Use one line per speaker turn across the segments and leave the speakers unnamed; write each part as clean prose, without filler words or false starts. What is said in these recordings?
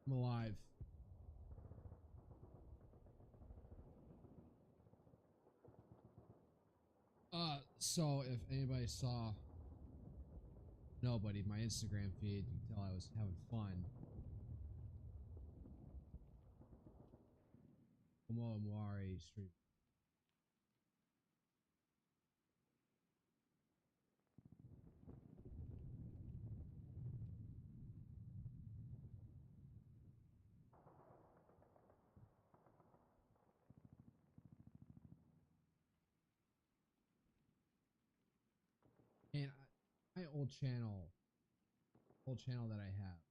I'm alive. So if anybody saw nobody, my Instagram feed, you can tell I was having fun. Momoamari stream. And my old channel that I have,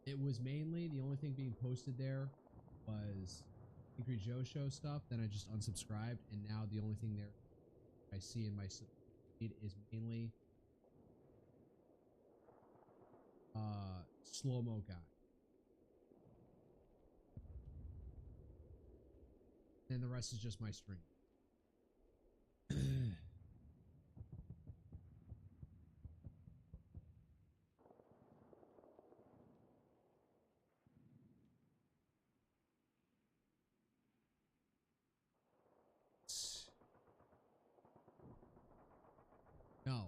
it was mainly the only thing being posted there was Angry Joe Show stuff. Then I just unsubscribed, and now the only thing there I see in my feed is mainly slow-mo guy. And the rest is just my stream. No.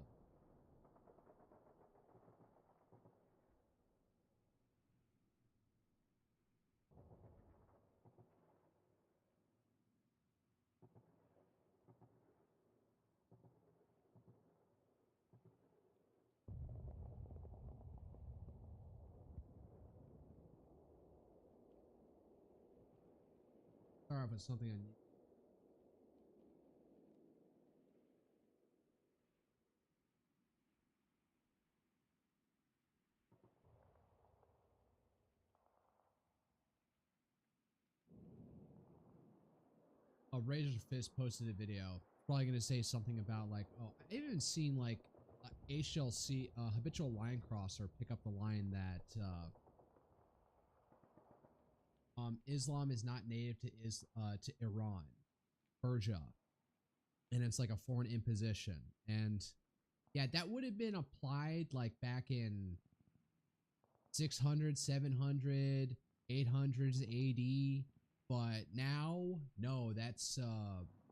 Sorry if it's something I need. Razor Fist posted a video. Probably gonna say something about like, oh, I even seen like HLC, habitual line crosser, pick up the line that Islam is not native to Iran, Persia, and it's like a foreign imposition. And yeah, that would have been applied like back in 600, 700, 800s AD. But now, no, that's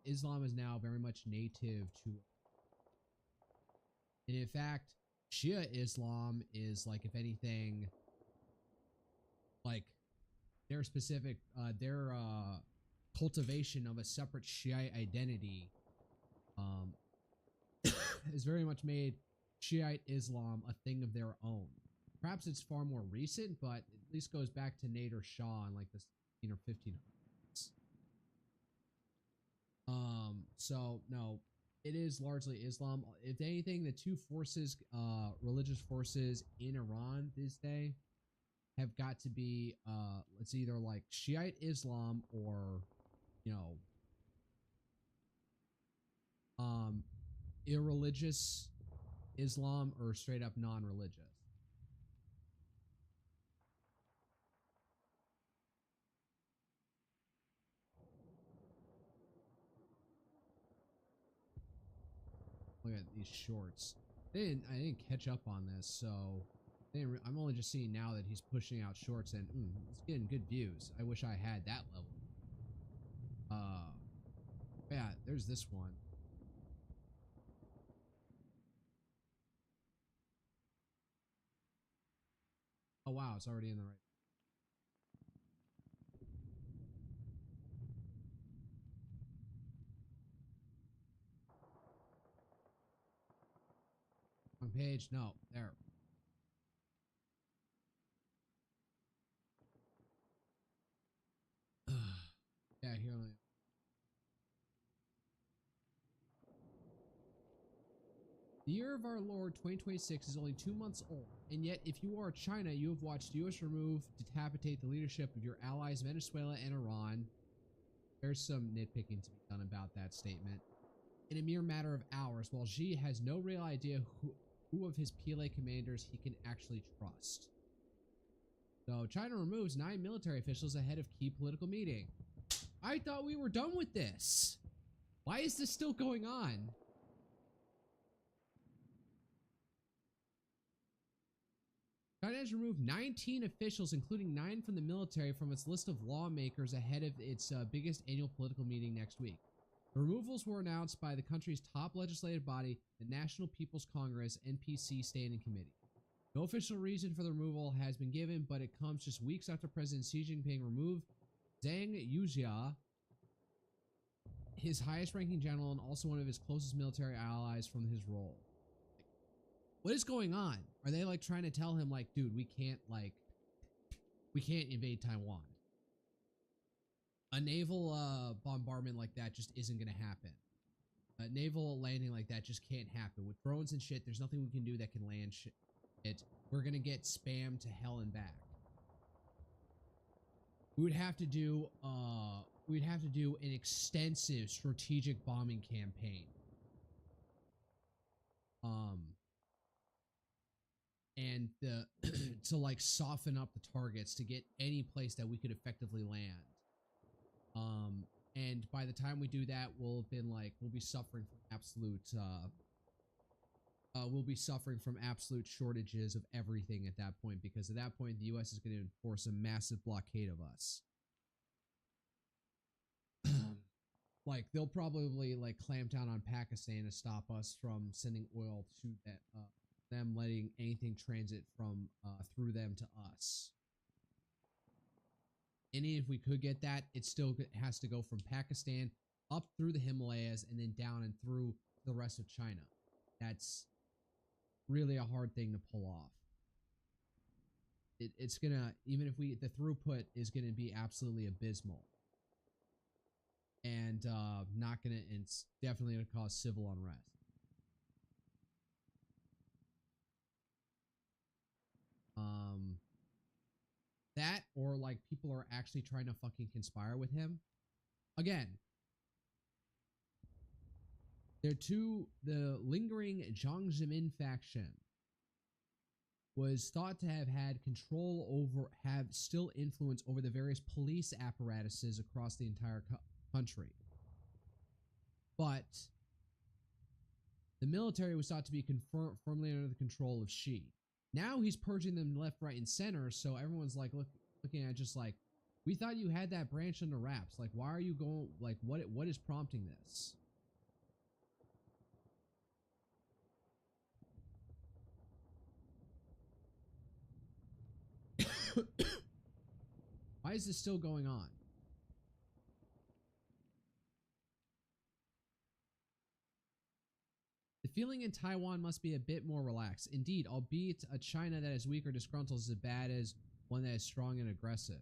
Islam is now very much native to. And in fact, Shia Islam is like, if anything, like their specific, their cultivation of a separate Shiite identity has very much made Shiite Islam a thing of their own. Perhaps it's far more recent, but at least goes back to Nader Shah in like the 16 or 1500s. So no, it is largely Islam. If anything, the two forces, religious forces in Iran this day have got to be, it's either like Shiite Islam or, you know, irreligious Islam or straight up non-religious. Look at these shorts. I didn't catch up on this, so I'm only just seeing now that he's pushing out shorts and he's getting good views. I wish I had that level. Yeah, there's this one. Oh wow, it's already in the right. Wrong page? No, there. Yeah, here. The year of our Lord 2026 is only 2 months old, and yet if you are China, you have watched US decapitate the leadership of your allies Venezuela and Iran. There's some nitpicking to be done about that statement. In a mere matter of hours, while Xi has no real idea who of his PLA commanders he can actually trust. So China removes 9 military officials ahead of key political meeting. I thought we were done with this. Why is this still going on? China has removed 19 officials, including 9 from the military, from its list of lawmakers ahead of its biggest annual political meeting next week. The removals were announced by the country's top legislative body, the National People's Congress (NPC) Standing Committee. No official reason for the removal has been given, but it comes just weeks after President Xi Jinping removed Zhang Yujia, his highest-ranking general and also one of his closest military allies, from his role. What is going on? Are they like trying to tell him like, dude, we can't invade Taiwan? A naval bombardment like that just isn't gonna happen. A naval landing like that just can't happen. With drones and shit, there's nothing we can do that can land shit. We're gonna get spammed to hell and back. We'd have to do an extensive strategic bombing campaign. And to like soften up the targets to get any place that we could effectively land. And by the time we do that, we'll be suffering from absolute shortages of everything at that point, because at that point the US is going to enforce a massive blockade of us. Like they'll probably like clamp down on Pakistan to stop us from sending oil to that them letting anything transit from through them to us. And if we could get that, it still has to go from Pakistan up through the Himalayas and then down and through the rest of China. That's really a hard thing to pull off. It's gonna, even if the throughput is gonna be absolutely abysmal. And it's definitely gonna cause civil unrest. That or like people are actually trying to fucking conspire with him. Again, the lingering Jiang Zemin faction was thought to have had still influence over the various police apparatuses across the entire country. But the military was thought to be firmly under the control of Xi. Now he's purging them left, right, and center, so everyone's like looking at just like, we thought you had that branch under wraps. Like, why are you going, like, what is prompting this? Why is this still going on? The feeling in Taiwan must be a bit more relaxed. Indeed, albeit a China that is weak or disgruntled is as bad as one that is strong and aggressive.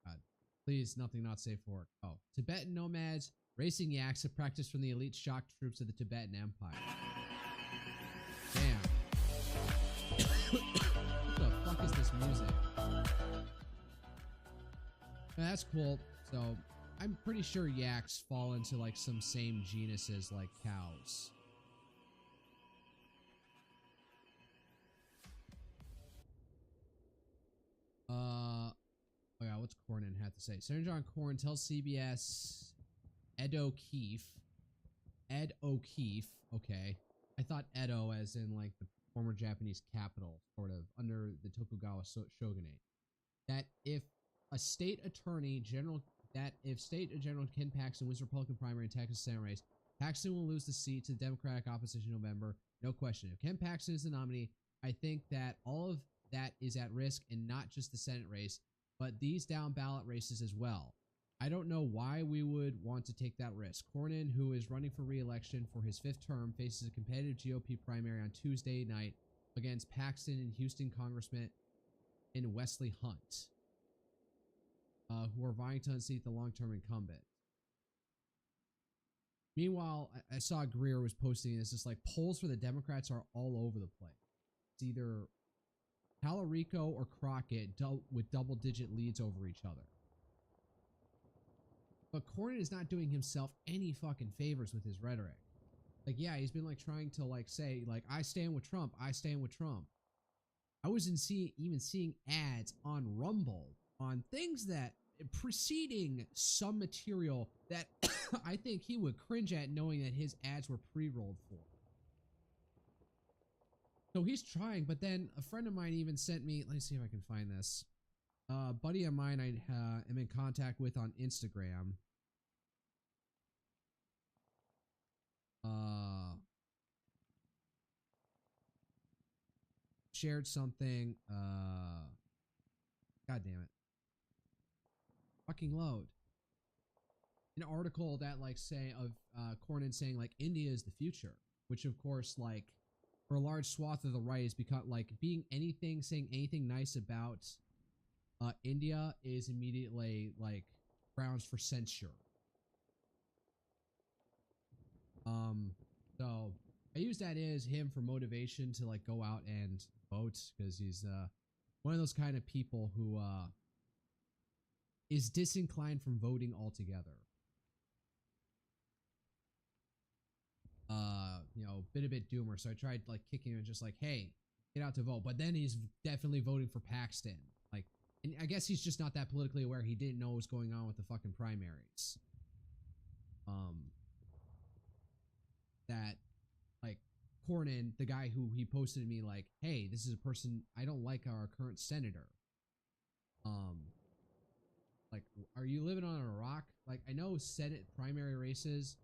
God, please, nothing not safe for work. Oh, Tibetan nomads, racing yaks, a practice from the elite shock troops of the Tibetan Empire. Damn. What the fuck is this music? That's cool. So, I'm pretty sure yaks fall into like some same genus as like cows. Oh yeah, what's Cornyn have to say? Senator John Cornyn tells CBS Ed O'Keefe. Okay. I thought Edo as in like the former Japanese capital, sort of, under the Tokugawa shogunate. That if State Attorney General Ken Paxton wins Republican primary in Texas Senate race, Paxton will lose the seat to the Democratic opposition in November. No question. If Ken Paxton is the nominee, I think that all of that is at risk, and not just the Senate race, but these down ballot races as well. I don't know why we would want to take that risk. Cornyn, who is running for re-election for his 5th term, faces a competitive GOP primary on Tuesday night against Paxton and Houston Congressman and Wesley Hunt, who are vying to unseat the long-term incumbent. Meanwhile, I saw Greer was posting this. Just like polls for the Democrats are all over the place. It's either Talarico or Crockett with double-digit leads over each other. But Cornyn is not doing himself any fucking favors with his rhetoric. Like, yeah, he's been like trying to like say like, I stand with Trump. I stand with Trump. I wasn't even seeing ads on Rumble on things that preceding some material that I think he would cringe at, knowing that his ads were pre-rolled for. So he's trying, but then a friend of mine even sent me, let me see if I can find this. A buddy of mine I am in contact with on Instagram. Shared something. God damn it. Fucking load. An article that like say of Cornyn saying like India is the future, which of course like for a large swath of the right is because like being anything, saying anything nice about India is immediately like grounds for censure. So I use that as him for motivation to like go out and vote, because he's one of those kind of people who is disinclined from voting altogether. You know, bit doomer. So I tried like kicking him, just like, hey, get out to vote. But then he's definitely voting for Paxton. Like, and I guess he's just not that politically aware. He didn't know what was going on with the fucking primaries. That like Cornyn, the guy who he posted to me like, hey, this is a person I don't like, our current senator. Like, are you living on a rock? Like, I know Senate primary races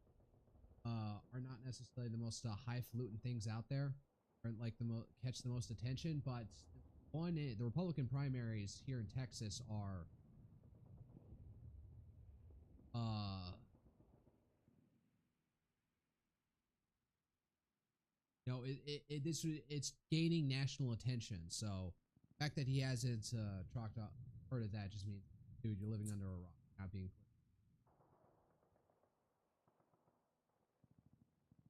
are not necessarily the most highfalutin things out there, or like catch the most attention, but the Republican primaries here in Texas are you know, it's gaining national attention. So the fact that he hasn't heard of that just means, dude, you're living under a rock, not being clear.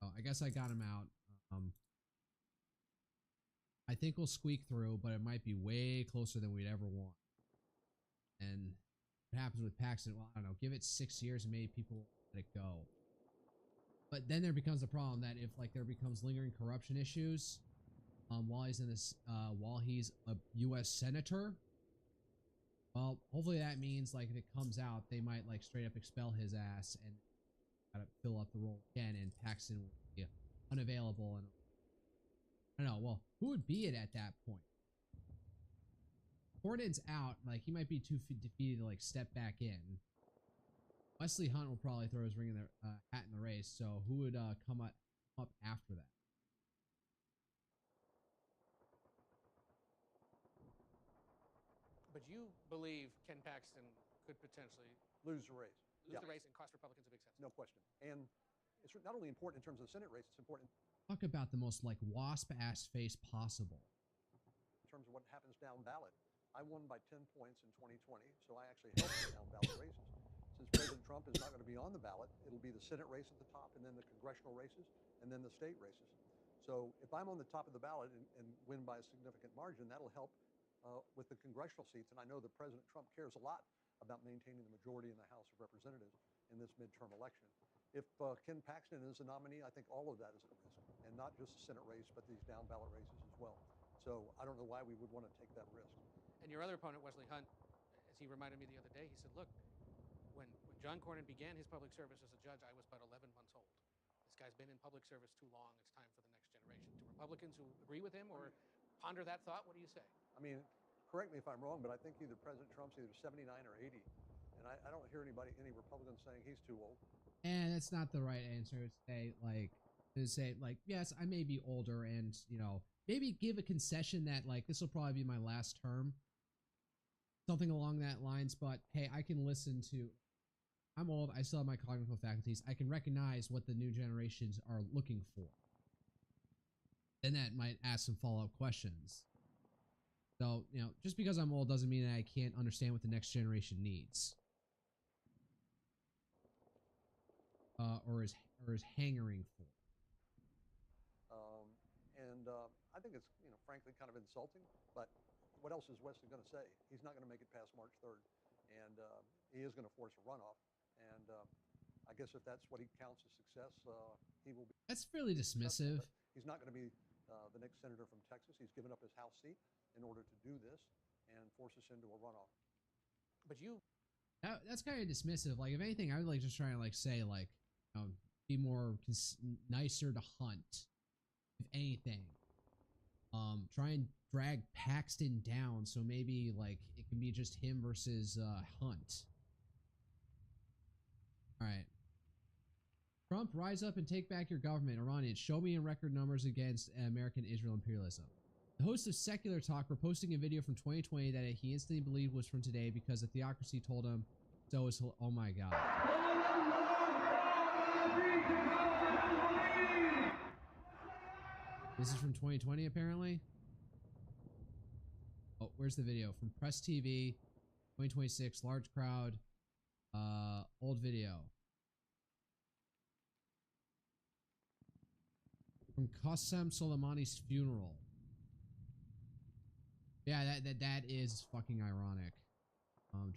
Oh, I guess I got him out. I think we'll squeak through, but it might be way closer than we'd ever want. And what happens with Paxton? Well, I don't know. Give it 6 years, and maybe people will let it go. But then there becomes a problem that if like there becomes lingering corruption issues, while he's in this, while he's a U.S. senator, well, hopefully that means like if it comes out, they might like straight up expel his ass and gotta fill up the role again, and Paxton will be unavailable. And I don't know. Well, who would be it at that point? Cornyn's out. Like he might be too defeated to like step back in. Wesley Hunt will probably throw his ring in the hat in the race. So who would come up after that?
But you believe Ken Paxton could potentially
lose the race.
Lose the race and cost Republicans a big sense.
No question. And it's not only important in terms of the Senate race, it's important.
Talk about the most like wasp-ass face possible.
In terms of what happens down ballot. I won by 10 points in 2020, so I actually helped the down ballot races. Since President Trump is not going to be on the ballot, it'll be the Senate race at the top, and then the congressional races, and then the state races. So if I'm on the top of the ballot and win by a significant margin, that'll help with the congressional seats. And I know that President Trump cares a lot about maintaining the majority in the House of Representatives in this midterm election. If Ken Paxton is the nominee, I think all of that is at risk, and not just the Senate race, but these down ballot races as well. So I don't know why we would want to take that risk.
And your other opponent, Wesley Hunt, as he reminded me the other day, he said, look, when John Cornyn began his public service as a judge, I was about 11 months old. This guy's been in public service too long. It's time for the next generation. To Republicans who agree with him or ponder that thought, what do you say?
I mean, correct me if I'm wrong, but I think either President Trump's either 79 or 80. And I don't hear any Republicans saying he's too old.
And that's not the right answer. To say like, yes, I may be older, and you know, maybe give a concession that like this will probably be my last term. Something along that lines, but hey, I can listen to, I'm old, I still have my cognitive faculties, I can recognize what the new generations are looking for. Then that might ask some follow-up questions. So, you know, just because I'm old doesn't mean that I can't understand what the next generation needs. Or is hangering for.
I think it's, you know, frankly kind of insulting, but what else is Wesley going to say? He's not going to make it past March 3rd, and he is going to force a runoff. And I guess if that's what he counts as success, he will be.
That's fairly dismissive.
He's not going to be the next senator from Texas. He's given up his House seat in order to do this and force us into a runoff.
But you
That's kind of dismissive. Like, if anything, I would like just try and like say like, be more nicer to Hunt. If anything, try and drag Paxton down so maybe like it can be just him versus Hunt. All right. Trump, rise up and take back your government. Iranians, show me in record numbers against American Israel imperialism. The host of Secular Talk reposting a video from 2020 that he instantly believed was from today because the theocracy told him so. Is oh my god. This is from 2020 apparently. Oh, where's the video? From Press TV, 2026, large crowd, old video. From Qasem Soleimani's funeral. Yeah, that is fucking ironic.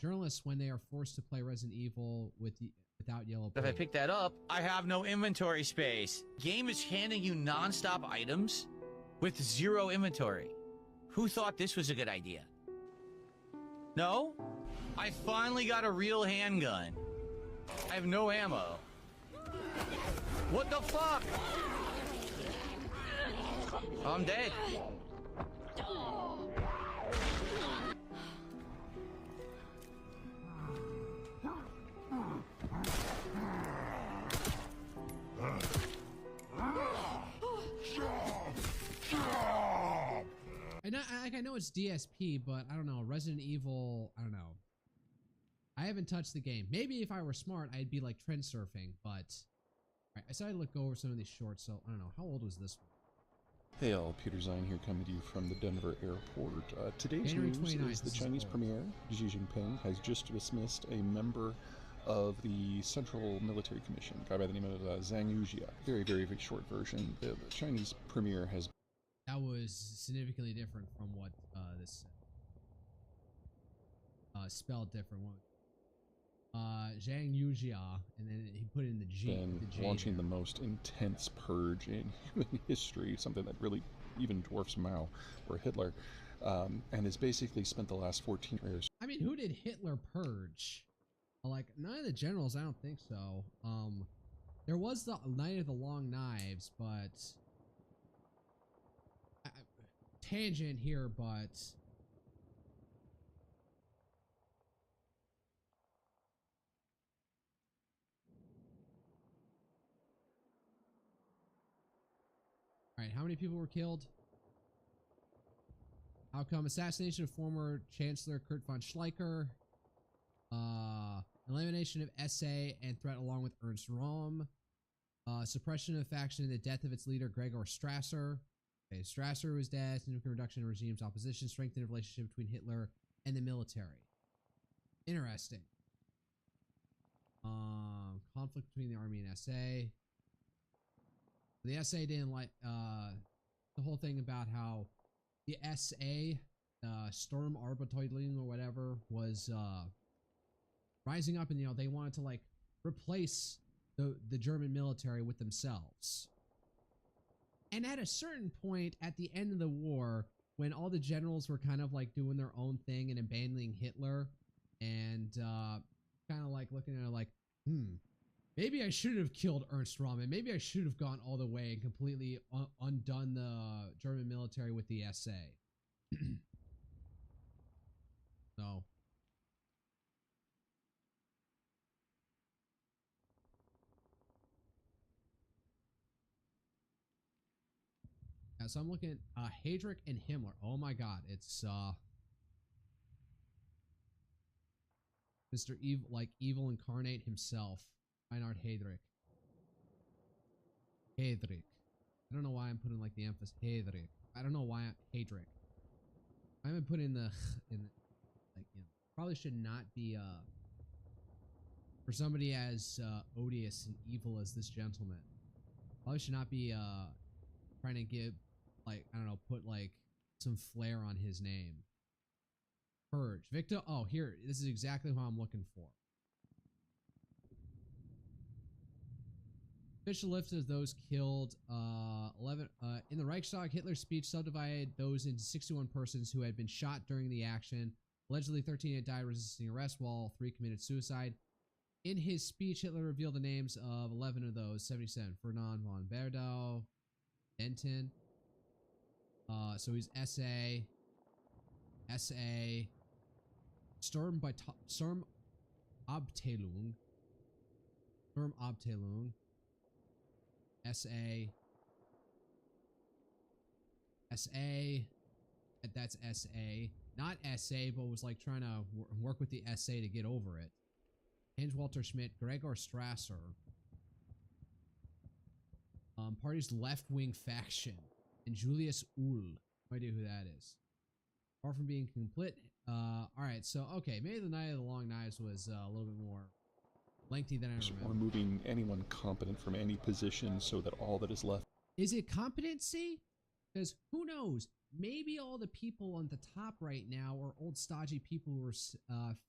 Journalists, when they are forced to play Resident Evil without yellow paint.
If I pick that up, I have no inventory space. Game is handing you non-stop items with zero inventory. Who thought this was a good idea? No? I finally got a real handgun. I have no ammo. What the fuck? I'm dead.
I know it's DSP, but I don't know. Resident Evil, I don't know. I haven't touched the game. Maybe if I were smart, I'd be like trend surfing, but all right, I decided to look over some of these shorts, so I don't know. How old was this one?
Hey all, Peter Zine here coming to you from the Denver airport. Today's
January
news
29th,
is the
this is
Chinese
old.
premier, Xi Jinping, has just dismissed a member of the Central Military Commission, a guy by the name of Zhang Yujia. Very, very, very short version. The Chinese premier has...
That was significantly different from what this spelled different. Zhang Yujia, and then he put in the G.
been
The J
launching
there.
the most intense purge in human history, something that really even dwarfs Mao or Hitler, and has basically spent the last 14 years.
I mean, who did Hitler purge? Like, none of the generals, I don't think so. There was the Night of the Long Knives, but... tangent here, but... Alright, how many people were killed? Outcome: assassination of former Chancellor Kurt von Schleicher. Elimination of SA and threat along with Ernst Röhm. Suppression of faction and the death of its leader Gregor Strasser. Okay, Strasser was dead. Significant reduction in regime's opposition. Strengthened the relationship between Hitler and the military. Interesting. Conflict between the army and SA. The SA didn't like the whole thing about how the SA, Sturm Arbeiteilung or whatever, was rising up, and you know they wanted to like replace the German military with themselves. And at a certain point at the end of the war, when all the generals were kind of like doing their own thing and abandoning Hitler, and kind of like looking at it like, maybe I should have killed Ernst Röhm, and maybe I should have gone all the way and completely undone the German military with the SA. So. Yeah, so I'm looking at Heydrich and Himmler. Oh my god, it's Mr. Evil, like evil incarnate himself, Reinhard Heydrich. Heydrich. I don't know why I'm putting like the emphasis Heydrich. I don't know why Heydrich. I haven't put in the like, you know, probably should not be for somebody as odious and evil as this gentleman. Probably should not be trying to give, like, I don't know, put like some flair on his name. Purge. Victor. Oh, here. This is exactly who I'm looking for. Official list of those killed. 11 in the Reichstag. Hitler's speech subdivided those into 61 persons who had been shot during the action. Allegedly, 13 had died resisting arrest, while 3 committed suicide. In his speech, Hitler revealed the names of 11 of those, 77. Ferdinand von Berdow, Denton. So he's SA, Sturmabteilung, SA, that's SA, not SA, but was like trying to work with the SA to get over it. Hans-Walter Schmidt, Gregor Strasser. Party's left-wing faction. And Julius Uhl. No idea who that is. Far from being complete. Alright, so, okay, maybe the Night of the Long Knives was a little bit more lengthy than I remember.
Removing anyone competent from any position so that all that is left.
Is it competency? Because who knows? Maybe all the people on the top right now are old stodgy people who are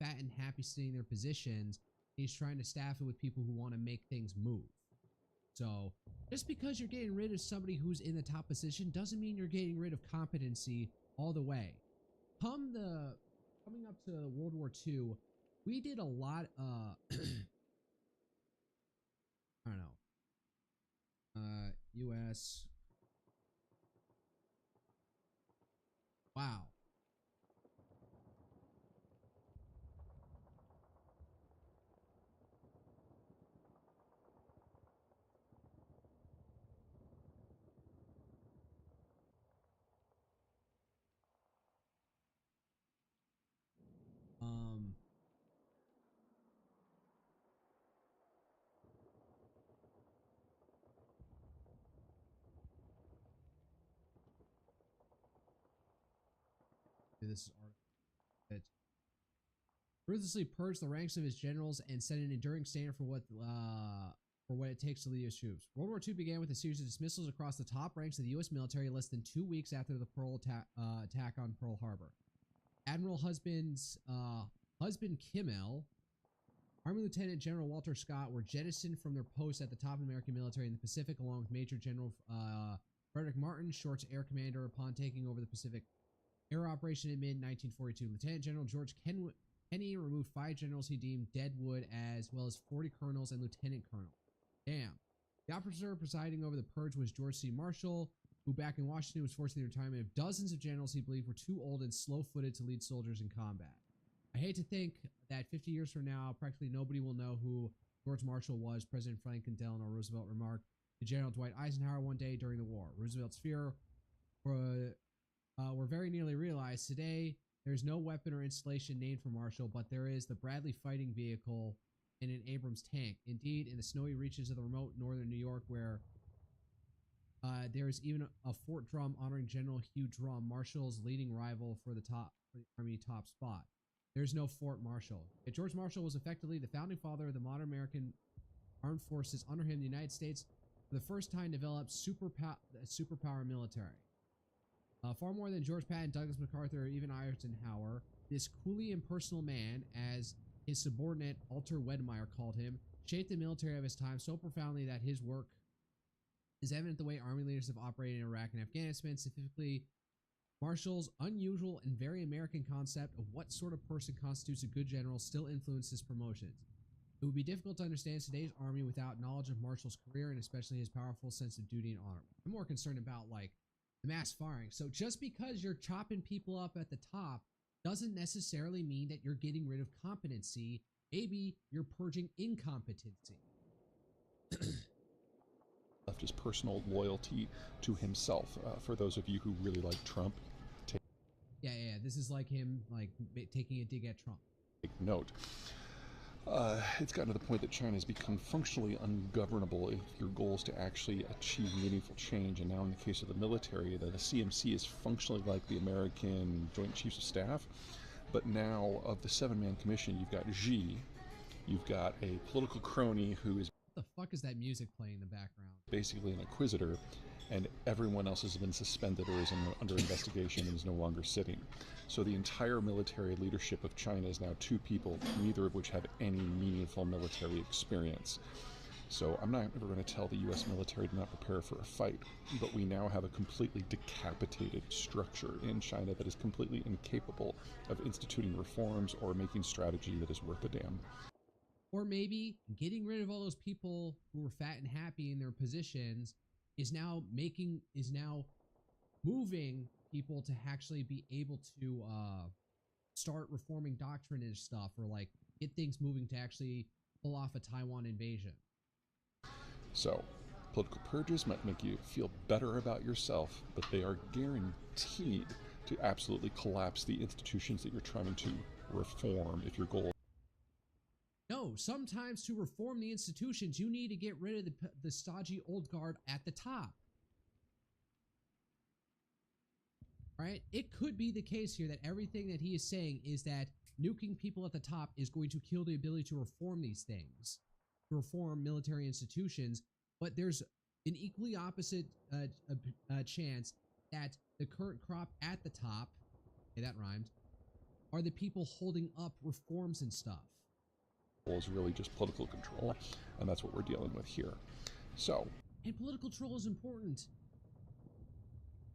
fat and happy sitting in their positions. He's trying to staff it with people who want to make things move. So, just because you're getting rid of somebody who's in the top position doesn't mean you're getting rid of competency all the way. Coming up to World War II, we did a lot I don't know. US. Wow. This is article. Ruthlessly purged the ranks of his generals and set an enduring standard for what it takes to lead his troops. World War II began with a series of dismissals across the top ranks of the U.S. military less than 2 weeks after the attack on Pearl Harbor. Admiral husband Kimmel, Army Lieutenant General Walter Scott were jettisoned from their posts at the top of the American military in the Pacific, along with Major General Frederick Martin, Short's air commander, upon taking over the Pacific Air Operation in mid-1942. Lieutenant General George Kenney removed 5 generals he deemed deadwood, as well as 40 colonels and lieutenant colonels. Damn. The officer presiding over the purge was George C. Marshall, who back in Washington was forcing the retirement of dozens of generals he believed were too old and slow-footed to lead soldiers in combat. I hate to think that 50 years from now, practically nobody will know who George Marshall was, President Franklin Delano Roosevelt remarked to General Dwight Eisenhower one day during the war. Roosevelt's fear were very nearly realized. Today, there's no weapon or installation named for Marshall, but there is the Bradley fighting vehicle and an Abrams tank. Indeed, in the snowy reaches of the remote northern New York, where there is even a Fort Drum honoring General Hugh Drum, Marshall's leading rival for the Army top spot. There's no Fort Marshall. Yet George Marshall was effectively the founding father of the modern American armed forces. Under him, the United States, for the first time, developed superpower military. Far more than George Patton, Douglas MacArthur, or even Eisenhower, this coolly impersonal man, as his subordinate Alter Wedmeyer called him, shaped the military of his time so profoundly that his work is evident the way army leaders have operated in Iraq and Afghanistan. Specifically, Marshall's unusual and very American concept of what sort of person constitutes a good general still influences promotions. It would be difficult to understand today's army without knowledge of Marshall's career, and especially his powerful sense of duty and honor. I'm more concerned about, like, the mass firing. So just because you're chopping people up at the top doesn't necessarily mean that you're getting rid of competency. Maybe you're purging incompetency.
Left his personal loyalty to himself. For those of you who really like Trump,
yeah. This is like him, like taking a dig at Trump.
take note. It's gotten to the point that China has become functionally ungovernable if your goal is to actually achieve meaningful change. And now in the case of the military, the CMC is functionally like the American Joint Chiefs of Staff. But now of the 7-man commission, you've got Xi, you've got a political crony who is...
What the fuck is that music playing in the background?
Basically an inquisitor, and everyone else has been suspended or is under investigation and is no longer sitting. So the entire military leadership of China is now 2 people, neither of which have any meaningful military experience. So I'm not ever going to tell the U.S. military to not prepare for a fight, but we now have a completely decapitated structure in China that is completely incapable of instituting reforms or making strategy that is worth a damn.
Or maybe getting rid of all those people who were fat and happy in their positions is now moving people to actually be able to start reforming doctrine and stuff, or like get things moving to actually pull off a Taiwan invasion.
So, political purges might make you feel better about yourself, but they are guaranteed to absolutely collapse the institutions that you're trying to reform if your goal.
No, sometimes to reform the institutions, you need to get rid of the stodgy old guard at the top. Right? It could be the case here that everything that he is saying is that nuking people at the top is going to kill the ability to reform these things, to reform military institutions, but there's an equally opposite chance that the current crop at the top, okay, that rhymed, are the people holding up reforms and stuff.
Is really just political control, and that's what we're dealing with here. So,
and political control is important.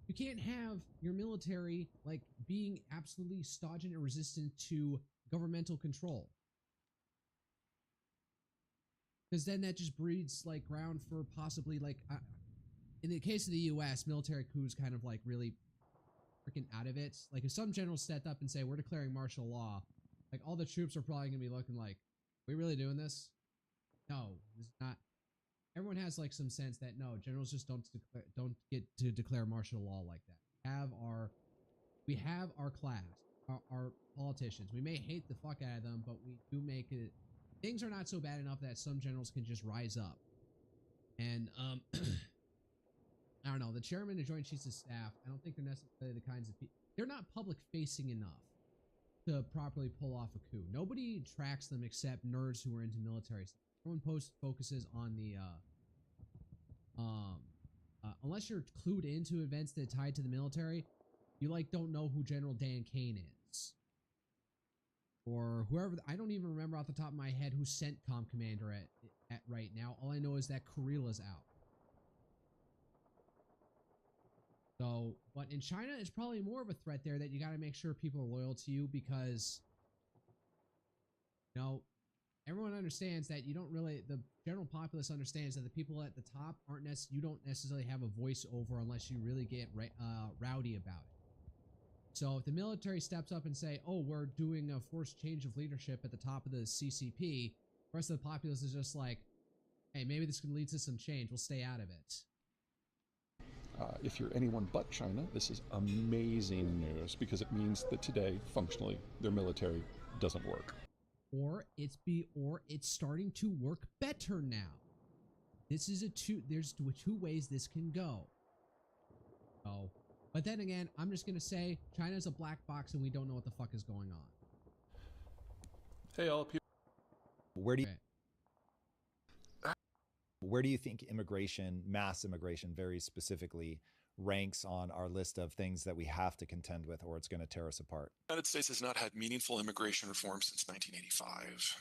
You can't have your military like being absolutely stodgy and resistant to governmental control, because then that just breeds like ground for possibly like in the case of the U.S., military coups kind of like really freaking out of it. Like if some general stepped up and say we're declaring martial law, like all the troops are probably gonna be looking like, are we really doing this? No, this is not. Everyone has like some sense that no, generals just don't get to declare martial law like that. We have our class, our politicians. We may hate the fuck out of them, but we do make it. Things are not so bad enough that some generals can just rise up. And I don't know. The chairman and Joint Chiefs of Staff, I don't think they're necessarily the kinds of people. They're not public facing enough to properly pull off a coup. Nobody tracks them except nerds who are into military stuff. Everyone focuses on the unless you're clued into events that are tied to the military, you like don't know who General Dan Kane is, or whoever. I don't even remember off the top of my head who's CENTCOM commander at right now. All I know is that Kurilla's out. So, but in China, it's probably more of a threat there that you got to make sure people are loyal to you, because you know, everyone understands that you don't really, the general populace understands that the people at the top aren't you don't necessarily have a voice over unless you really get rowdy about it. So if the military steps up and say, oh, we're doing a forced change of leadership at the top of the CCP, the rest of the populace is just like, hey, maybe this can lead to some change. We'll stay out of it.
If you're anyone but China, this is amazing news, because it means that today, functionally, their military doesn't work.
Or it's starting to work better now. This is there's two ways this can go. Oh, but then again, I'm just gonna say China's a black box and we don't know what the fuck is going on.
Hey, all people.
Where do you think immigration, mass immigration, very specifically, ranks on our list of things that we have to contend with, or it's going to tear us apart?
The United States has not had meaningful immigration reform since 1985.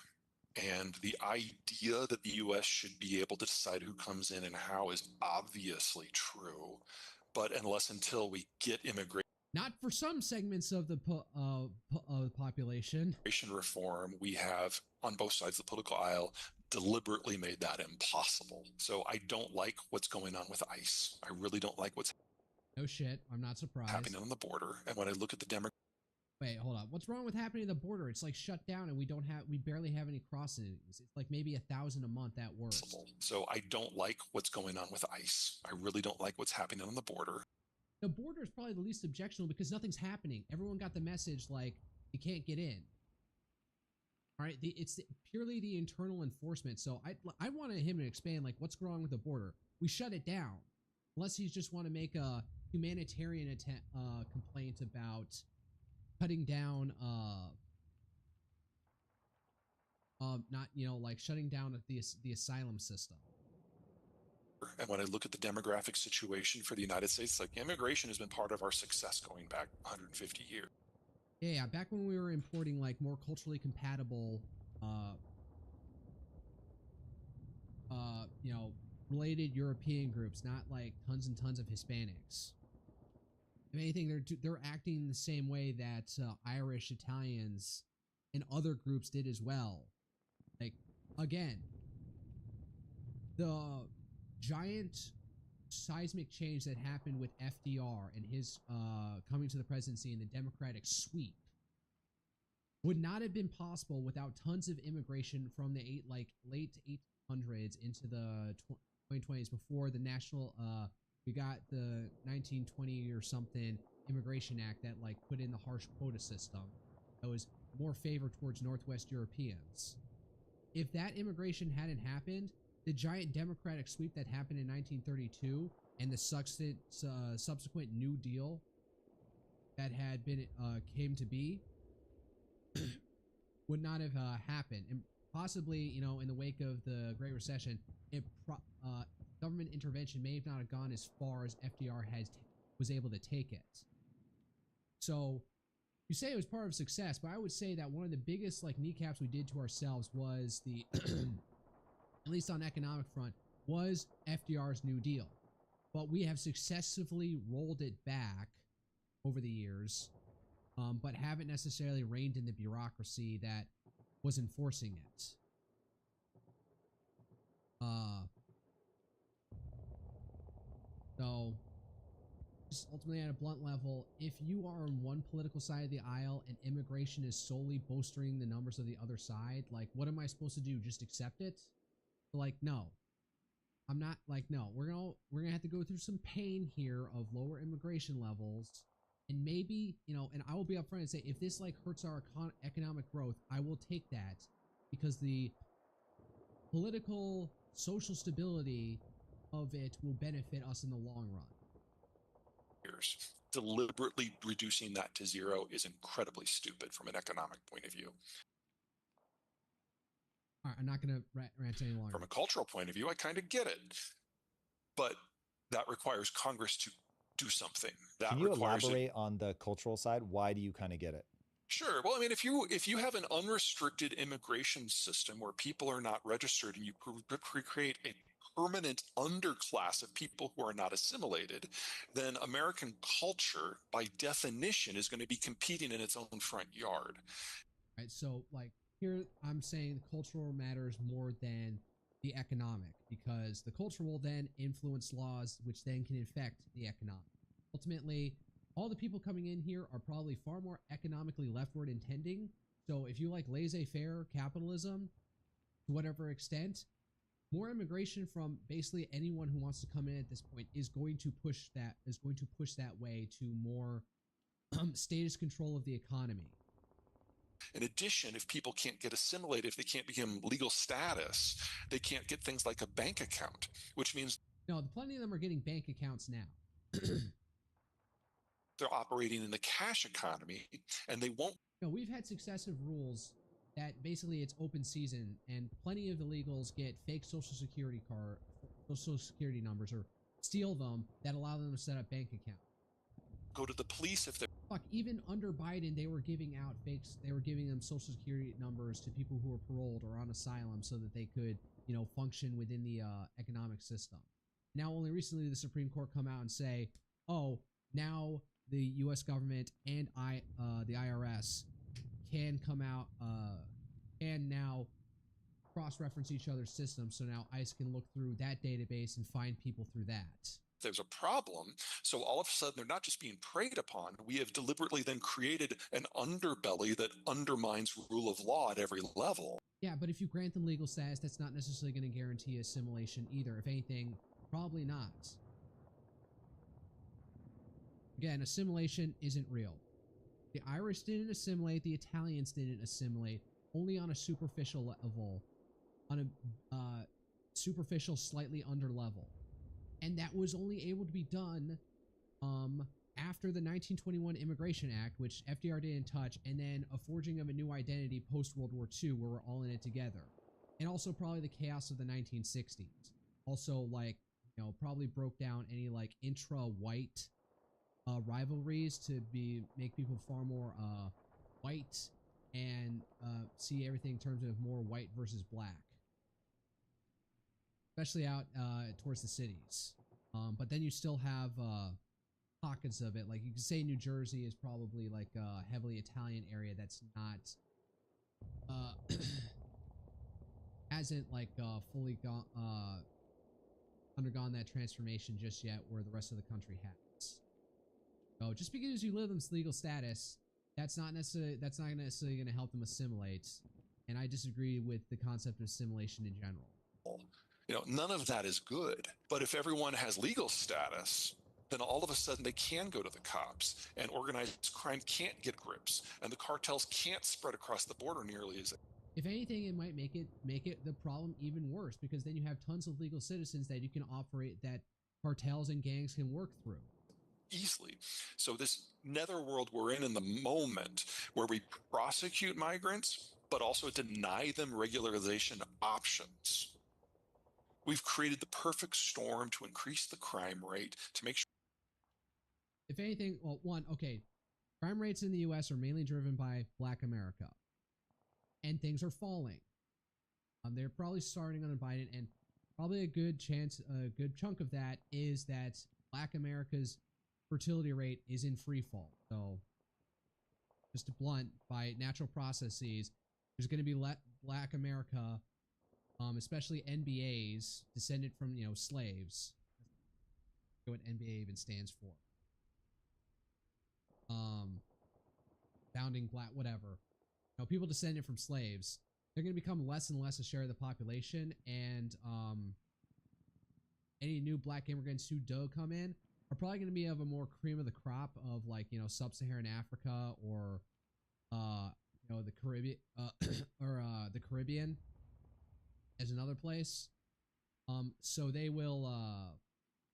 And the idea that the U.S. should be able to decide who comes in and how is obviously true. But until we get immigration
not for some segments of the population.
Reform, we have, on both sides of the political aisle, deliberately made that impossible. So I don't like what's going on with ICE. I really don't like what's
no shit. I'm not surprised.
happening on the border. And when I look at the
Wait, hold on. What's wrong with happening at the border? It's like shut down and we barely have any crossings. It's like maybe 1,000 a month at worst.
So I don't like what's going on with ICE. I really don't like what's happening on the border.
The border is probably the least objectionable because nothing's happening. Everyone got the message like you can't get in. All right, it's purely the internal enforcement. So I wanted him to expand like what's wrong with the border. We shut it down, unless you just want to make a humanitarian complaint about cutting down not like shutting down the asylum system.
And when I look at the demographic situation for the United States, like immigration has been part of our success going back 150 years.
Yeah, back when we were importing like more culturally compatible you know, related European groups, not like tons and tons of Hispanics. If anything, they're acting the same way that Irish, Italians, and other groups did as well. Like, again, the giant seismic change that happened with FDR and his coming to the presidency and the Democratic sweep would not have been possible without tons of immigration from the late 1800s into the 2020s before the national we got the 1920 or something Immigration Act that like put in the harsh quota system that was more favored towards Northwest Europeans. If that immigration hadn't happened, the giant Democratic sweep that happened in 1932 and the subsequent New Deal that had been came to be would not have happened. And possibly, you know, in the wake of the Great Recession, government intervention may not have gone as far as FDR was able to take it. So you say it was part of success, but I would say that one of the biggest like kneecaps we did to ourselves was the, at least on economic front, was FDR's New Deal. But we have successively rolled it back over the years, but haven't necessarily reined in the bureaucracy that was enforcing it. So, just ultimately at a blunt level, if you are on one political side of the aisle and immigration is solely bolstering the numbers of the other side, like, what am I supposed to do? Just accept it? Like, no. I'm not, like, no. We're gonna have to go through some pain here of lower immigration levels, and maybe, you know, and I will be upfront and say, if this, like, hurts our economic growth, I will take that, because the political, social stability of it will benefit us in the long run.
Deliberately reducing that to zero is incredibly stupid from an economic point of view.
All right, I'm not going to rant any longer.
From a cultural point of view, I kind of get it. But that requires Congress to do something.
Can you elaborate on the cultural side? Why do you kind of get it?
Sure. Well, I mean, if you have an unrestricted immigration system where people are not registered and you create a permanent underclass of people who are not assimilated, then American culture, by definition, is going to be competing in its own front yard.
Right. So, like, here I'm saying the cultural matters more than the economic, because the culture will then influence laws, which then can affect the economic. Ultimately, all the people coming in here are probably far more economically leftward intending. So if you like laissez-faire capitalism to whatever extent, more immigration from basically anyone who wants to come in at this point is going to push that way to more status control of the economy.
In addition, if people can't get assimilated, if they can't become legal status, they can't get things like a bank account, which means
no, plenty of them are getting bank accounts now.
They're operating in the cash economy, and they won't.
No, we've had successive rules that basically it's open season, and plenty of illegals get fake social security numbers, or steal them, that allow them to set up bank accounts.
Go to the police if they're.
Fuck, even under Biden, they were giving out fakes. They were giving them social security numbers to people who were paroled or on asylum so that they could, you know, function within the economic system. Now, only recently did the Supreme Court come out and say, oh, now the U.S. government and the IRS can come out and now cross-reference each other's systems. So now ICE can look through that database and find people through that.
There's a problem. So all of a sudden, they're not just being preyed upon. We have deliberately then created an underbelly that undermines rule of law at every level.
Yeah, but if you grant them legal status, that's not necessarily going to guarantee assimilation either. If anything, probably not. Again, assimilation isn't real. The Irish didn't assimilate, the Italians didn't assimilate, only on a superficial level, on a superficial, slightly under level. And that was only able to be done after the 1921 Immigration Act, which FDR didn't touch, and then a forging of a new identity post-World War II, where we're all in it together. And also probably the chaos of the 1960s. Also, like, you know, probably broke down any, like, intra-white rivalries to make people far more white and see everything in terms of more white versus black. especially out towards the cities. But then you still have pockets of it. Like you can say New Jersey is probably like a heavily Italian area that's not hasn't like fully undergone that transformation just yet, where the rest of the country has. So just because you live in this legal status, that's not necessarily going to help them assimilate. And I disagree with the concept of assimilation in general.
You know, none of that is good. But if everyone has legal status, then all of a sudden they can go to the cops, and organized crime can't get grips, and the cartels can't spread across the border nearly as.
If anything, it might make it the problem even worse, because then you have tons of legal citizens that you can operate, that cartels and gangs can work through
Easily. So this netherworld we're in the moment, where we prosecute migrants, but also deny them regularization options. We've created the perfect storm to increase the crime rate, to make sure.
If anything, well, crime rates in the U.S. are mainly driven by Black America, and things are falling. They're probably starting on Biden, and probably a good chunk of that is that Black America's fertility rate is in free fall. So, just to blunt, by natural processes, there's going to be Black America, especially NBAs, descended from slaves. I don't know what NBA even stands for. Founding Black, whatever. People descended from slaves, they're going to become less and less a share of the population, and any new Black immigrants who do come in are probably going to be of a more cream of the crop of, like, sub-Saharan Africa, or the Caribbean, or the Caribbean as another place. So they will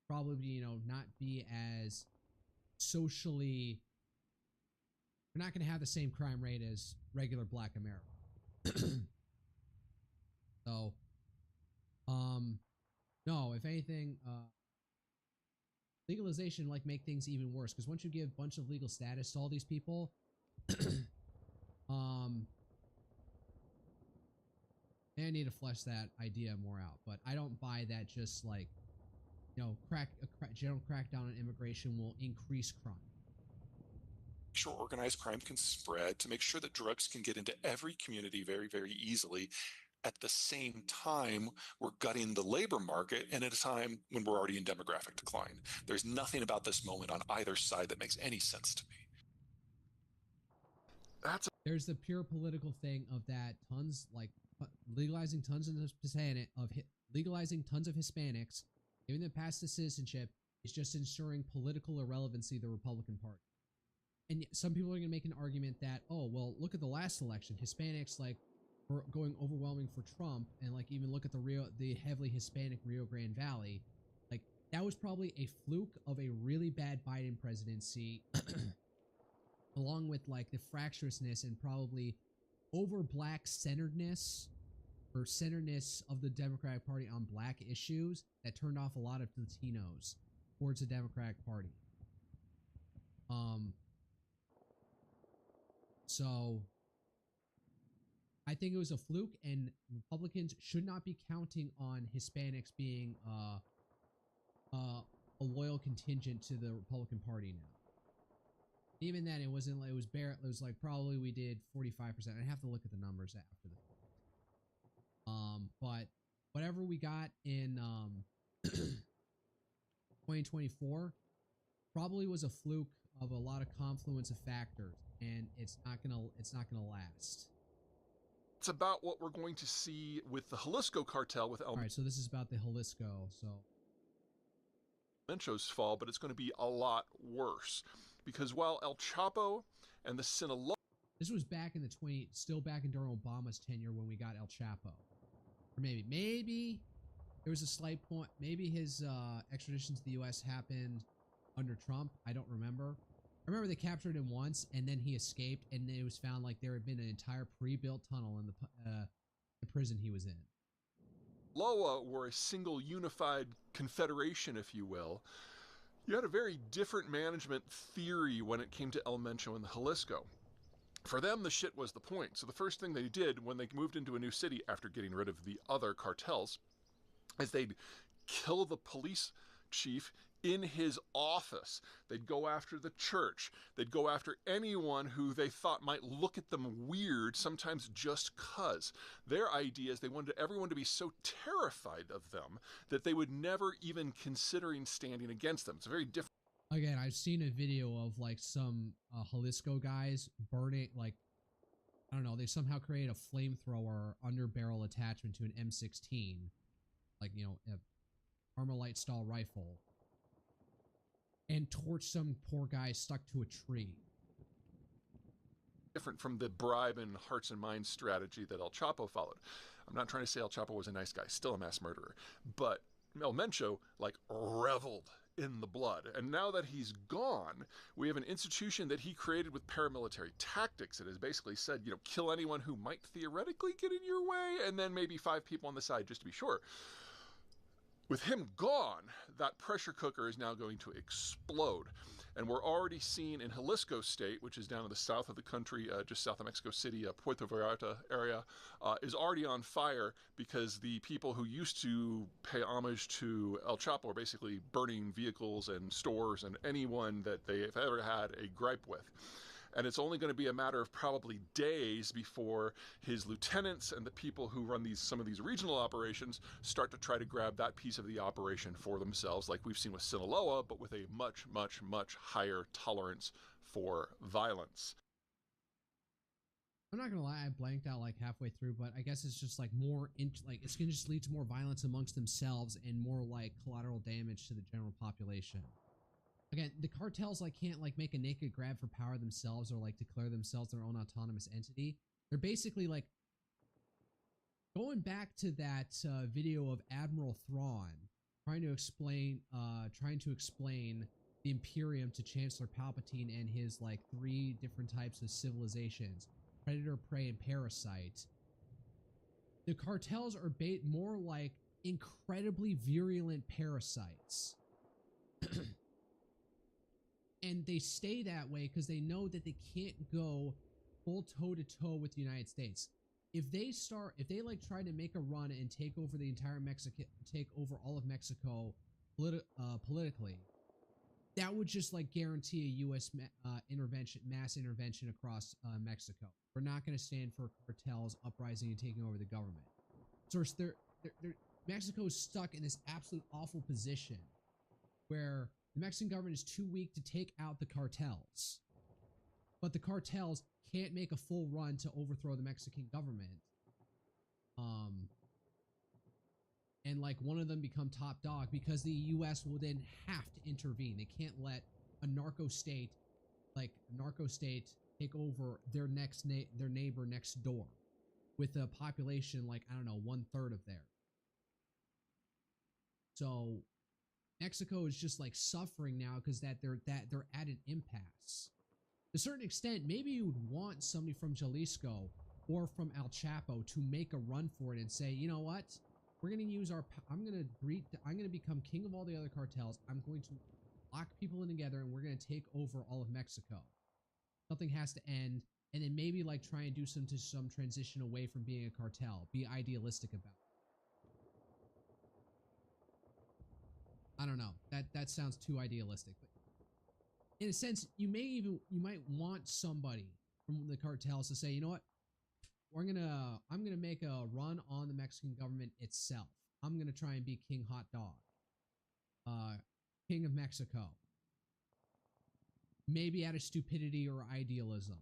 probably not be as socially. We're not going to have the same crime rate as regular Black America. So, no, if anything, legalization make things even worse, because once you give a bunch of legal status to all these people, they need to flesh that idea more out. But I don't buy that just general crackdown on immigration will increase crime.
Sure, organized crime can spread, to make sure that drugs can get into every community very, very easily. At the same time, we're gutting the labor market, and at a time when we're already in demographic decline. There's nothing about this moment on either side that makes any sense to me.
There's the pure political thing of that legalizing tons of Hispanics, giving them pass to citizenship, is just ensuring political irrelevancy of the Republican Party. And some people are going to make an argument that, oh, well, look at the last election. Hispanics were going overwhelming for Trump, and even look at the heavily Hispanic Rio Grande Valley. That was probably a fluke of a really bad Biden presidency, along with the fractiousness and probably over Black centeredness or centeredness of the Democratic Party on Black issues that turned off a lot of Latinos towards the Democratic Party. So I think it was a fluke, and Republicans should not be counting on Hispanics being a loyal contingent to the Republican Party now. Even then, it wasn't. It was bare. It was probably we did 45%. I have to look at the numbers after the. But whatever we got in 2024 probably was a fluke of a lot of confluence of factors, and it's not gonna last.
It's about what we're going to see with the Jalisco cartel with El.
All right, so this is about the Jalisco. So
Mencho's fall, but it's going to be a lot worse, because while El Chapo and the Sinaloa.
This was back in still back in during Obama's tenure when we got El Chapo, or maybe there was a slight point. Maybe his extradition to the U.S. happened under Trump. I don't remember. I remember they captured him once, and then he escaped, and it was found there had been an entire pre-built tunnel in the prison he was in.
Loa were a single unified confederation, if you will. You had a very different management theory when it came to El Mencho and the Jalisco. For them, the shit was the point. So the first thing they did when they moved into a new city after getting rid of the other cartels is they'd kill the police chief in his office. They'd go after the church. They'd go after anyone who they thought might look at them weird, sometimes just cuz. Their idea is they wanted everyone to be so terrified of them that they would never even considering standing against them. It's a very different.
Again, I've seen a video of like some Jalisco guys burning, like, I don't know, they somehow create a flamethrower under barrel attachment to an M16, like, you know, a Armalite style rifle, and torch some poor guy stuck to a tree.
Different from the bribe and hearts and minds strategy that El Chapo followed. I'm not trying to say El Chapo was a nice guy, still a mass murderer, but El Mencho like reveled in the blood. And now that he's gone, we have an institution that he created with paramilitary tactics that has basically said, you know, kill anyone who might theoretically get in your way, and then maybe 5 people on the side just to be sure. With him gone, that pressure cooker is now going to explode. And we're already seeing in Jalisco State, which is down in the south of the country, just south of Mexico City, Puerto Vallarta area, is already on fire because the people who used to pay homage to El Chapo are basically burning vehicles and stores and anyone that they've ever had a gripe with. And it's only going to be a matter of probably days before his lieutenants and the people who run some of these regional operations start to try to grab that piece of the operation for themselves, like we've seen with Sinaloa, but with a much, much, much higher tolerance for violence.
I'm not gonna lie, I blanked out like halfway through, but I guess it's just like more, like it's gonna just lead to more violence amongst themselves and more like collateral damage to the general population. Again, the cartels like can't like make a naked grab for power themselves or like declare themselves their own autonomous entity. They're basically like going back to that video of Admiral Thrawn trying to explain the Imperium to Chancellor Palpatine and his like 3 different types of civilizations: predator, prey, and parasite. The cartels are more like incredibly virulent parasites. And they stay that way because they know that they can't go full toe-to-toe with the United States. If they like try to make a run and take over the entire take over all of Mexico politically, that would just like guarantee a U.S. mass intervention across Mexico. We're not going to stand for cartels uprising and taking over the government. So Mexico is stuck in this absolute awful position where the Mexican government is too weak to take out the cartels, but the cartels can't make a full run to overthrow the Mexican government. And like one of them become top dog because the U.S. will then have to intervene. They can't let a narco state take over their neighbor next door with a population like, I don't know, 1/3 of theirs. So Mexico is just like suffering now because they're at an impasse. To a certain extent, maybe you would want somebody from Jalisco or from El Chapo to make a run for it and say, you know what, we're gonna use I'm gonna become king of all the other cartels. I'm going to lock people in together and we're gonna take over all of Mexico. Something has to end, and then maybe like try and do some transition away from being a cartel. Be idealistic about it. I don't know. That sounds too idealistic, but in a sense, you might want somebody from the cartels to say, you know what, I'm gonna make a run on the Mexican government itself. I'm gonna try and be King Hot Dog, King of Mexico. Maybe out of stupidity or idealism,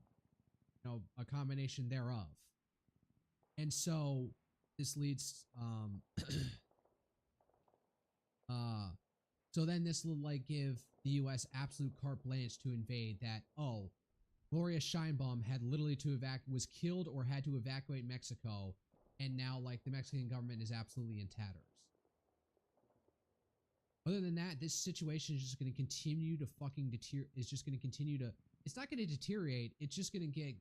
you know, a combination thereof. And so this leads, so then this will like give the U.S. absolute carte blanche to invade. That, oh, Gloria Steinbaum had literally was killed or had to evacuate Mexico, and now like the Mexican government is absolutely in tatters. Other than that, this situation is just going to continue to fucking deteriorate. It's not going to deteriorate. It's just going to get,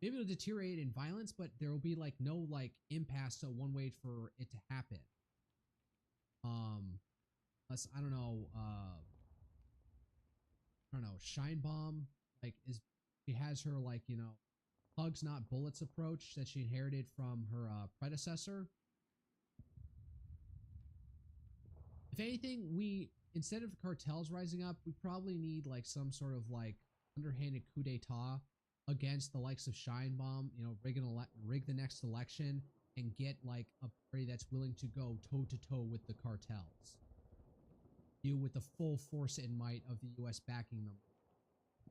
maybe it'll deteriorate in violence, but there will be like no like impasse to one way for it to happen. Unless, I don't know, Steinbaum, like, she has her, like, you know, hugs not bullets approach that she inherited from her predecessor. if anything, we, instead of cartels rising up, we probably need like some sort of like underhanded coup d'etat against the likes of Scheinbaum, you know, rig the next election and get like a party that's willing to go toe to toe with the cartels. You with the full force and might of the US backing them.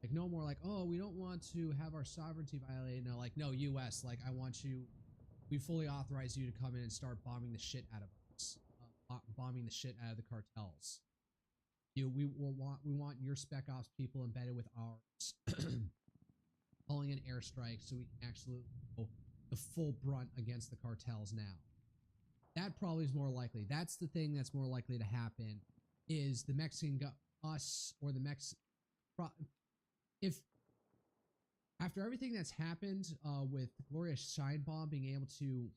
Like no more like, oh, we don't want to have our sovereignty violated. No, like, no, US, like I want you, we fully authorize you to come in and start bombing the shit out of us. Bombing the shit out of the cartels. We want your spec ops people embedded with ours, calling in airstrikes so we can actually go the full brunt against the cartels now. That probably is more likely. That's the thing that's more likely to happen. Is the Mexican us or the if after everything that's happened with Gloria Scheinbaum being able to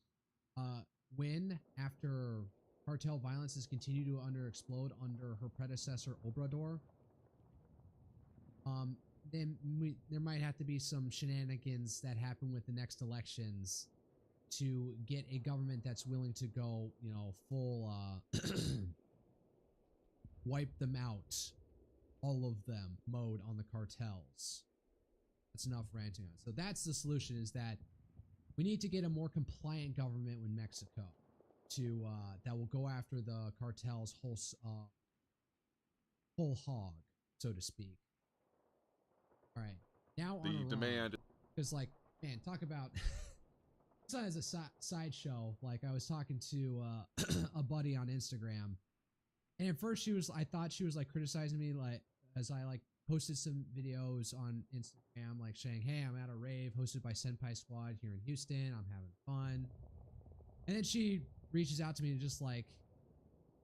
win after cartel violence has continued to explode under her predecessor Obrador, then there might have to be some shenanigans that happen with the next elections to get a government that's willing to go, you know, full wipe them out, all of them mode on the cartels. That's enough ranting on it. So that's the solution, is that we need to get a more compliant government with Mexico to that will go after the cartels whole hog, so to speak. All right, now on
The demand,
because like, man, talk about so as a sideshow. Like I was talking to a buddy on Instagram, and at first I thought she was like criticizing me, like as I like posted some videos on Instagram, like saying, hey, I'm at a rave hosted by Senpai Squad here in Houston, I'm having fun. And then she reaches out to me and just like,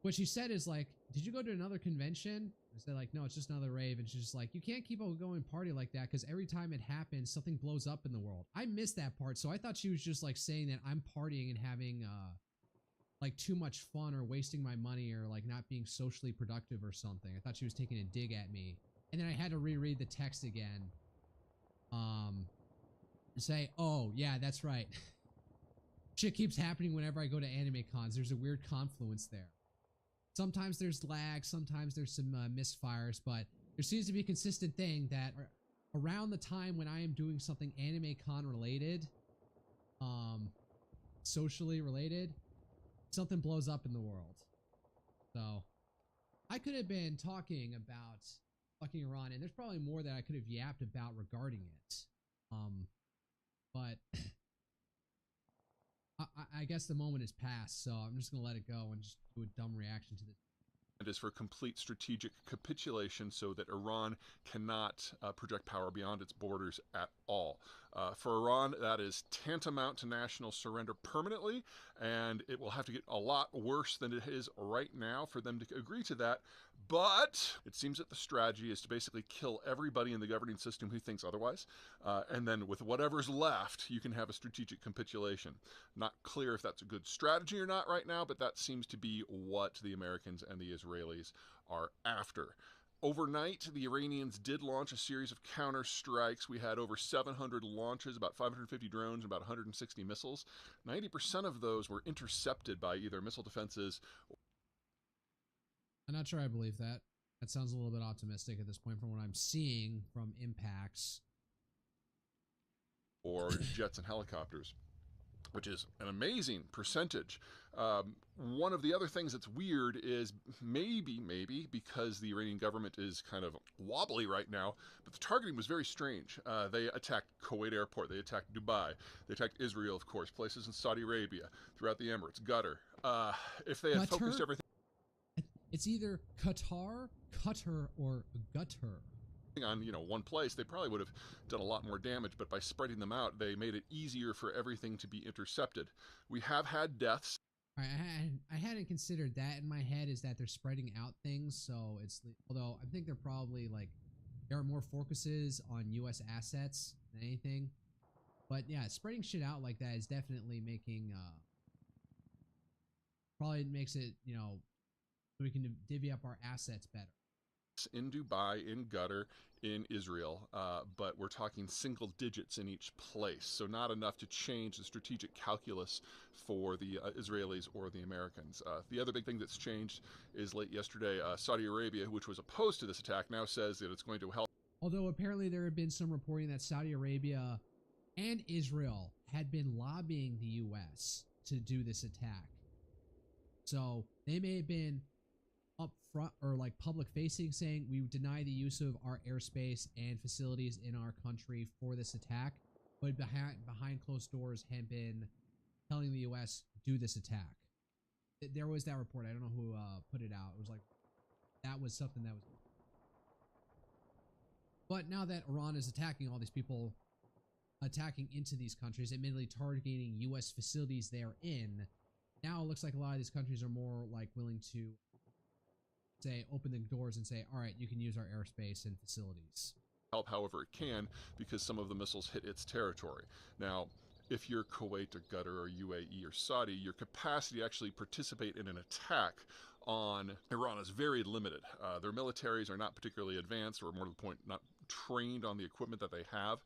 what she said is like, did you go to another convention? I said like, no, it's just another rave. And she's just like, you can't keep on going party like that, because every time it happens, something blows up in the world. I missed that part. So I thought she was just like saying that I'm partying and having like too much fun or wasting my money or like not being socially productive or something. I thought she was taking a dig at me. And then I had to reread the text again. Say, oh yeah, that's right. Shit keeps happening whenever I go to anime cons. There's a weird confluence there. Sometimes there's lag, sometimes there's some misfires, but there seems to be a consistent thing that around the time when I am doing something anime con related, socially related, something blows up in the world. So I could have been talking about fucking Iran, and there's probably more that I could have yapped about regarding it. But I guess the moment is past, so I'm just gonna let it go and just do a dumb reaction to this.
is for complete strategic capitulation so that Iran cannot project power beyond its borders at all. For Iran, that is tantamount to national surrender permanently, and it will have to get a lot worse than it is right now for them to agree to that. But it seems that the strategy is to basically kill everybody in the governing system who thinks otherwise, and then with whatever's left, you can have a strategic capitulation. Not clear if that's a good strategy or not right now, but that seems to be what the Americans and the Israelis are after. Overnight, the Iranians did launch a series of counter strikes. We had over 700 launches, about 550 drones, and about 160 missiles. 90% of those were intercepted by either missile defenses.
I'm not sure I believe that. That sounds a little bit optimistic at this point from what I'm seeing from impacts.
Or jets and helicopters, which is an amazing percentage. One of the other things that's weird is maybe because the Iranian government is kind of wobbly right now, but the targeting was very strange. They attacked Kuwait airport, they attacked Dubai, they attacked Israel, of course, places in Saudi Arabia, throughout the Emirates, Qatar. If they had focused everything...
It's either Qatar, or gutter.
On one place, they probably would have done a lot more damage, but by spreading them out, they made it easier for everything to be intercepted. We have had deaths.
I hadn't considered that in my head, is that they're spreading out things, so it's, although I think they're probably like, there are more focuses on US assets than anything, but yeah, spreading shit out like that is definitely making probably makes it, so we can divvy up our assets better.
in Dubai, in Qatar, in Israel, but we're talking single digits in each place, so not enough to change the strategic calculus for the Israelis or the Americans. The other big thing that's changed is late yesterday, Saudi Arabia, which was opposed to this attack, now says that it's going to help.
Although apparently there had been some reporting that Saudi Arabia and Israel had been lobbying the U.S. to do this attack. So they may have been up front or like public facing saying we deny the use of our airspace and facilities in our country for this attack, but behind closed doors had been telling the U.S. do this attack. There was that report. I don't know who put it out. It was like that was something that was. But now that Iran is attacking all these people, attacking into these countries, admittedly targeting U.S. facilities therein, now it looks like a lot of these countries are more like willing to say, open the doors and say, all right, you can use our airspace and facilities.
Help however it can, because some of the missiles hit its territory. Now, if you're Kuwait or Qatar or UAE or Saudi, your capacity to actually participate in an attack on Iran is very limited. Their militaries are not particularly advanced, or more to the point, not trained on the equipment that they have.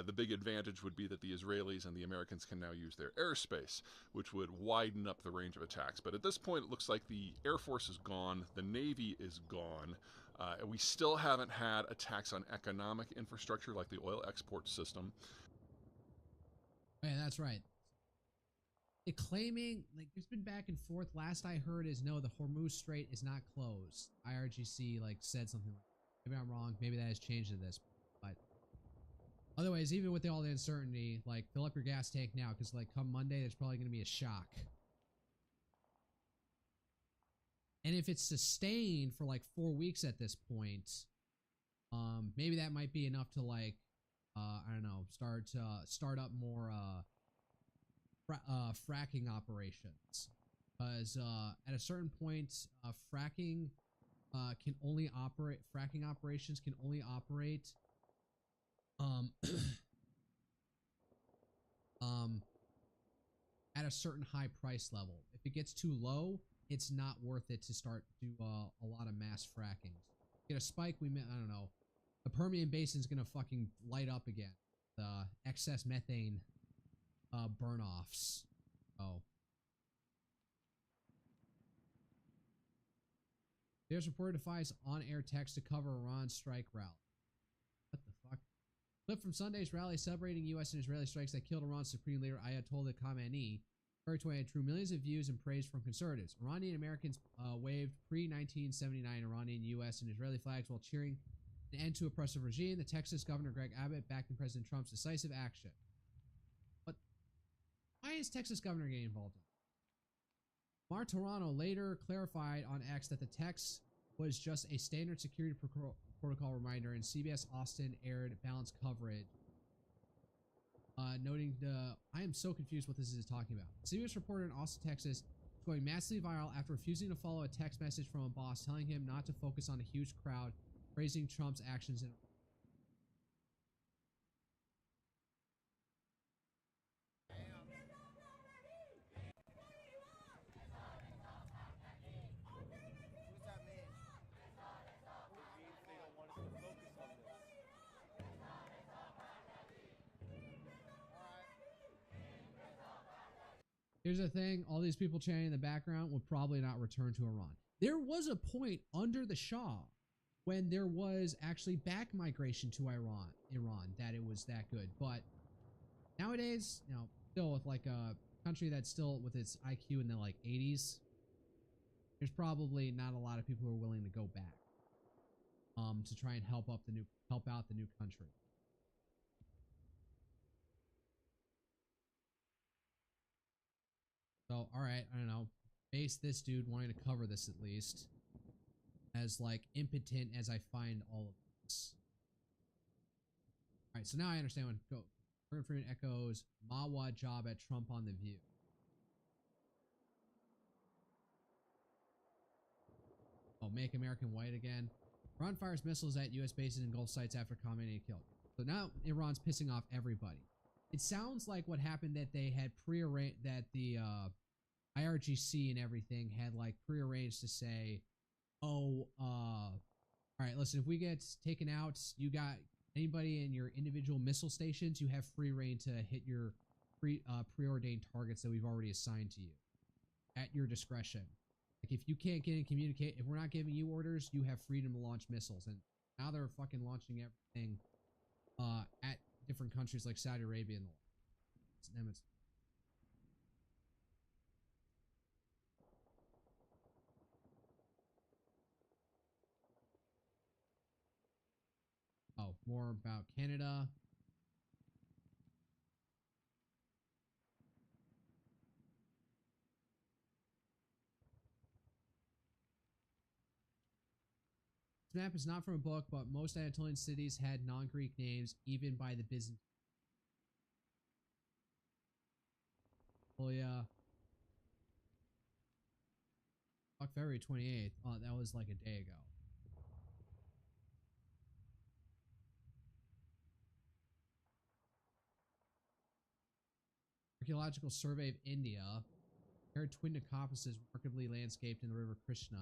The big advantage would be that the Israelis and the Americans can now use their airspace, which would widen up the range of attacks. But at this point, it looks like the Air Force is gone, the Navy is gone, and we still haven't had attacks on economic infrastructure like the oil export system.
Yeah, that's right. They're claiming, like, there's been back and forth. Last I heard is no, the Hormuz Strait is not closed. IRGC, like, said something like that. Maybe I'm wrong. Maybe that has changed to this. But otherwise, even with all the uncertainty, like, fill up your gas tank now, because, like, come Monday, there's probably going to be a shock. And if it's sustained for, like, 4 weeks at this point, maybe that might be enough to, like, I don't know, start up more, fracking operations, because at a certain point fracking operations can only operate at a certain high price level. If it gets too low, it's not worth it to start do a lot of mass fracking. Get a spike, I don't know, the Permian Basin's gonna fucking light up again. The excess methane burn-offs. Oh. There's reported defies on-air text to cover Iran's strike rally. What the fuck? Clip from Sunday's rally celebrating U.S. and Israeli strikes that killed Iran's supreme leader Ayatollah Khamenei. February 28 drew millions of views and praise from conservatives. Iranian Americans waved pre-1979 Iranian, U.S. and Israeli flags while cheering an end to oppressive regime. The Texas Governor Greg Abbott backing President Trump's decisive action. But why is Texas Governor getting involved in it? Mar Toronto later clarified on X that the text was just a standard security protocol reminder, and CBS Austin aired balanced coverage, noting I am so confused what this is talking about. CBS reporter in Austin, Texas, is going massively viral after refusing to follow a text message from a boss telling him not to focus on a huge crowd praising Trump's actions in Here's the thing, all these people chanting in the background would probably not return to Iran. There was a point under the Shah when there was actually back migration to Iran, that it was that good. But nowadays, you know, still with like a country that's still with its IQ in the like 80s, there's probably not a lot of people who are willing to go back to try and help out the new country. So, all right, I don't know, base this dude wanting to cover this at least as like impotent as I find all of this. All right, so now I understand when Morgan Freeman echoes Mawa job at Trump on The View. Oh, make America white again. Iran fires missiles at U.S. bases and Gulf sites after Khamenei killed. So now Iran's pissing off everybody. It sounds like what happened that they had prearranged, that the IRGC and everything had like prearranged to say, oh, All right, listen, if we get taken out, you got anybody in your individual missile stations, you have free reign to hit your preordained targets that we've already assigned to you at your discretion. Like, if you can't get and communicate, if we're not giving you orders, you have freedom to launch missiles. And now they're fucking launching everything at different countries like Saudi Arabia and the like. Oh, more about Canada. This map is not from a book, but most Anatolian cities had non-Greek names, even by the Byzantine. Oh yeah. Fuck, February 28th. Oh, that was like a day ago. Archaeological survey of India. Paired twin necropolises remarkably landscaped in the river Krishna.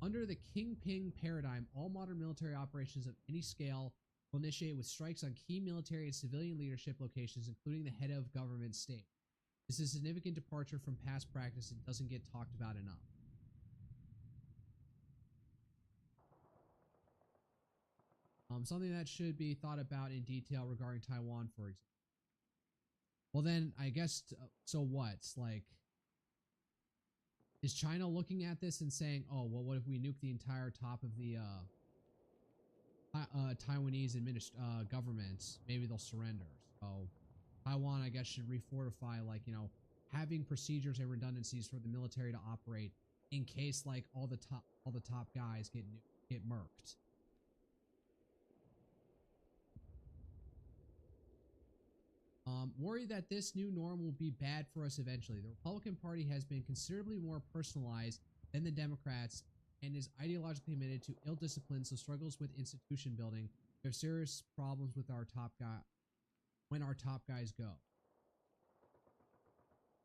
Under the King-Ping paradigm, all modern military operations of any scale will initiate with strikes on key military and civilian leadership locations, including the head of government state. This is a significant departure from past practice and doesn't get talked about enough. Something that should be thought about in detail regarding Taiwan, for example. Well, then, I guess, so what? Like, is China looking at this and saying, oh, well, what if we nuke the entire top of the Taiwanese government? Maybe they'll surrender. So Taiwan, I guess, should refortify, like, you know, having procedures and redundancies for the military to operate in case, like, all the top guys get murked. Worry that this new norm will be bad for us eventually. The Republican Party has been considerably more personalized than the Democrats and is ideologically committed to ill discipline, so struggles with institution building. We have serious problems with our top guy when our top guys go.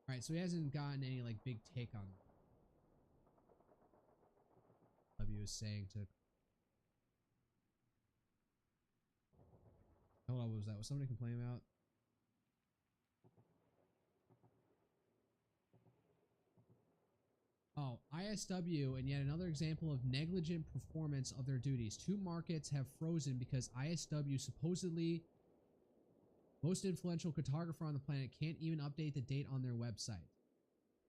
Alright, so he hasn't gotten any like big take on W is saying to. Hold on, what was that? Was somebody complaining about? Oh, ISW, and yet another example of negligent performance of their duties. 2 markets have frozen because ISW, supposedly most influential cartographer on the planet, can't even update the date on their website.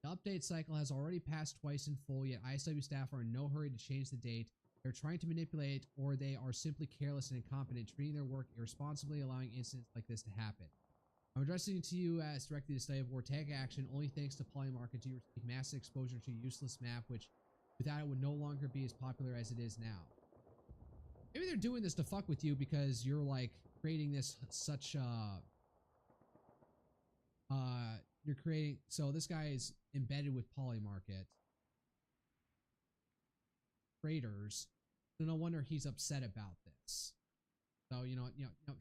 The update cycle has already passed twice in full, yet ISW staff are in no hurry to change the date. They're trying to manipulate, or they are simply careless and incompetent, treating their work irresponsibly, allowing incidents like this to happen. I'm addressing it to you as directly to study of war. Take action. Only thanks to Polymarket do you receive massive exposure to a useless map, which without it would no longer be as popular as it is now. Maybe they're doing this to fuck with you because you're like creating this such you're creating, so this guy is embedded with Polymarket traders, so no wonder he's upset about this. So you know,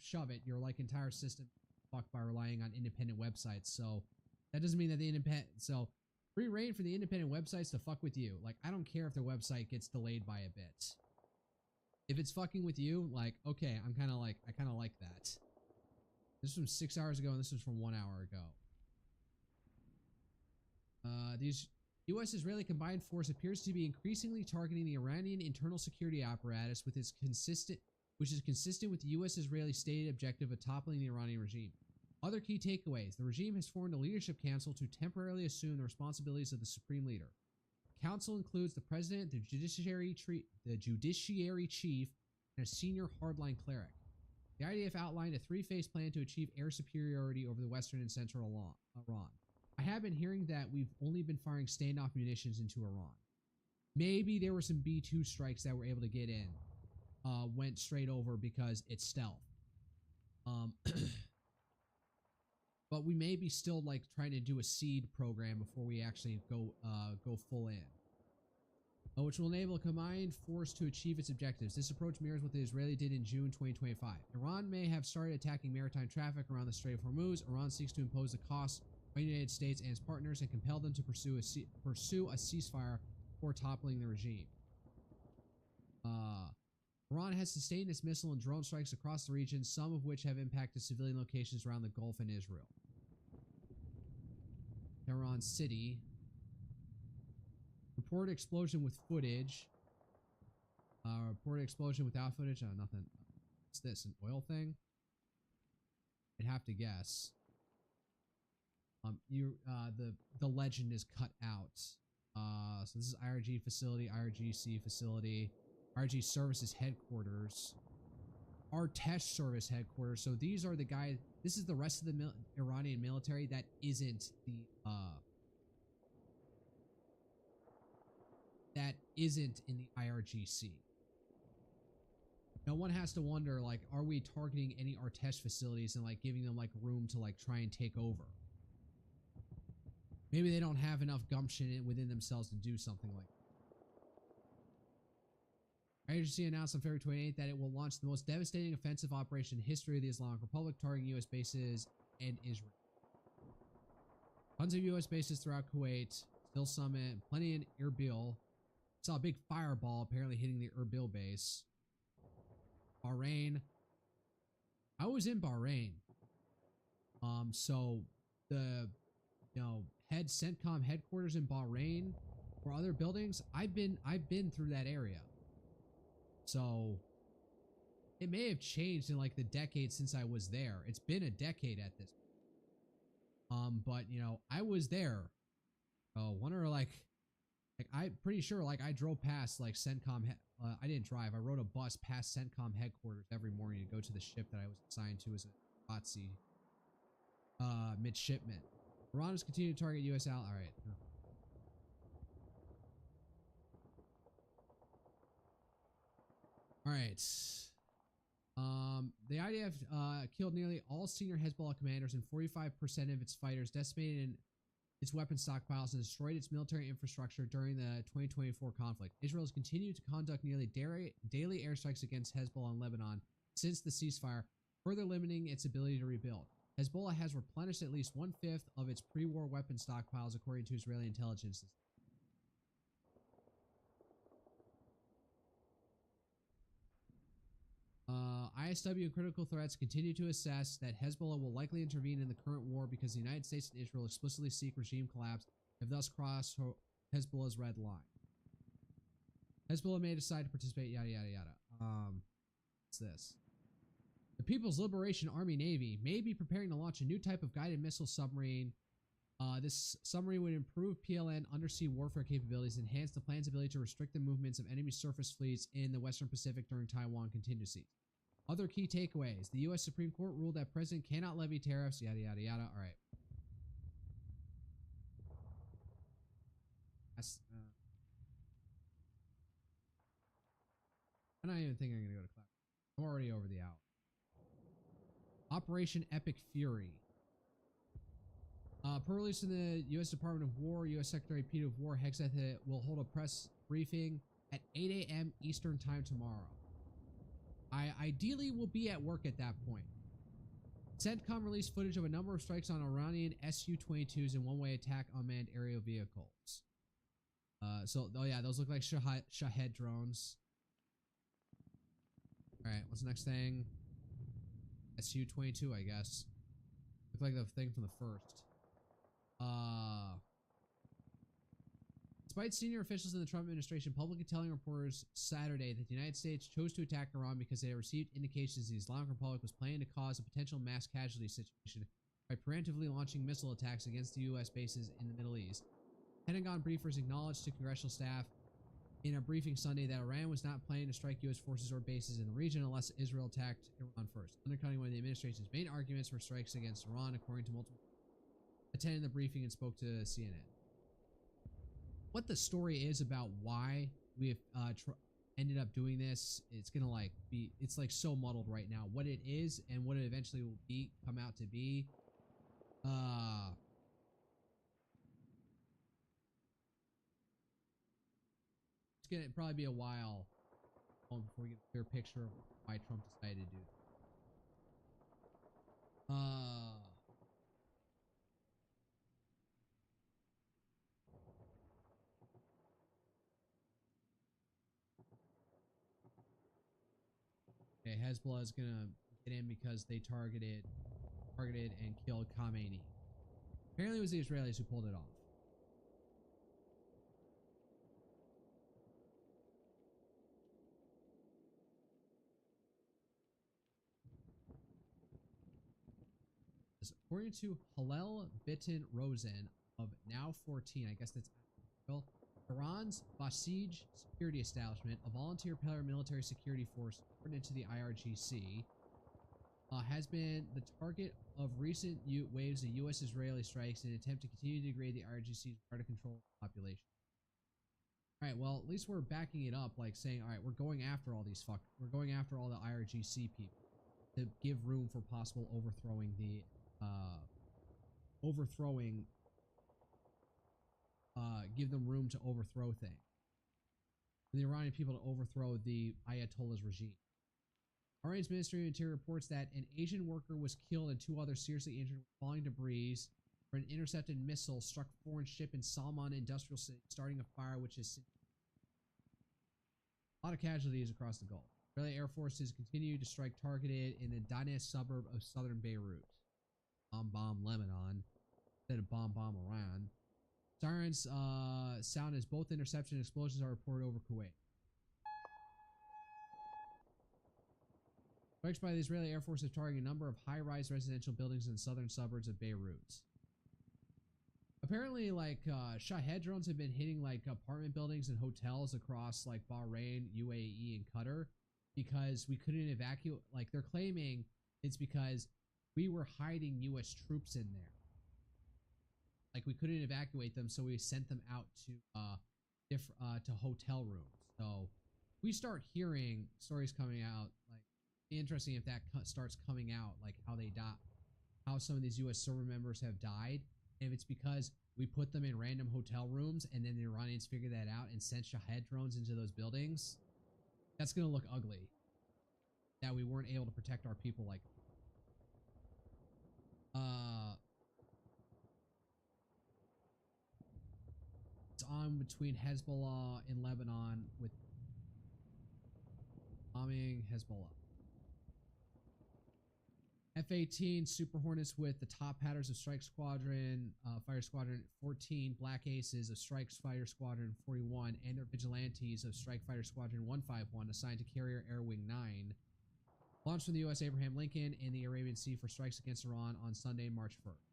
shove it. Your like entire system fucked by relying on independent websites. So that doesn't mean that the independent, so free reign for the independent websites to fuck with you. Like, I don't care if their website gets delayed by a bit. If it's fucking with you, like, okay, I kind of like that. This was from 6 hours ago, and this was from 1 hour ago. These U.S.-Israeli combined force appears to be increasingly targeting the Iranian internal security apparatus which is consistent with the U.S.-Israeli stated objective of toppling the Iranian regime. Other key takeaways. The regime has formed a leadership council to temporarily assume the responsibilities of the supreme leader. The council includes the president, the judiciary chief, and a senior hardline cleric. The IDF outlined a 3-phase plan to achieve air superiority over the western and central Iran. I have been hearing that we've only been firing standoff munitions into Iran. Maybe there were some B-2 strikes that were able to get in. Went straight over because it's stealth. But we may be still like trying to do a seed program before we actually go full in. which will enable a combined force to achieve its objectives. This approach mirrors what the Israeli did in June 2025. Iran may have started attacking maritime traffic around the Strait of Hormuz. Iran seeks to impose the cost on the United States and its partners and compel them to pursue a ceasefire before toppling the regime. Iran has sustained its missile and drone strikes across the region, some of which have impacted civilian locations around the Gulf and Israel. Tehran City. Reported explosion with footage. Reported explosion without footage. Nothing. What's this? An oil thing? I'd have to guess. The legend is cut out. So this is IRG facility, IRGC facility, IRG services headquarters, Artesh service headquarters. So these are the guys. This is the rest of the Iranian military that isn't the that isn't in the IRGC. No one has to wonder, like, are we targeting any Artesh facilities and like giving them like room to like try and take over? Maybe they don't have enough gumption within themselves to do something like that. IRGC announced on February 28th that it will launch the most devastating offensive operation in history of the Islamic Republic, targeting U.S. bases and Israel. Tons of U.S. bases throughout Kuwait, still Summit, plenty in Erbil. Saw a big fireball apparently hitting the Erbil base. Bahrain. I was in Bahrain. So the head CENTCOM headquarters in Bahrain or other buildings, I've been through that area. So it may have changed in like the decade since I was there. It's been a decade at this point. But I was there. Oh, wonder like I'm pretty sure like I drove past like CENTCOM. I didn't drive. I rode a bus past CENTCOM headquarters every morning to go to the ship that I was assigned to as a ROTC midshipman. Iran has continued to target U.S. All right. All right. The IDF killed nearly all senior Hezbollah commanders and 45% of its fighters, decimated its weapon stockpiles, and destroyed its military infrastructure during the 2024 conflict. Israel has continued to conduct nearly daily airstrikes against Hezbollah in Lebanon since the ceasefire, further limiting its ability to rebuild. Hezbollah has replenished at least 1/5 of its pre-war weapon stockpiles, according to Israeli intelligence. ISW and critical threats continue to assess that Hezbollah will likely intervene in the current war because the United States and Israel explicitly seek regime collapse and thus cross Hezbollah's red line. Hezbollah may decide to participate, yada, yada, yada. What's this? The People's Liberation Army Navy may be preparing to launch a new type of guided missile submarine. This submarine would improve PLN undersea warfare capabilities, enhance the plan's ability to restrict the movements of enemy surface fleets in the Western Pacific during Taiwan contingencies. Other key takeaways. The U.S. Supreme Court ruled that president cannot levy tariffs, yada, yada, yada. All right. I'm not even thinking I'm going to go to class. I'm already over the hour. Operation Epic Fury. Per release in the U.S. Department of War, U.S. Secretary Pete of War Hexeth will hold a press briefing at 8 a.m. Eastern Time tomorrow. I ideally will be at work at that point. CENTCOM released footage of a number of strikes on Iranian Su-22s and one-way attack unmanned aerial vehicles. Oh yeah, those look like Shahed drones. All right, what's the next thing? Su-22, I guess. Look like the thing from the first. Despite senior officials in the Trump administration publicly telling reporters Saturday that the United States chose to attack Iran because they had received indications the Islamic Republic was planning to cause a potential mass casualty situation by preemptively launching missile attacks against the U.S. bases in the Middle East, Pentagon briefers acknowledged to congressional staff in a briefing Sunday that Iran was not planning to strike U.S. forces or bases in the region unless Israel attacked Iran first, undercutting one of the administration's main arguments for strikes against Iran, according to multiple attended the briefing and spoke to CNN. What the story is about why we have ended up doing this, it's gonna like be, it's like so muddled right now. What it is and what it eventually will be, come out to be. It's gonna probably be a while before we get a clear picture of why Trump decided to do that. Okay, Hezbollah is gonna get in because they targeted and killed Khamenei. Apparently, it was the Israelis who pulled it off. According to Hillel Bitten Rosen of Now 14, I guess that's Iran's Basij security establishment, a volunteer paramilitary security force according to the IRGC, has been the target of recent waves of U.S.-Israeli strikes in an attempt to continue to degrade the IRGC's power to control the population. All right, well, at least we're backing it up, like saying, all right, we're going after all these we're going after all the IRGC people to give room for possible overthrowing the, give them room to overthrow things. The Iranian people to overthrow the Ayatollah's regime. Bahrain's Ministry of Interior reports that an Asian worker was killed and 2 others seriously injured with falling debris when an intercepted missile struck a foreign ship in Salman Industrial City, starting a fire which is a lot of casualties across the Gulf. Israeli Air Forces continue to strike targeted in the Danes suburb of southern Beirut. Bomb Lebanon instead of bomb Iran. Sirens sound as both interception and explosions are reported over Kuwait. Strikes by the Israeli Air Force are targeting a number of high-rise residential buildings in the southern suburbs of Beirut. Apparently, like, Shahed drones have been hitting, like, apartment buildings and hotels across, like, Bahrain, UAE, and Qatar because we couldn't evacuate. Like, they're claiming it's because we were hiding U.S. troops in there. Like, we couldn't evacuate them, so we sent them out to hotel rooms. So we start hearing stories coming out. Like, interesting if that starts coming out, like how they die, how some of these U.S. server members have died. If it's because we put them in random hotel rooms and then the Iranians figured that out and sent Shahed drones into those buildings, that's gonna look ugly. That we weren't able to protect our people like. It's on between Hezbollah and Lebanon with bombing Hezbollah. F-18 Super Hornets with the top hatters of Strike Squadron, Fighter Squadron 14, Black Aces of Strike Fighter Squadron 41, and their Vigilantes of Strike Fighter Squadron 151 assigned to Carrier Air Wing 9. Launched from the U.S. Abraham Lincoln in the Arabian Sea for strikes against Iran on Sunday, March 1st.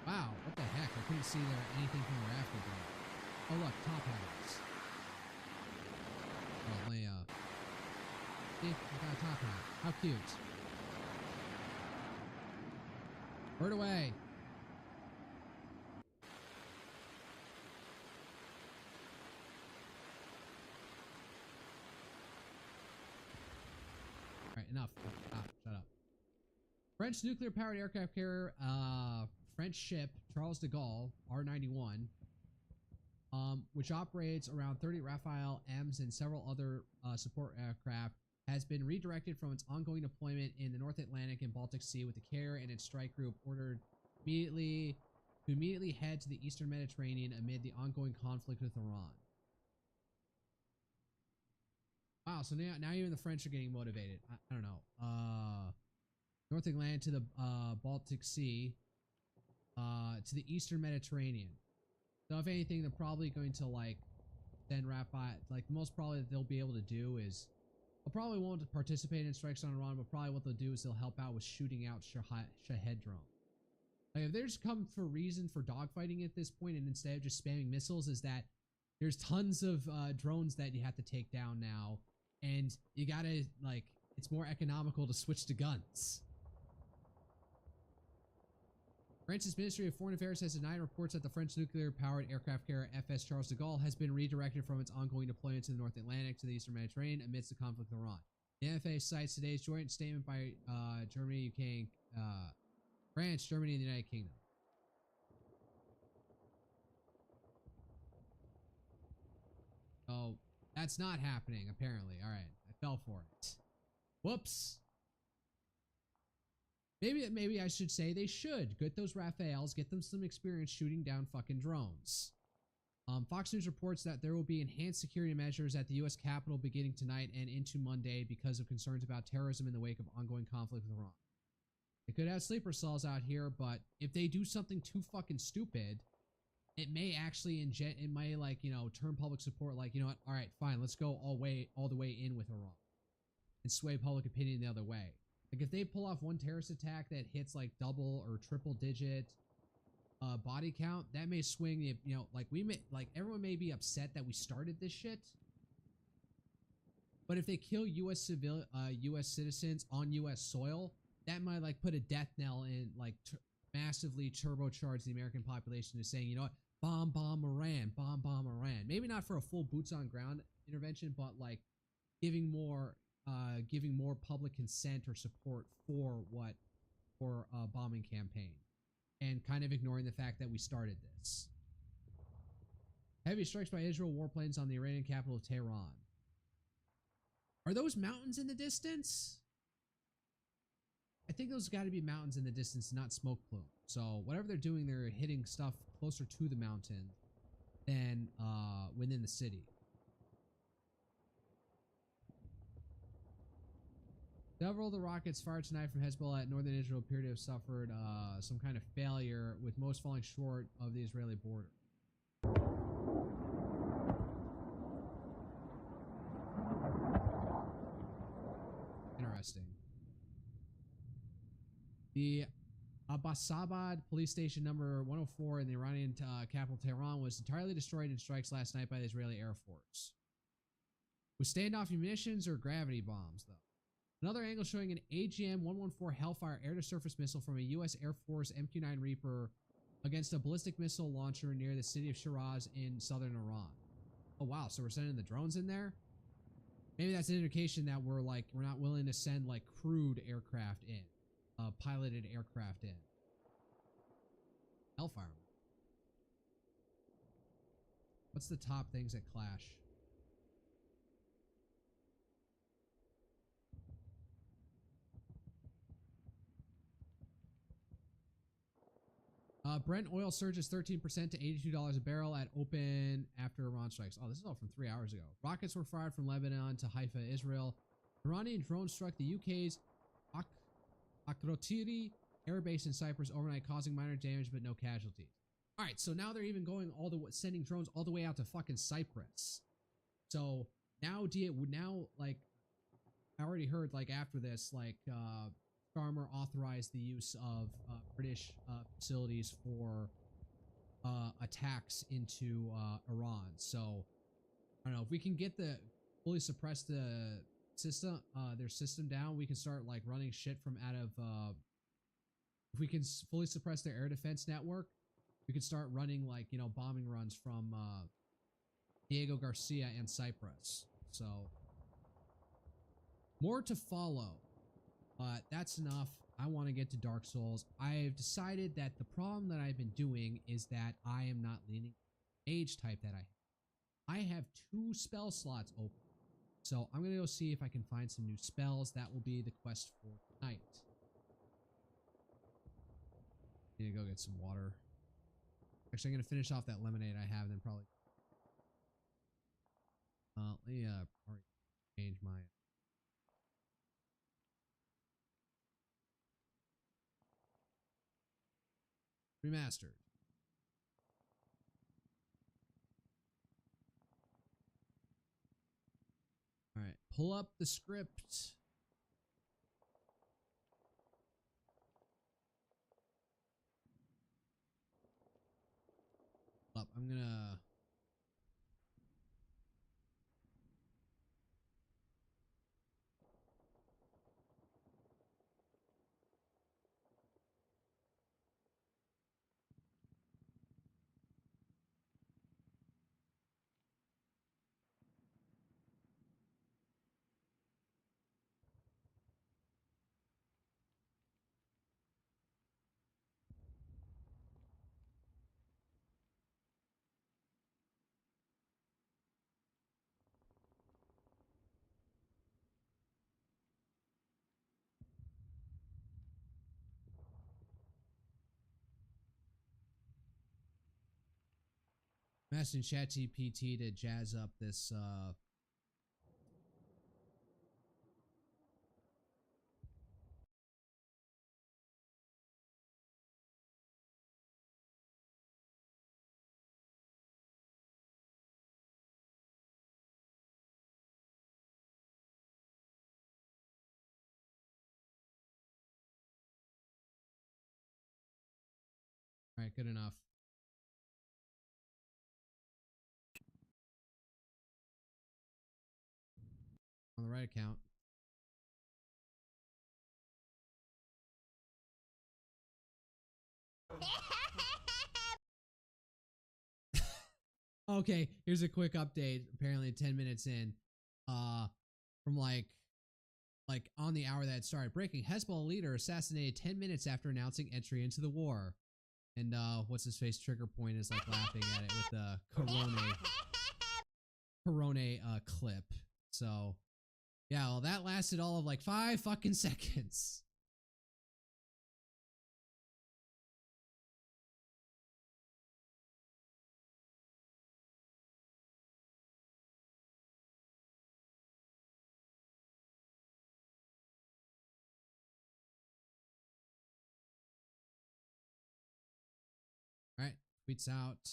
Wow, what the heck? I couldn't see there anything from the rafter door. Oh look, top hats. Oh, see, I got a top hat. How cute. Bird away. Alright, enough. Stop. Shut up. French nuclear-powered aircraft carrier, French ship Charles de Gaulle, R-91, which operates around 30 Rafale M's and several other support aircraft, has been redirected from its ongoing deployment in the North Atlantic and Baltic Sea, with the carrier and its strike group ordered to immediately head to the Eastern Mediterranean amid the ongoing conflict with Iran. Wow, so now even the French are getting motivated. I don't know. North Atlantic to the Baltic Sea, to the Eastern Mediterranean. So if anything, they're probably going to like send like most probably that they'll be able to do is they'll probably won't participate in strikes on Iran, but probably what they'll do is they'll help out with shooting out Shahed drones. Like if there's come for reason for dogfighting at this point, and instead of just spamming missiles, is that there's tons of drones that you have to take down now, and you gotta like it's more economical to switch to guns. France's Ministry of Foreign Affairs has denied reports that the French nuclear-powered aircraft carrier FS Charles de Gaulle has been redirected from its ongoing deployment to the North Atlantic to the Eastern Mediterranean amidst the conflict with Iran. The NFA cites today's joint statement by Germany, UK, France, Germany, and the United Kingdom. So that's not happening, apparently. All right, I fell for it. Whoops. Maybe I should say they should get those Raphaels, get them some experience shooting down fucking drones. Fox News reports that there will be enhanced security measures at the U.S. Capitol beginning tonight and into Monday because of concerns about terrorism in the wake of ongoing conflict with Iran. They could have sleeper cells out here, but if they do something too fucking stupid, it may actually it might, like, you know, turn public support, like, you know what, all right, fine, let's go all the way in with Iran and sway public opinion the other way. Like, if they pull off one terrorist attack that hits like double or triple digit body count, that may swing the, you know, like, everyone may be upset that we started this shit, but if they kill U.S. citizens on U.S. soil, that might, like, put a death knell in, like, massively turbocharge the American population to saying, you know what, bomb Iran, bomb Iran. Maybe not for a full boots on ground intervention, but like giving more public consent or support for a bombing campaign, and kind of ignoring the fact that we started this. Heavy strikes by Israel warplanes on the Iranian capital of Tehran. Are those mountains in the distance? I think those got to be mountains in the distance, not smoke plume. So whatever they're doing, they're hitting stuff closer to the mountain than within the city. Several of the rockets fired tonight from Hezbollah at northern Israel appear to have suffered some kind of failure, with most falling short of the Israeli border. Interesting. The Abbasabad police station number 104 in the Iranian capital Tehran was entirely destroyed in strikes last night by the Israeli Air Force. With standoff munitions or gravity bombs, though. Another angle showing an AGM-114 Hellfire air-to-surface missile from a U.S. Air Force MQ-9 Reaper against a ballistic missile launcher near the city of Shiraz in southern Iran. Oh wow, so we're sending the drones in there? Maybe that's an indication that we're not willing to send like crewed aircraft in. Piloted aircraft in. Hellfire. What's the top things that clash? Brent oil surges 13% to $82 a barrel at open after Iran strikes. Oh, this is all from 3 hours ago. Rockets were fired from Lebanon to Haifa, Israel. Iranian drones struck the UK's Akrotiri airbase in Cyprus overnight, causing minor damage but no casualties. All right, so now they're even going sending drones all the way out to fucking Cyprus. So now, like, I already heard, like, after this, like, Starmer authorized the use of British facilities for attacks into Iran. So I don't know if we can get fully suppress the system, their system down. We can start like running shit from out of. If we can fully suppress their air defense network, we can start running, like, you know, bombing runs from Diego Garcia and Cyprus. So more to follow. But that's enough. I want to get to Dark Souls. I've decided that the problem that I've been doing is that I am not leaning mage type that I have 2 spell slots open. So I'm going to go see if I can find some new spells. That will be the quest for tonight. Need to go get some water. Actually, I'm going to finish off that lemonade I have and then probably... let me already change my... Remastered. All right, pull up the script. I'm gonna I'm asking ChatGPT to jazz up this all right, good enough. On the right account. Okay, here's a quick update. Apparently 10 minutes in. From like on the hour that it started. Breaking, Hezbollah leader assassinated 10 minutes after announcing entry into the war. And what's his face trigger point is like laughing at it with the Corone clip. So yeah, well that lasted all of like 5 fucking seconds. All right, tweets out.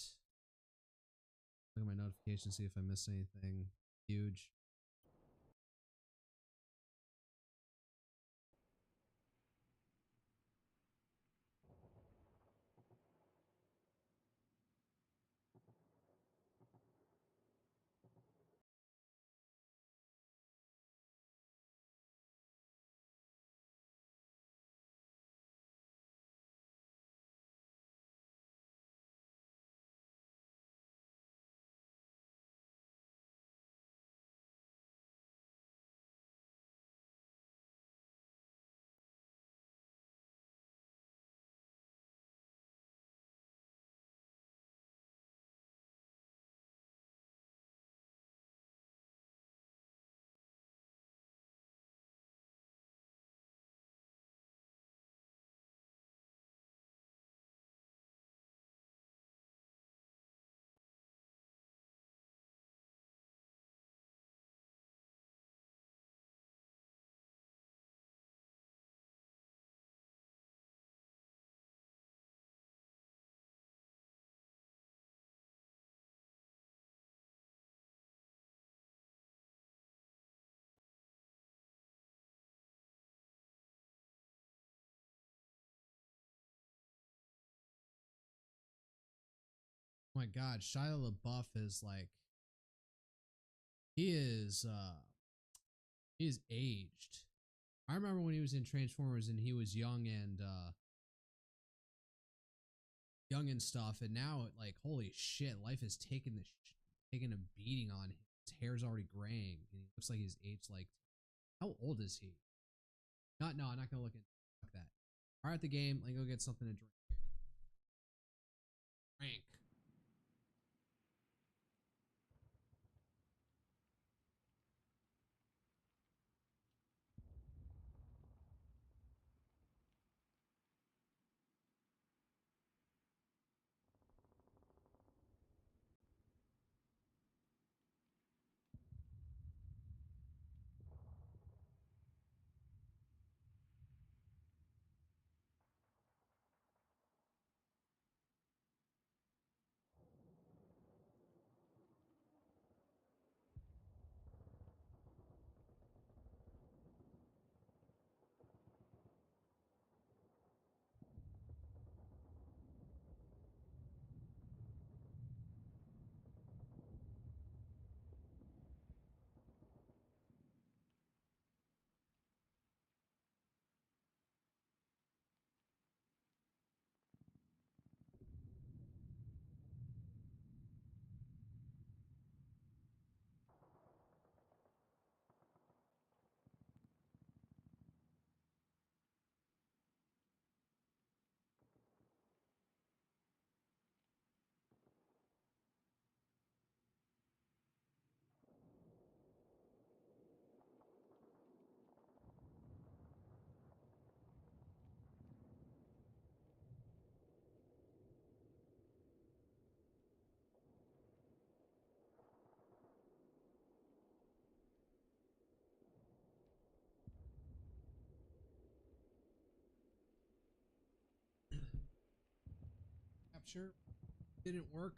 Look at my notifications, see if I missed anything huge. Oh my god, Shia LaBeouf is like he is aged. I remember when he was in Transformers and he was young and stuff, and now like holy shit, life has taken taken a beating on him. His hair's already graying and he looks like he's aged like how old is he? I'm not gonna look at fuck that. All right, at the game, let me go get something to drink. Drink. capture didn't work,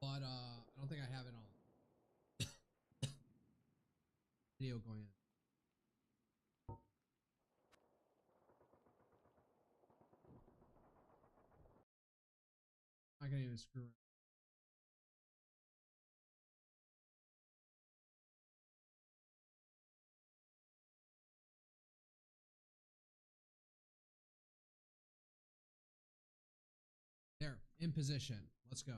but I don't think I have it on video going in. I can't even screw it. There, in position. Let's go.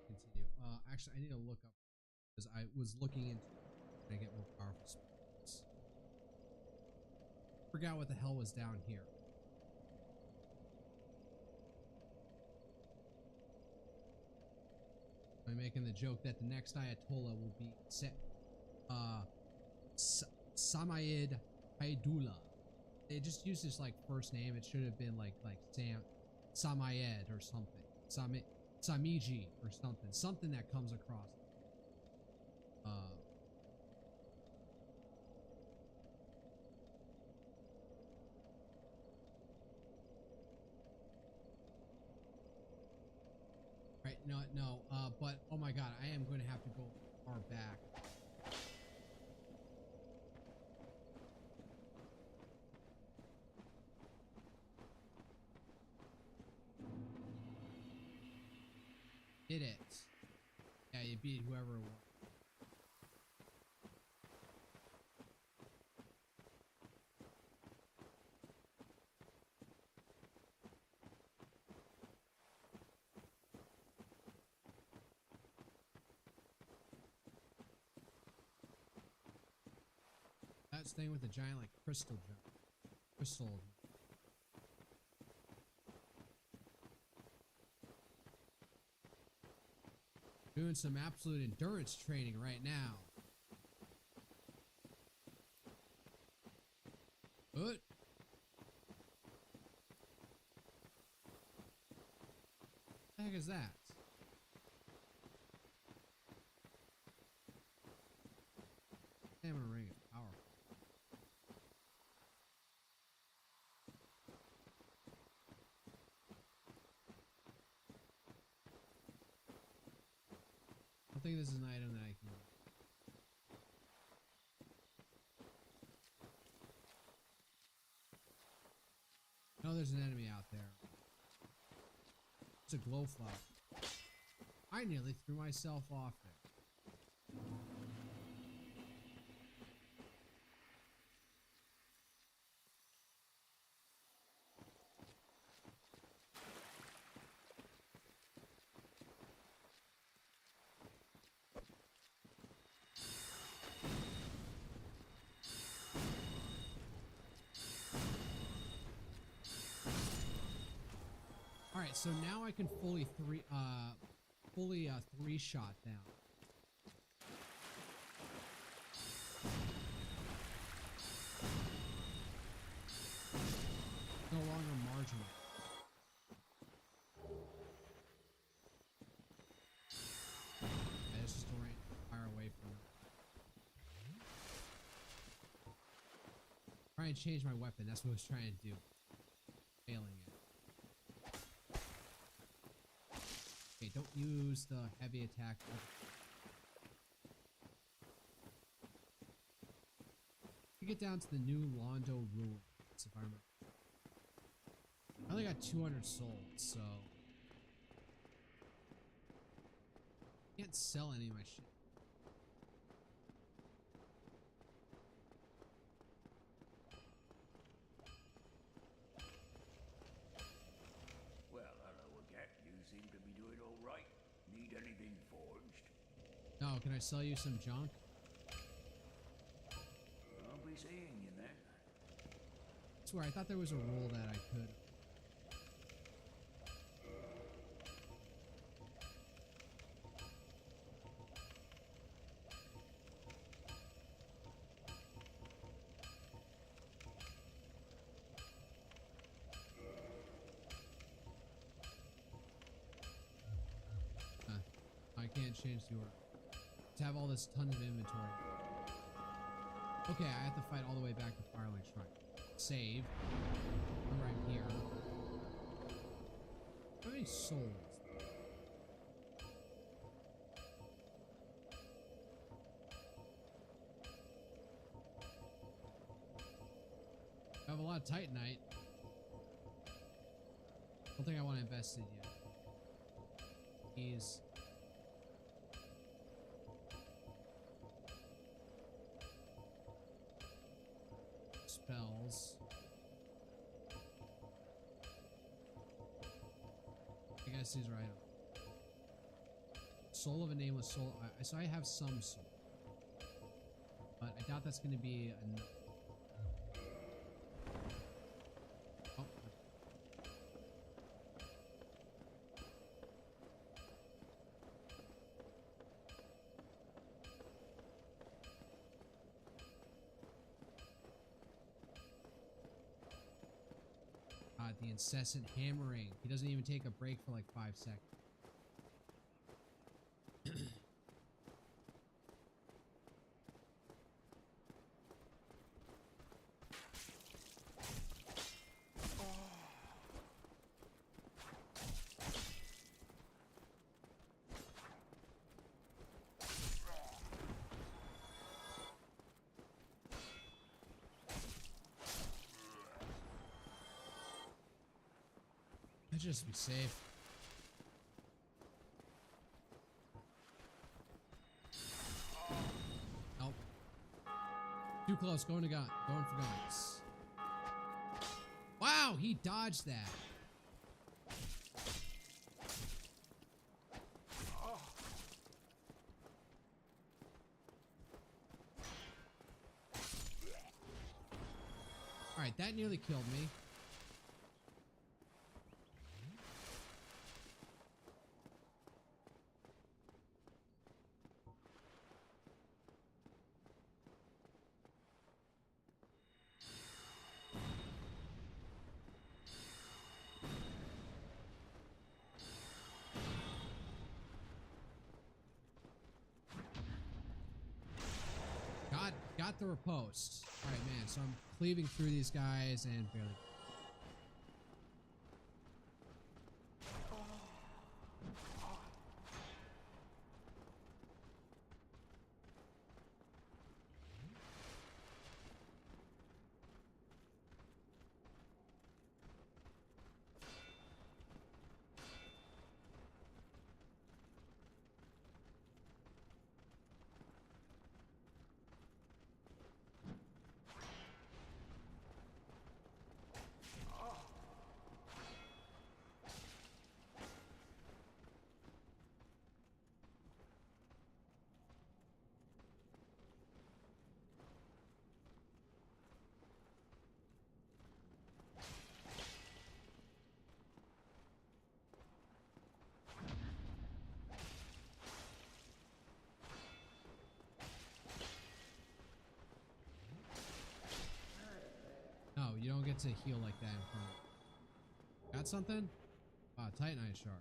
Continue. Actually, I need to look up because I was looking into trying to get more powerful spells. Forgot what the hell was down here. I'm making the joke that the next Ayatollah will be Samayed Haidullah. They just used his like first name. It should have been like Samayed or something. Samiji or something. Something that comes across. Right, no, but oh my god, I am going to have to go far back. Did it. Yeah, you beat whoever it was. That's thing with the giant like crystal. Doing some absolute endurance training right now. Good. What the heck is that? Stamina ring is powerful. I don't think this is an item that I can. No, there's an enemy out there. It's a glow flower. I nearly threw myself off there. Alright, so now I can fully three-shot down. No longer marginal. It's just a range fire away from it. Try and change my weapon, that's what I was trying to do. Failing it. Okay, don't use the heavy attack. We get down to the new Londo ruins, if I remember. I only got 200 souls, so can't sell any of my shit.
Well, hello again. You seem to be doing all right. Need anything forged?
No, can I sell you some junk?
I'll be seeing you then.
I swear, I thought there was a rule that I could. I can't change the order. To have all this ton of inventory. Okay, I have to fight all the way back to Firelight Shrine. Save. Remember, I'm here. How many souls? I have a lot of Titanite. Don't think I want to invest it yet. These. Spells. I guess these are items. Soul of a nameless soul. So I have some soul. But I doubt that's going to be enough. Oh. The incessant hammering. He doesn't even take a break for like 5 seconds. Just be safe. Nope. Too close. Going for guns. Wow, he dodged that. All right, that nearly killed me. Got the riposte. All right, man. So I'm cleaving through these guys and barely. No, you don't get to heal like that in front of you. Got something? Ah, Titanite shard.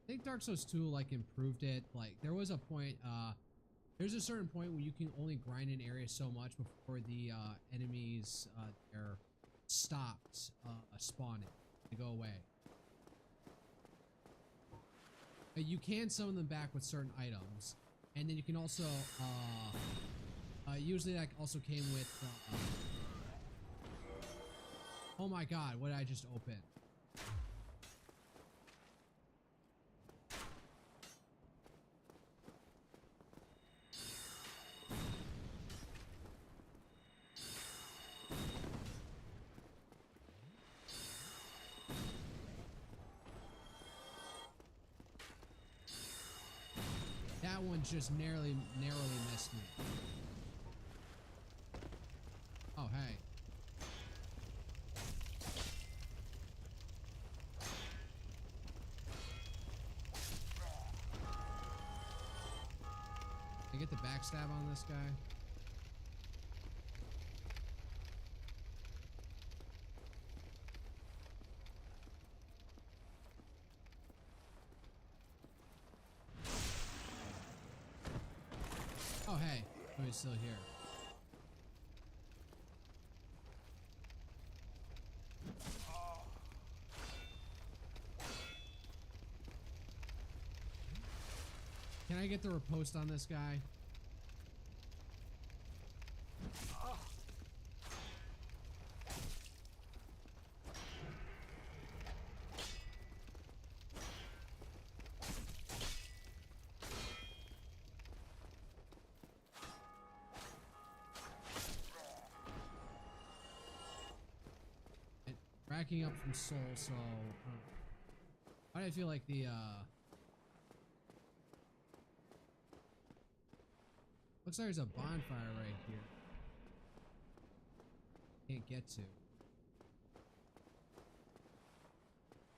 I think Dark Souls 2 like improved it. Like there was a point, there's a certain point where you can only grind an area so much before the enemies they're stopped spawning. They go away. You can summon them back with certain items, and then you can also usually that also came with oh my god, what did I just open? That one just narrowly missed me. Oh, hey. Can I get the backstab on this guy? Oh, he's still here. Can I get the riposte on this guy? Racking up from soul, so why do I feel like the looks like there's a bonfire right here. Can't get to.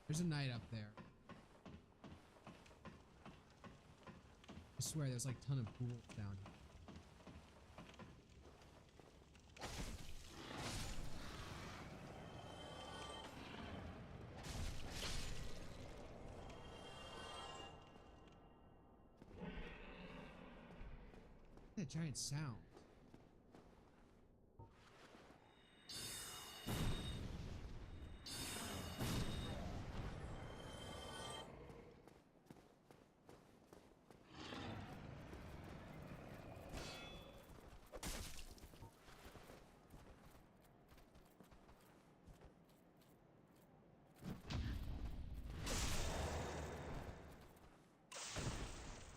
There's a knight up there. I swear there's like a ton of ghouls down here. That giant sound.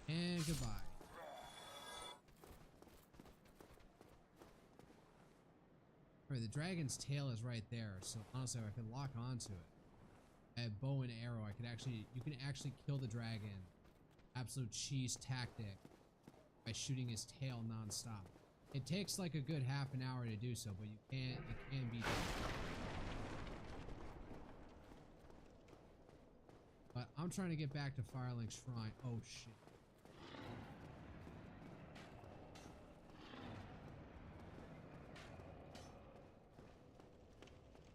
And goodbye. Alright, the dragon's tail is right there, so honestly, if I could lock onto it. I have bow and arrow. You can actually kill the dragon. Absolute cheese tactic by shooting his tail non-stop. It takes like a good half an hour to do so, but it can be done. But I'm trying to get back to Firelink Shrine. Oh shit.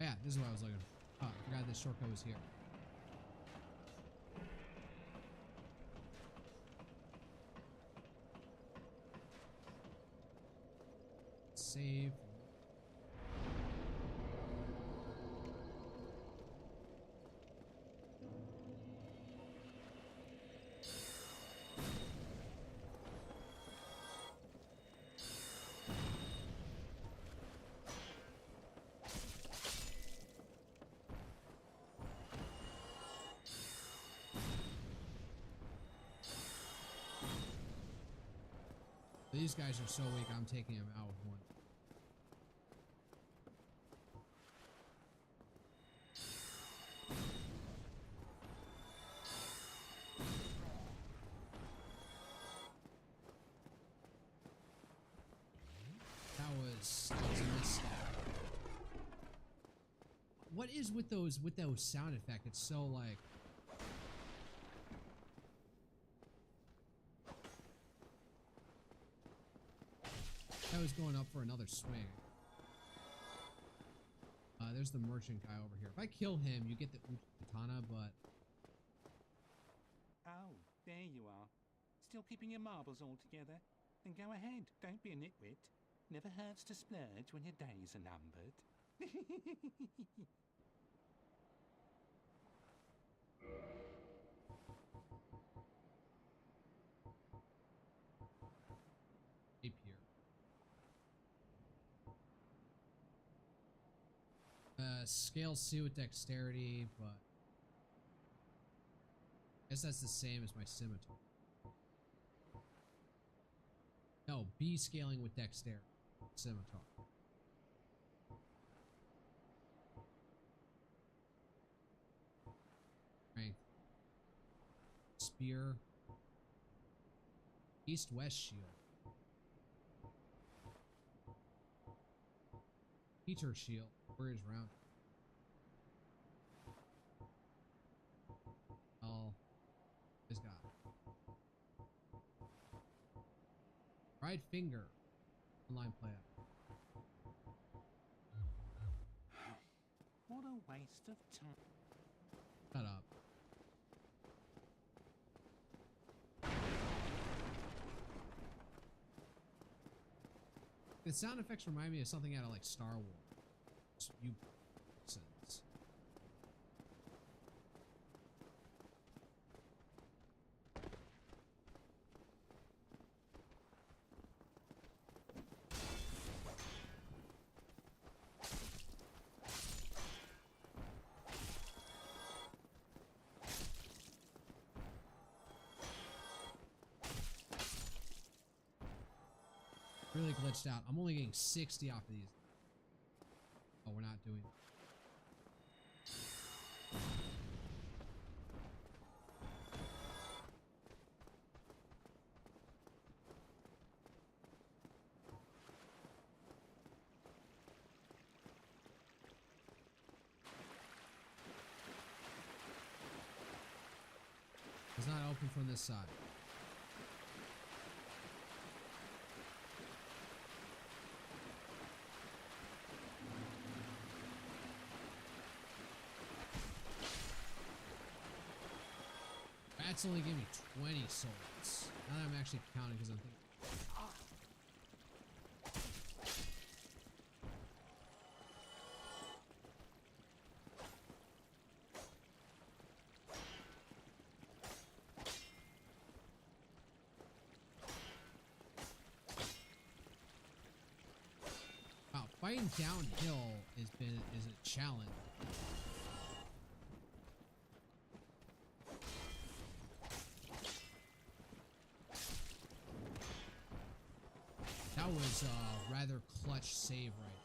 Yeah, this is what I was looking for. Oh, I forgot this shortcut was here. Save. These guys are so weak, I'm taking them out with one. That was a misstep. What is with those sound effects? It's so like I was going up for another swing. There's the merchant guy over here. If I kill him, you get the katana, but...
Oh, there you are. Still keeping your marbles all together? Then go ahead, don't be a nitwit. Never hurts to splurge when your days are numbered.
Rapier. Scale C with dexterity, but I guess that's the same as my scimitar. No, B scaling with dexterity. Scimitar. Strength. Spear. East-west shield. Peter shield. Where is round? Oh, this guy. Right finger. Online play.
What a waste of time.
Shut up. sound effects remind me of something out of like Star Wars. You sense. Really glitched out. I'm only getting 60 off of these. Oh, we're not doing it. It's not open from this side. That's only gave me 20 souls. Now that I'm actually counting because I'm thinking. Wow, fighting downhill is a challenge. That was a rather clutch save right.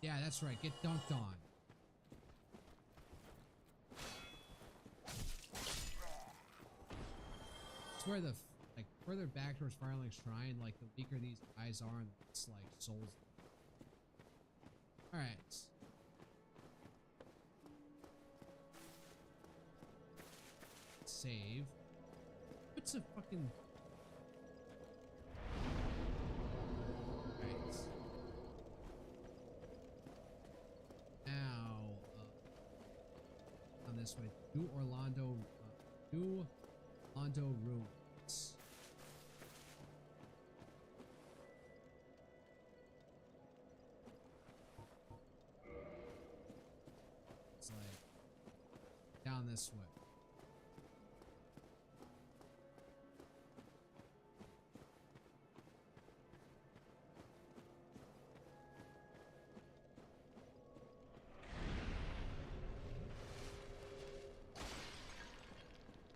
Yeah, that's right. Get dunked on. I swear the like further back towards Firelink Shrine, like the weaker these guys are, and it's like souls. All right. Save. What's a fucking... Right. Now, on this way. New Orlando ruins. It's like down this way.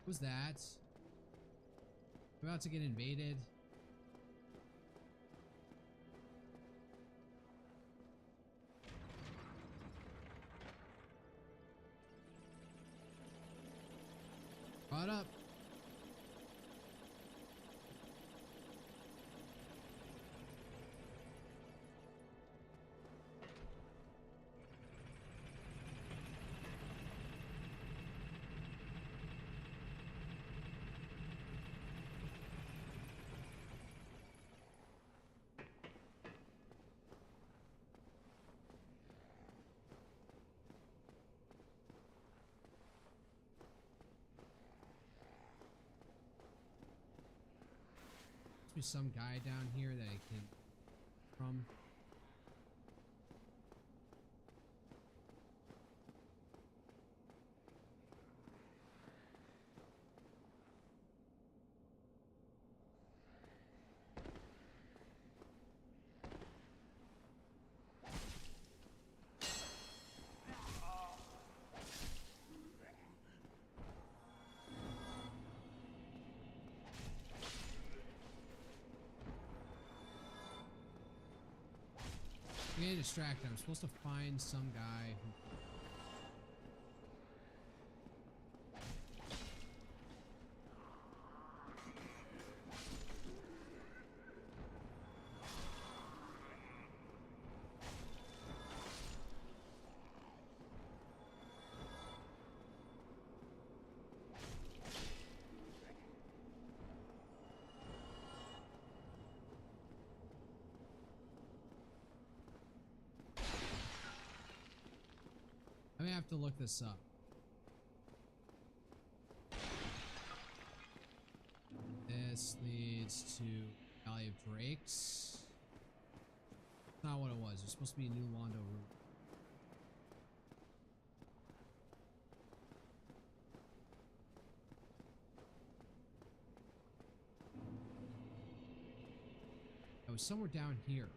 Who's that? We're about to get invaded. Brought up. Be some guy down here that I can from. I'm getting distracted. I'm supposed to find some guy who... I may have to look this up. This leads to Valley of Drakes. That's not what it was. It was supposed to be a new Londo route. It was somewhere down here.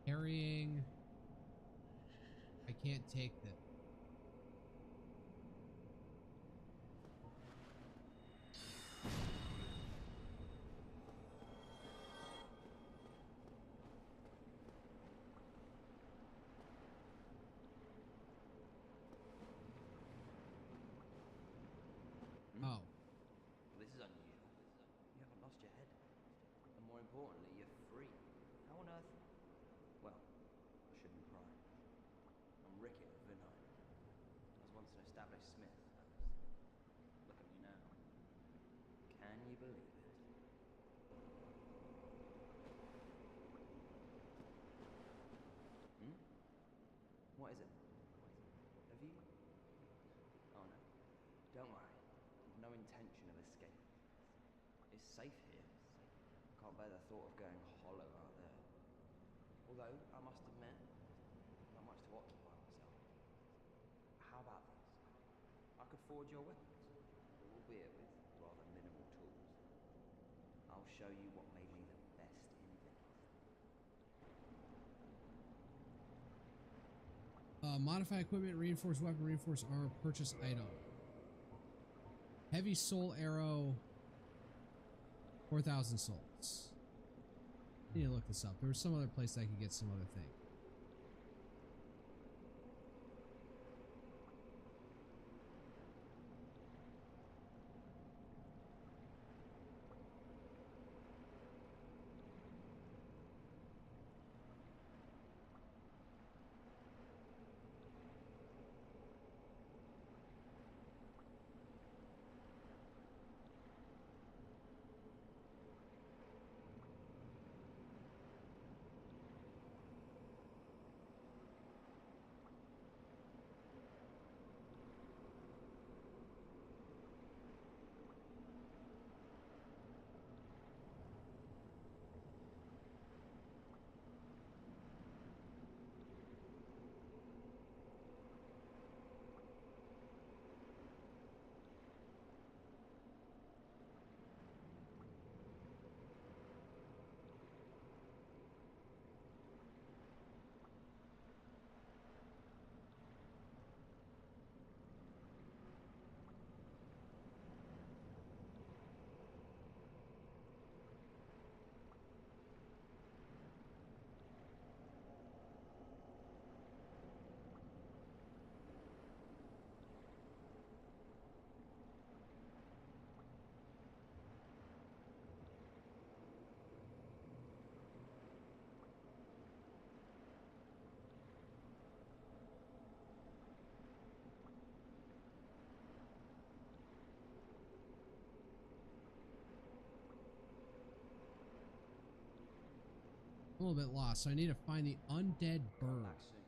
Carrying. I can't take this. Oh.
This is unusual. You haven't lost your head. And more importantly, you're free. How on earth? Well, I shouldn't pry. I'm Rickett of Vinay. I was once an established smith. Look at me now. Can you believe it? Hmm? What is it? Have you? Oh no. Don't worry. I've no intention of escape. It's safe here. Can't bear the thought of going hollow out there. Although, I must admit, not much to occupy myself. How about this? I could forge your weapons, albeit with rather minimal tools. I'll show you what made me the best in business.
Modify equipment, reinforced weapon, reinforced armor, purchase item. Heavy soul arrow, 4,000 souls. I need to look this up. There was some other place I could get some other thing. I'm a little bit lost, so I need to find the undead
Come
bird.
back soon.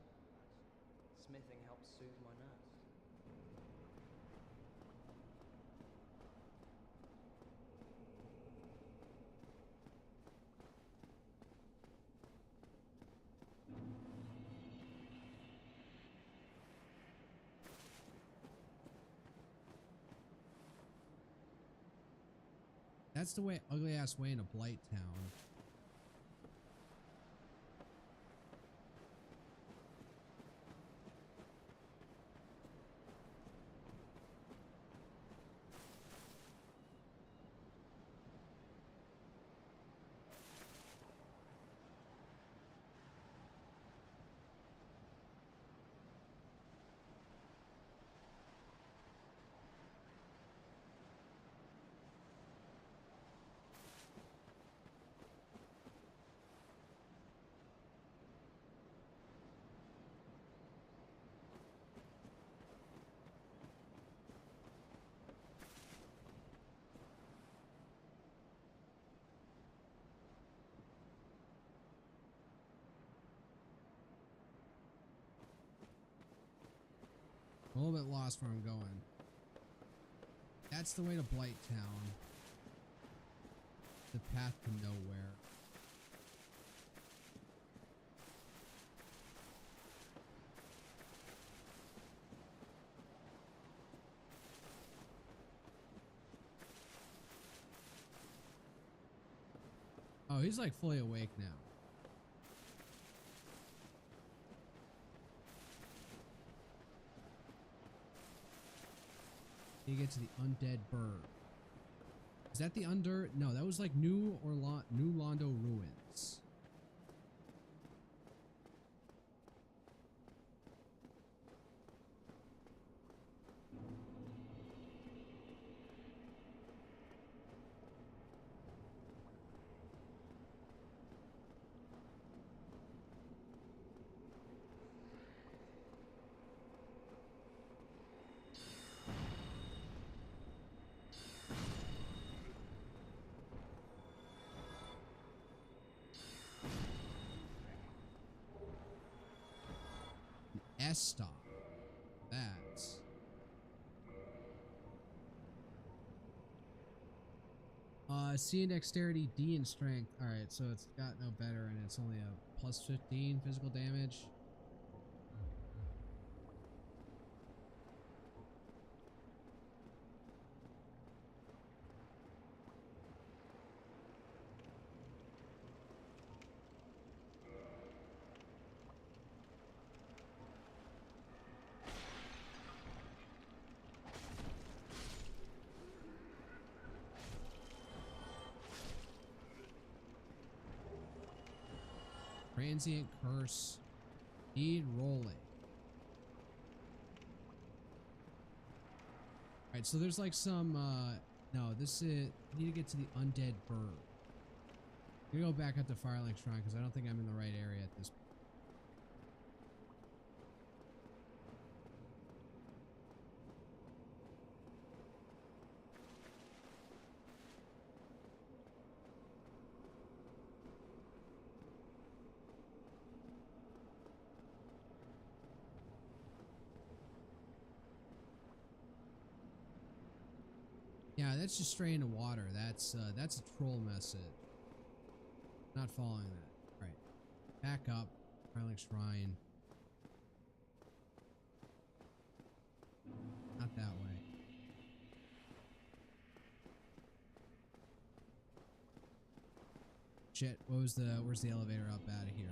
Smithing helps soothe my nerves.
That's the way, ugly ass way into Blight Town. a little bit lost where I'm going. That's the way to Blight Town. The path to nowhere. Oh, he's like fully awake now. You get to the undead bird. Is that the No, that was like New Londo Ruins. S stop. That's C in dexterity, D in strength. Alright, so it's got no better and it's only a plus 15 physical damage. Transient curse. Need rolling. Alright, so there's like some no, this is I need to get to the undead bird. I'm gonna go back up to Firelink Shrine because I don't think I'm in the right area at this point. Yeah, that's just straight into water. That's a troll message. Not following that. Right. Back up. Firelink Shrine. Not that way. Shit, where's the elevator up out of here?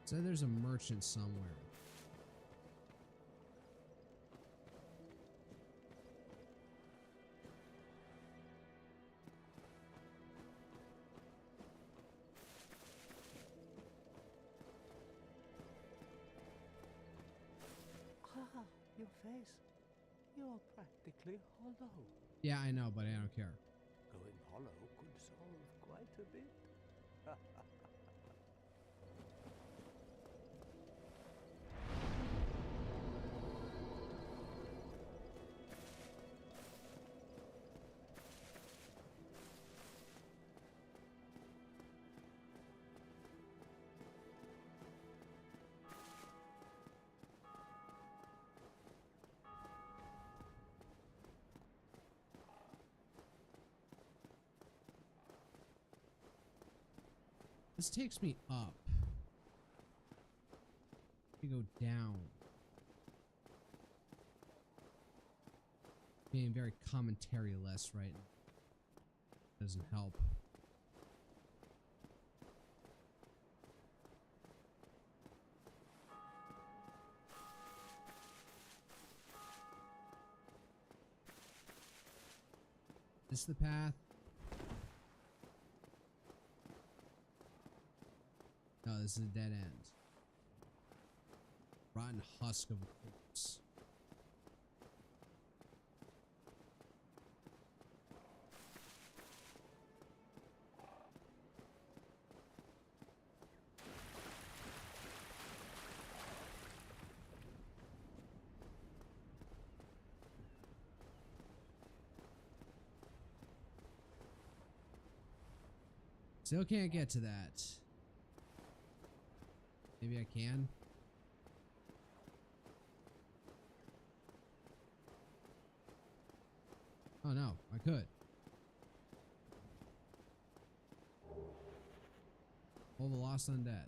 So there's a merchant somewhere.
Ah, your face. You're practically hollow.
Yeah, I know, but I don't care.
Going hollow could solve quite a bit.
This takes me up. We go down. Being very commentary-less right now. Doesn't help. This the path? No, this is a dead end. Rotten husk of a corpse. Still can't get to that. Maybe I can. Oh no, I could. Hold the lost undead.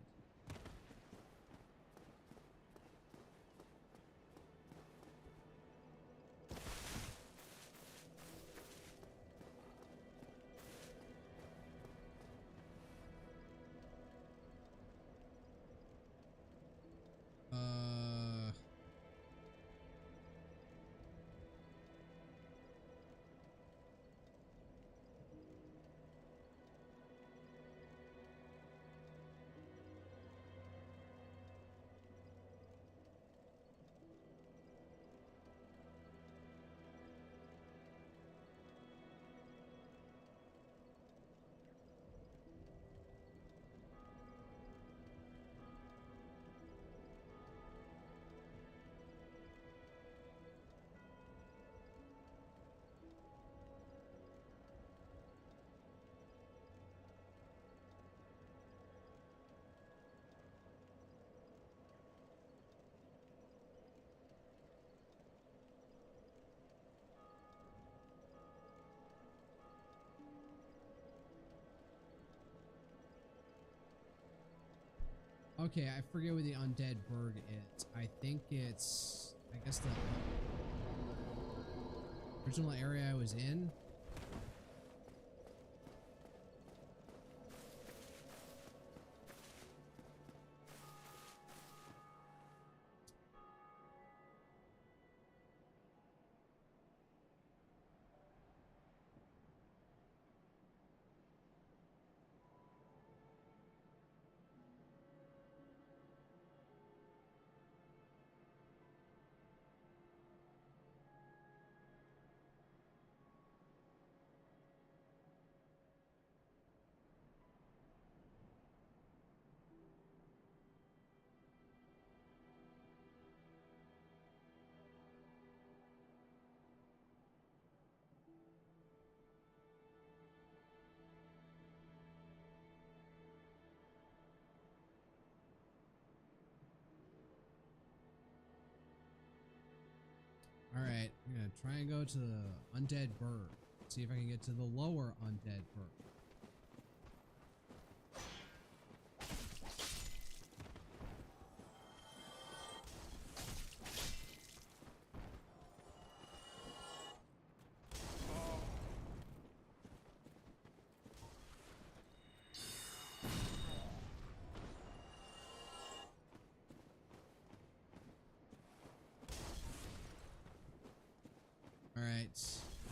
Okay, I forget where the undead bird is. I think it's, I guess, the original area I was in. Alright, I'm gonna try and go to the undead bird. See if I can get to the lower undead bird.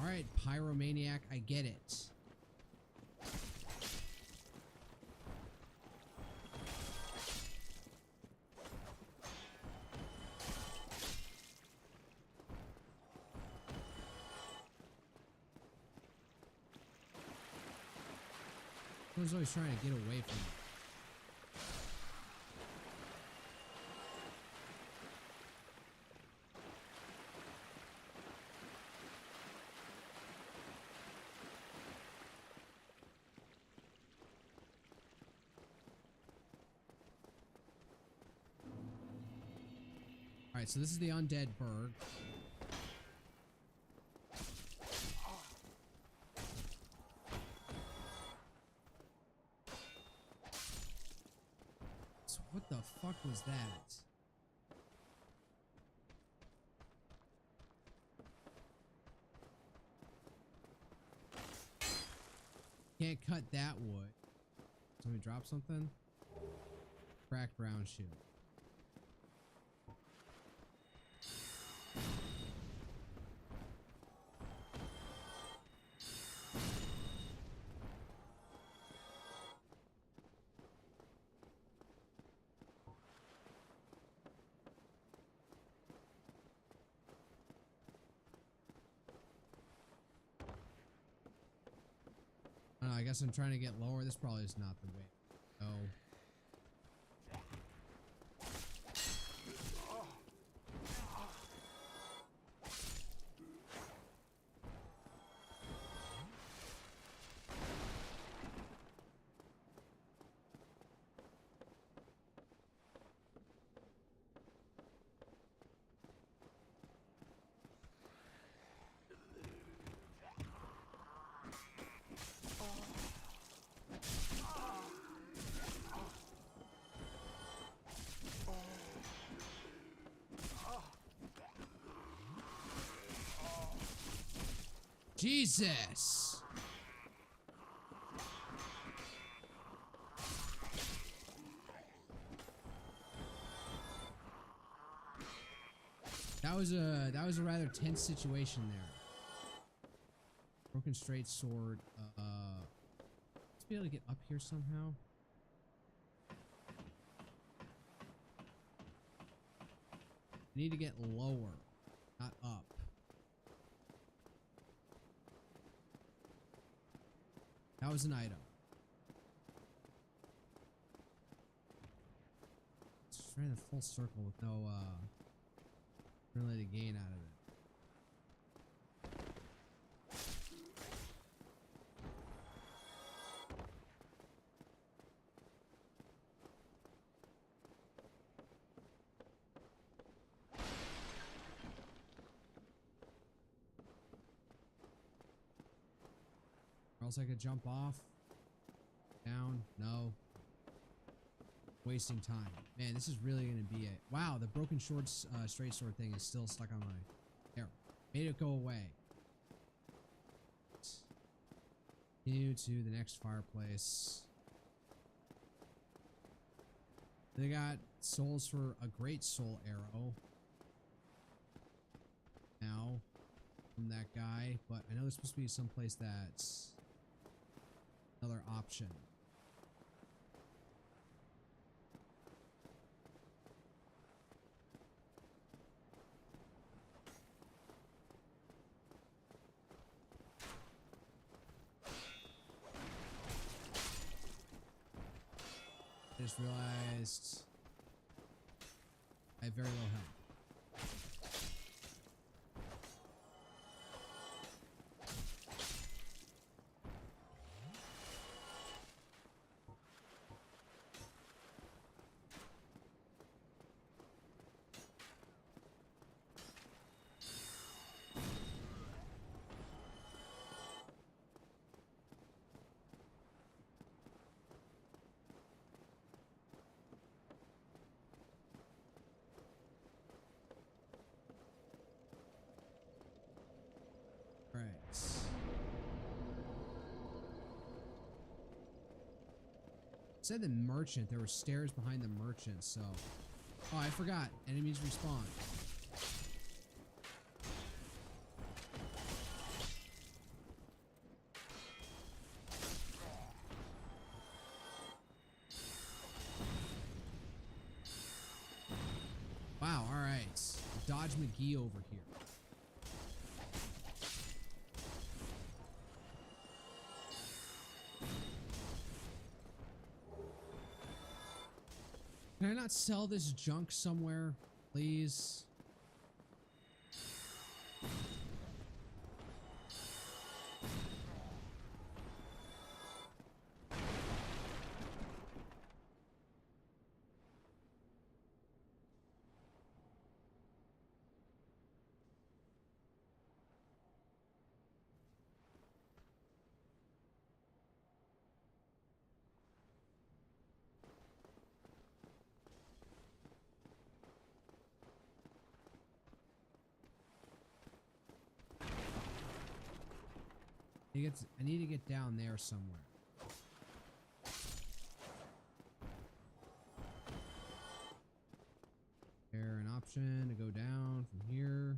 Alright, Pyromaniac, I get it. I was always trying to get away from it. Alright, so this is the undead bird. So what the fuck was that? Can't cut that wood. Somebody drop something? Cracked brown shoe. don't know, I guess I'm trying to get lower. This probably is not the way to go. Jesus! That was a rather tense situation there. Broken straight sword. Let's be able to get up here somehow. I need to get lower, not up. That was an item. Just trying the full circle with no related gain out of it. Or else I could jump off. Down. No. Wasting time. Man, this is really going to be it. Wow, the broken straight sword thing is still stuck on my... There. Made it go away. Continue to the next fireplace. They got souls for a great soul arrow. Now. From that guy. But I know there's supposed to be someplace that's... another option. I just realized I have very low health. Said the merchant. There were stairs behind the merchant, so... Oh, I forgot. Enemies respawn. Wow, alright. Dodge McGee over here. Can I not sell this junk somewhere, please? I need to get down there somewhere. There an option to go down from here.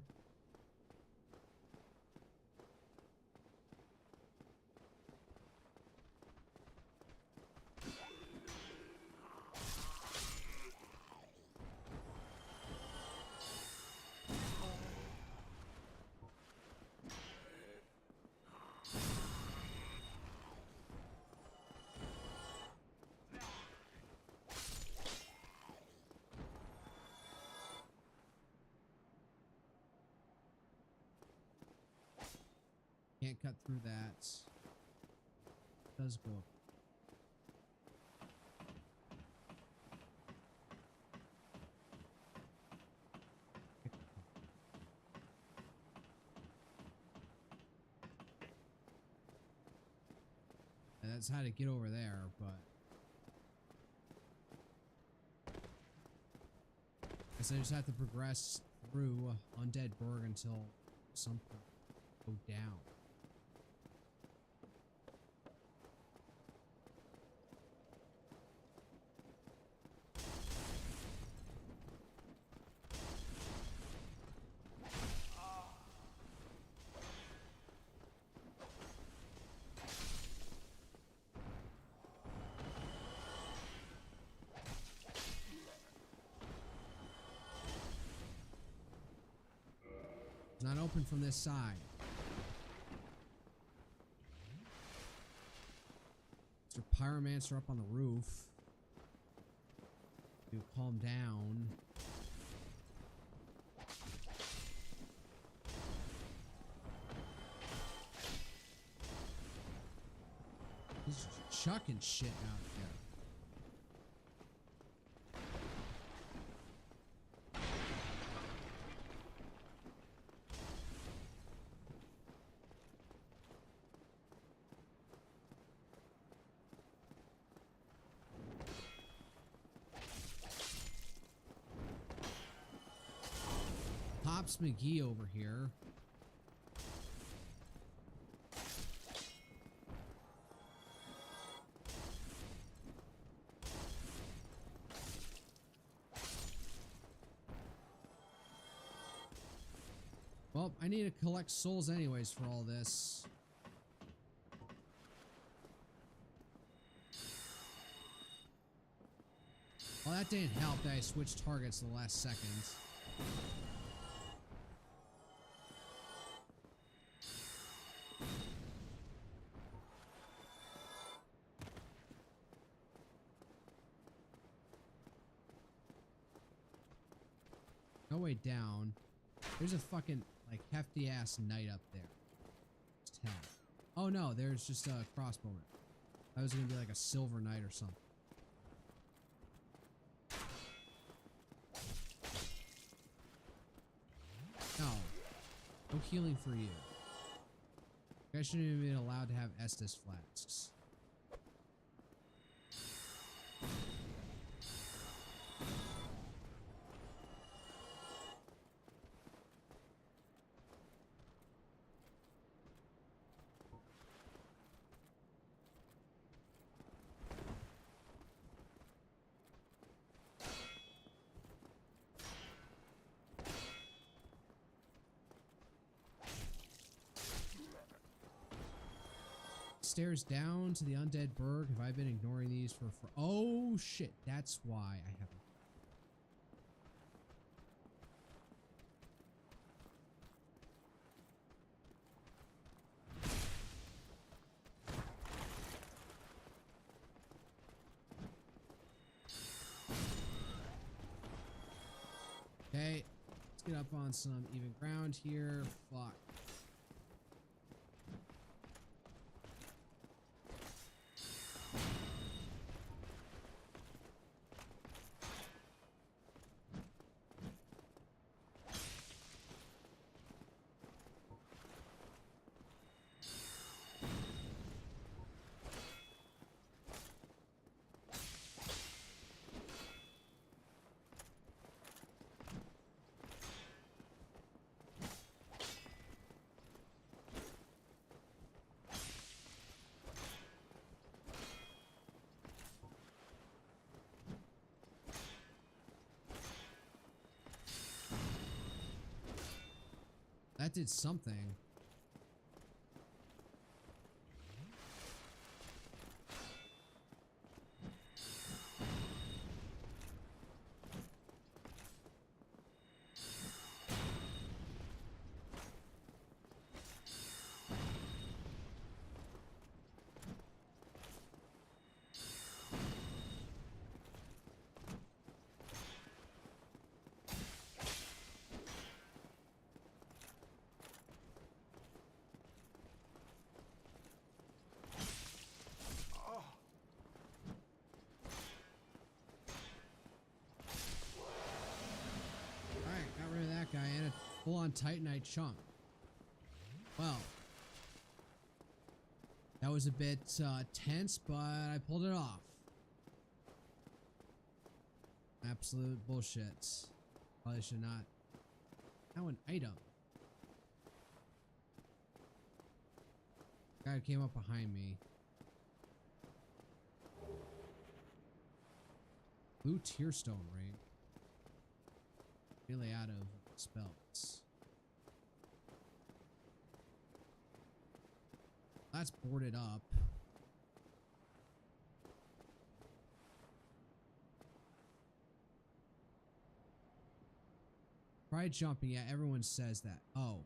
Can't cut through that. Does go up. And that's how to get over there, but I guess I just have to progress through Undead Burg until something go down. It's not open from this side. Mr. Pyromancer up on the roof. You calm down. He's chucking shit out there. Pops McGee over here. Well, I need to collect souls anyways for all this. Well, that didn't help that I switched targets the last second. No way down. There's a fucking, like, hefty ass knight up there. Just have. Oh no, there's just a crossbowman. That was gonna be like a silver knight or something. No. No healing for you. You guys shouldn't even be allowed to have Estus flasks. Stairs down to the Undead Burg. Have I been ignoring these for oh shit, that's why I haven't. Okay, let's get up on some even ground here. Fuck. That did something. on Titanite chunk. Well, that was a bit tense, but I pulled it off. Absolute bullshit. Probably should not. Now an item. Guy came up behind me. Blue Tearstone ring. Really out of spells. That's boarded up. Try jumping. Yeah, everyone says that. Oh.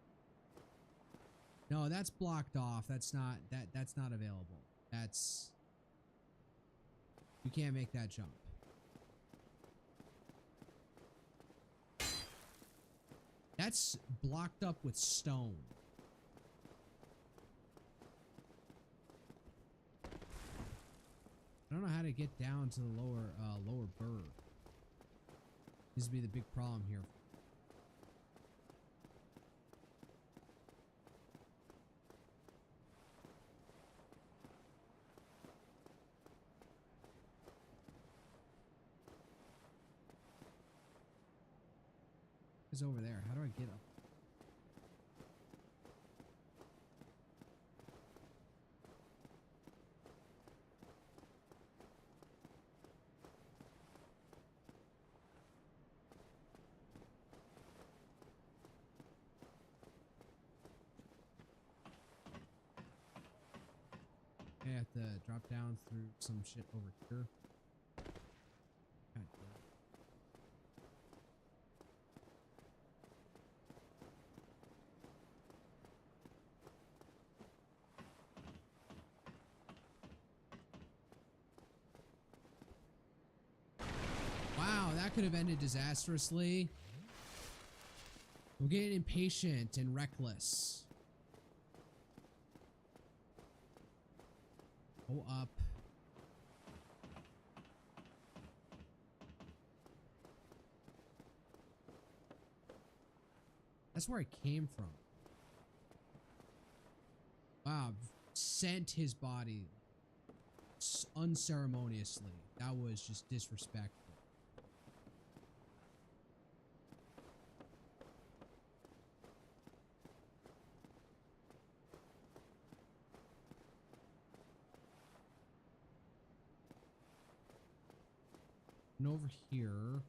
No, that's blocked off. That's not available. That's you can't make that jump. That's blocked up with stone. I don't know how to get down to the lower berg. This would be the big problem here. Is over there. How do I get up? I have to drop down through some shit over here. God damn. Wow, that could have ended disastrously. I'm getting impatient and reckless. Go up. That's where I came from. Wow, sent his body unceremoniously. That was just disrespectful. And over here,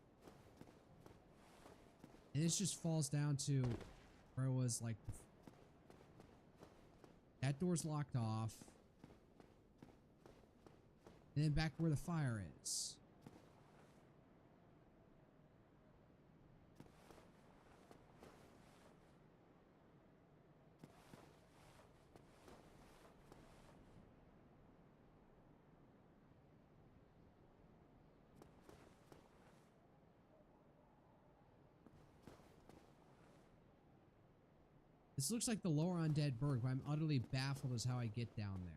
and this just falls down to where I was like before. That door's locked off, and then back where the fire is. This looks like the lower undead berg, but I'm utterly baffled as how I get down there.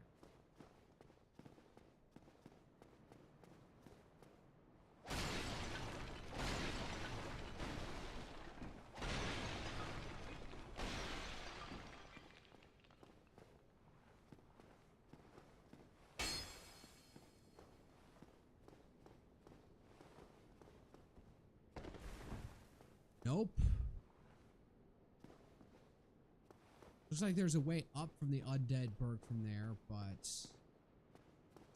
Nope. Looks like there's a way up from the undead berg from there, but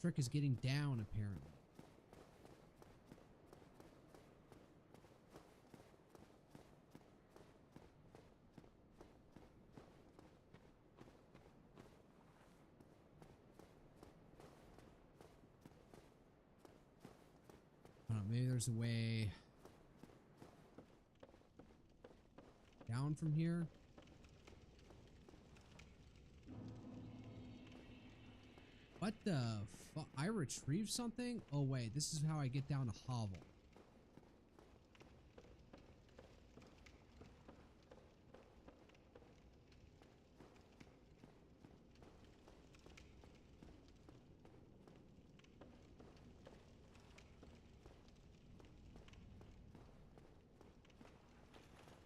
trick is getting down apparently. I don't know, maybe there's a way down from here. What the fuck? I retrieved something? Oh wait, this is how I get down to Hovel.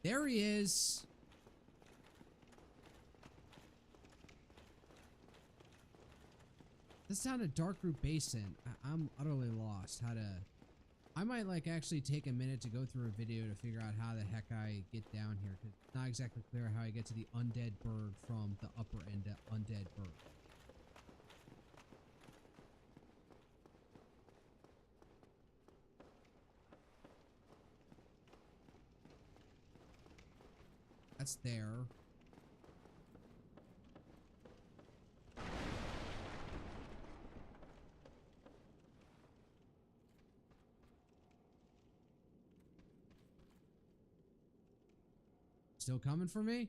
There he is. This sound a dark root basin. I'm utterly lost. How to... I might like actually take a minute to go through a video to figure out how the heck I get down here, because it's not exactly clear how I get to the undead berg from the upper end undead berg. That's there. Still coming for me?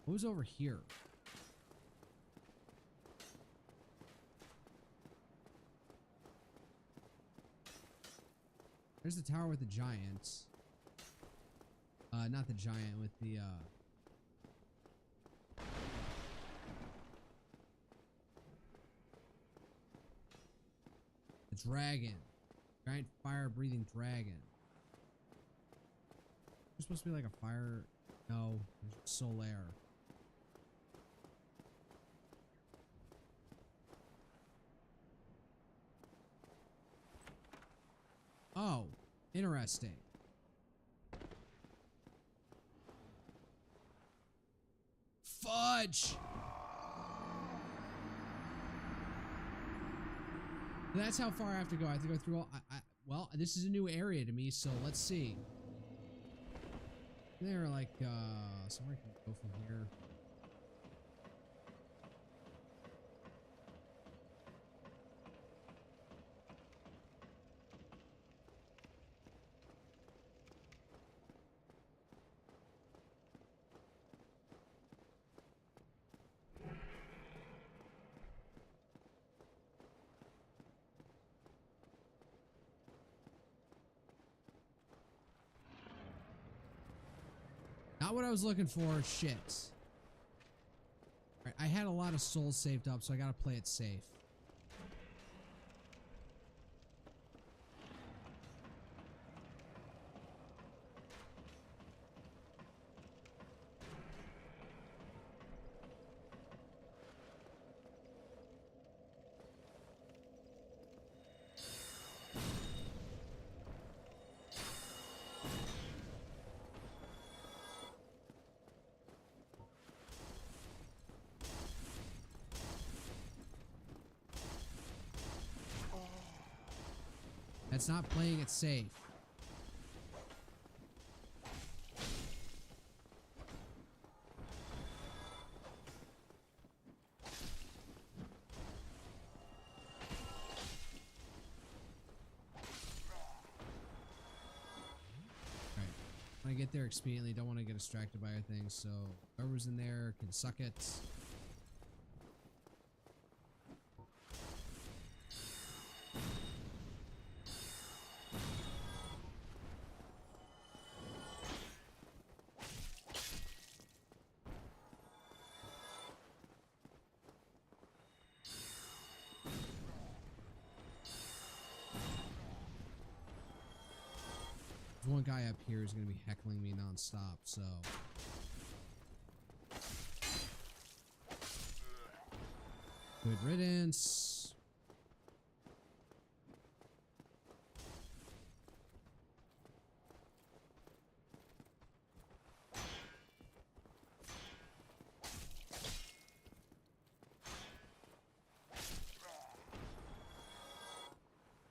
Who's over here? There's the tower with the giants. Not the giant, with the dragon. Giant fire-breathing dragon. There's supposed to be like a fire... No, there's Solaire. Oh, interesting. Fudge! That's how far I have to go. I have to go through all... well, this is a new area to me, so let's see. There, like, somewhere I can go from here. Not what I was looking for. Shit. Alright, I had a lot of souls saved up, so I gotta play it safe. That's not playing it safe. Alright. I want to get there expediently. Don't want to get distracted by other things. So whoever's in there can suck it. One guy up here is going to be heckling me non-stop, so... Good riddance.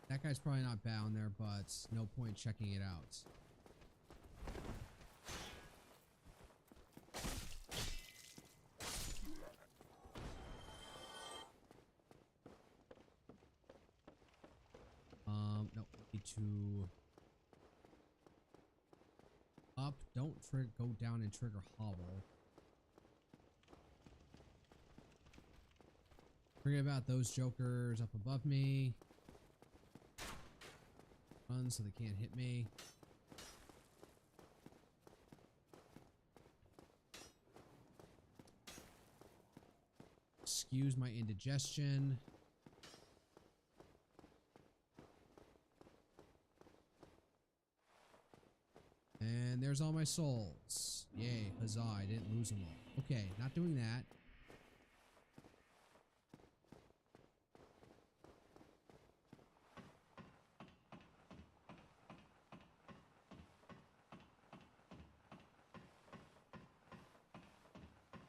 That guy's probably not bound there, but no point checking it out. No, need to up. Don't go down and trigger hobble. Forget about those jokers up above me. Run so they can't hit me. Excuse my indigestion. there's all my souls. Yay, huzzah, I didn't lose them all. Okay, not doing that.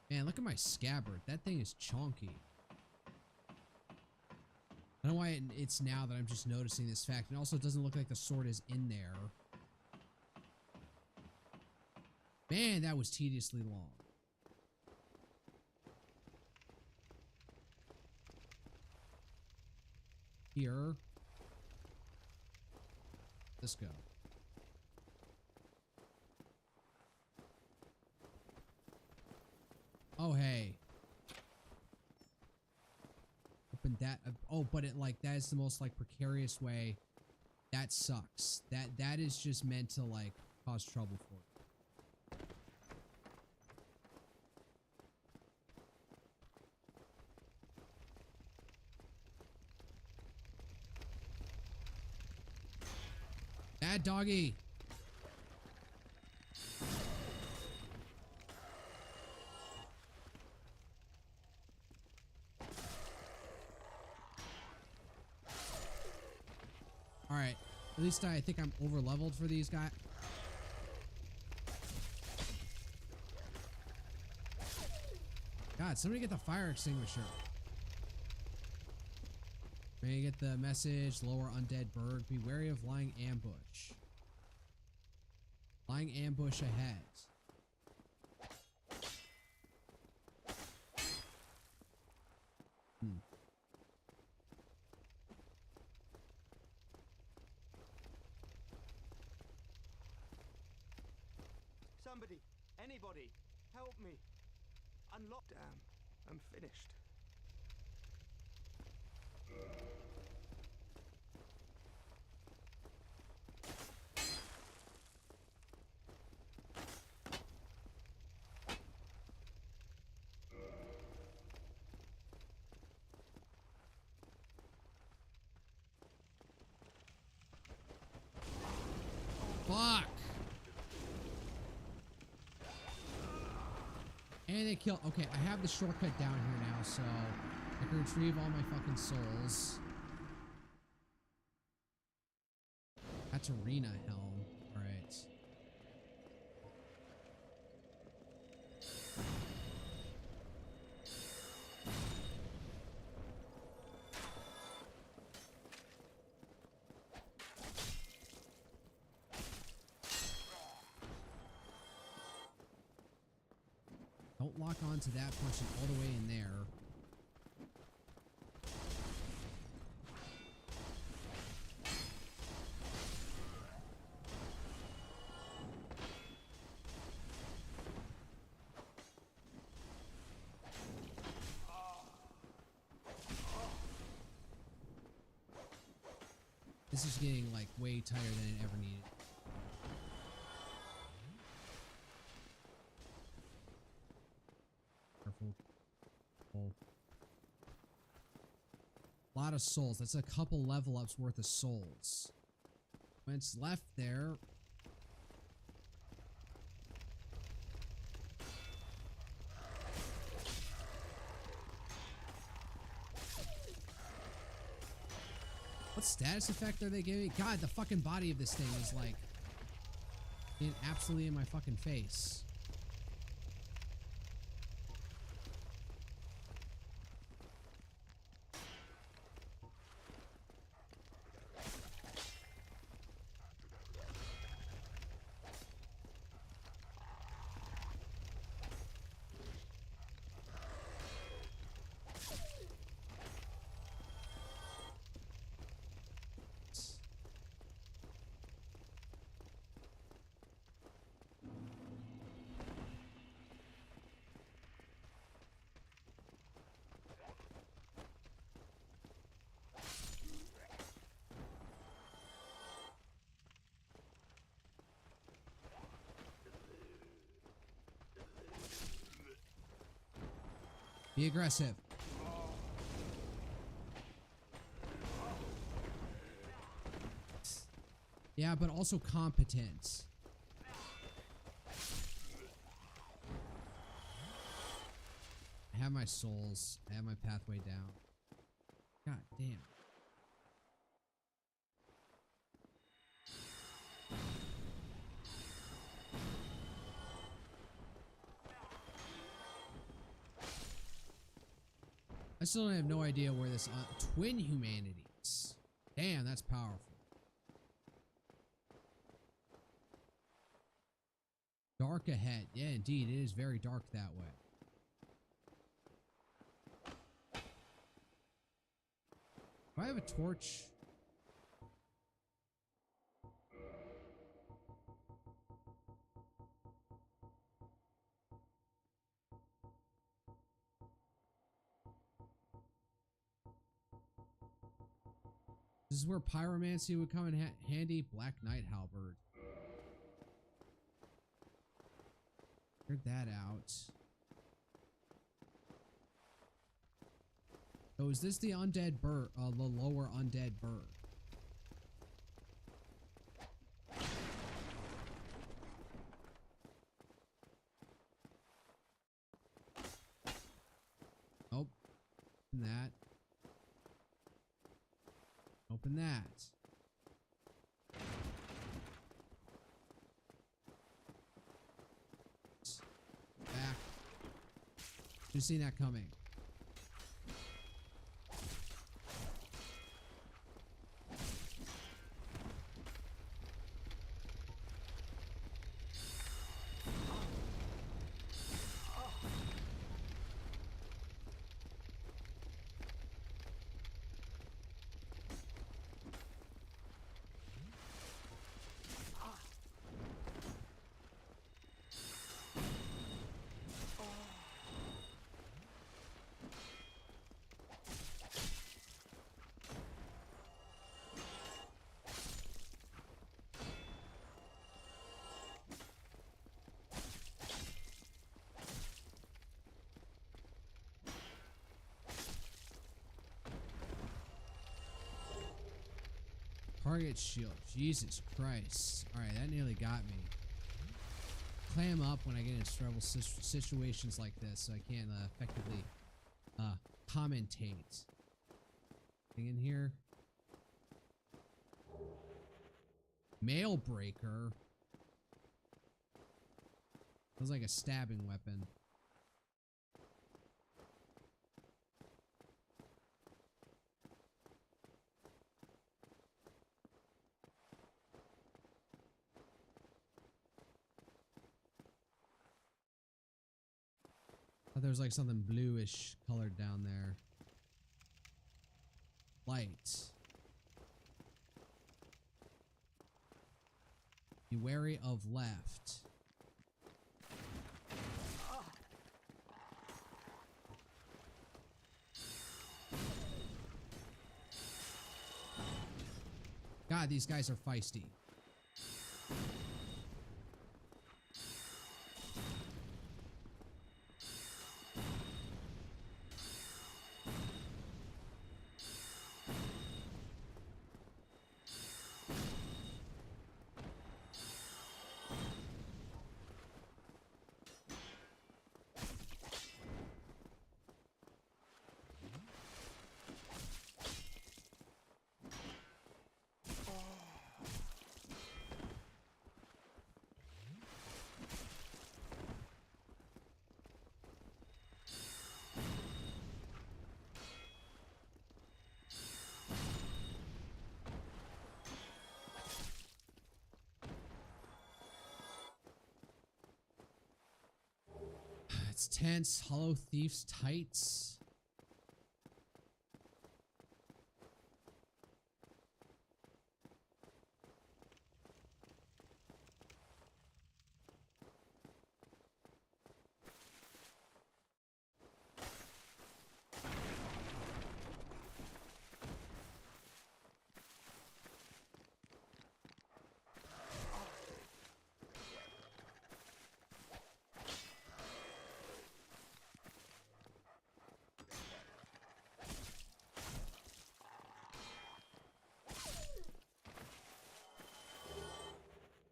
Man, look at my scabbard. That thing is chunky. I don't know why it's now that I'm just noticing this fact. And also, it doesn't look like the sword is in there. Man, that was tediously long. Here. Let's go. Oh, hey. Open that. Oh, but it like, that is the most like precarious way. That sucks. That is just meant to like cause trouble for you. Bad doggy. All right. At least I think I'm over leveled for these guys. God, somebody get the fire extinguisher. May get the message, lower undead bird. Be wary of lying ambush. Lying ambush ahead.
Somebody, anybody, help me. Unlock. Damn, I'm finished.
Fuck. And they kill. Okay, I have the shortcut down here now, so I can retrieve all my fucking souls. That's arena helm. All right. Don't lock onto that punching all the way in there. This is getting like way tighter than it ever needed. A lot of souls. That's a couple level ups worth of souls. What's left there? What status effect are they giving? God, the fucking body of this thing is like absolutely in my fucking face. Be aggressive. Yeah, but also competent. have my souls. I have my pathway down. God damn. I still have no idea where this twin humanities. Damn, that's powerful. Dark ahead. Yeah, indeed, it is very dark that way. Do I have a torch? This is where pyromancy would come in handy. Black Knight halberd. Figured that out. So is this the undead bird? The lower undead bird? Oh, open that. Open that. Back. Just seen that coming. Target shield. Jesus Christ. Alright, that nearly got me. Clam up when I get into trouble situations like this so I can effectively commentate. Thing in here. Mail breaker. Feels like a stabbing weapon. Oh, there's like something bluish colored down there. Light. Be wary of left. God, these guys are feisty. It's tense. Hollow Thief's tights.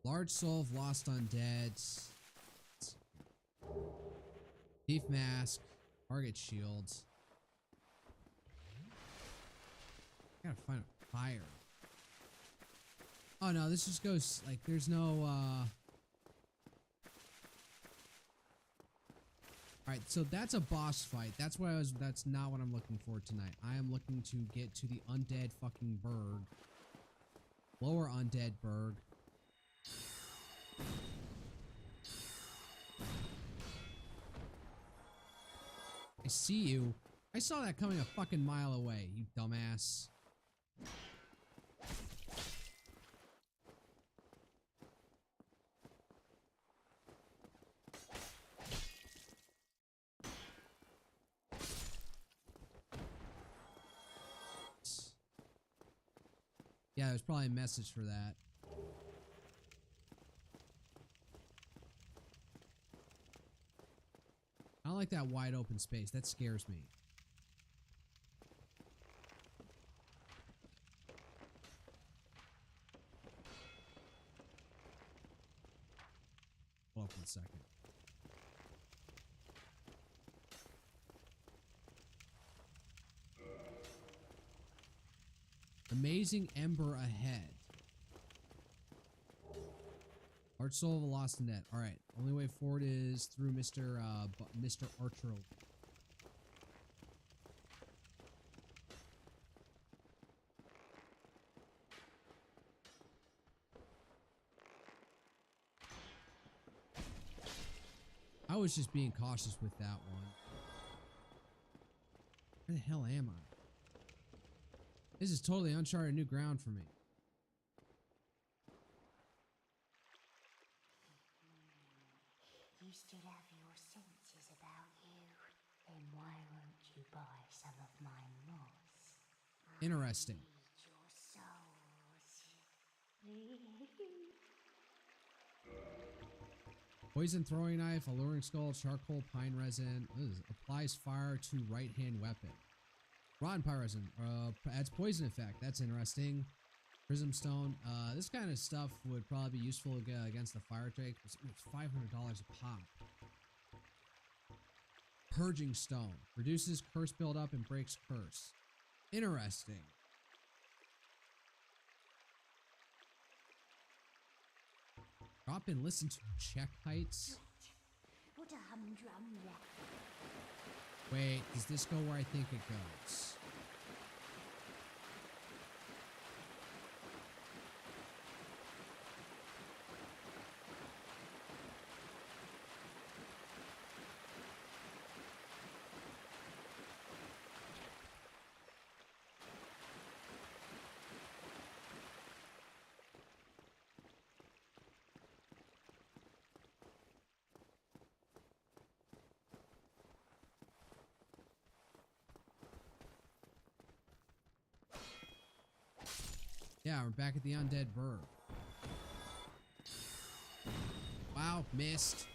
Large soul of lost undead. Thief mask. Target shields. Gotta find a fire. Oh no, this just goes like there's no Alright, so that's a boss fight. That's not what I'm looking for tonight. I am looking to get to the undead fucking berg. Lower undead berg. I see you. I saw that coming a fucking mile away, you dumbass. Yeah, there's probably a message for that. I don't like that wide open space. That scares me. Hold up 1 second. Amazing Ember ahead. Large Soul of a Lost Net. Alright. Only way forward is through Mr. Archer. I was just being cautious with that one. Where the hell am I? This is totally uncharted new ground for me.
You still have your senses about you. Then why won't you buy some of my moss?
Interesting.
I need your souls.
Poison throwing knife, alluring skull, charcoal, pine resin. Applies fire to right hand weapon. Rotten pine resin. Adds poison effect. That's interesting. Prism stone. This kind of stuff would probably be useful against the fire drake. It's $500 a pop. Purging stone. Reduces curse buildup and breaks curse. Interesting. Drop and listen to check heights.
What a humdrum rat.
Wait, does this go where I think it goes? Yeah, we're back at the undead burg. Wow, missed.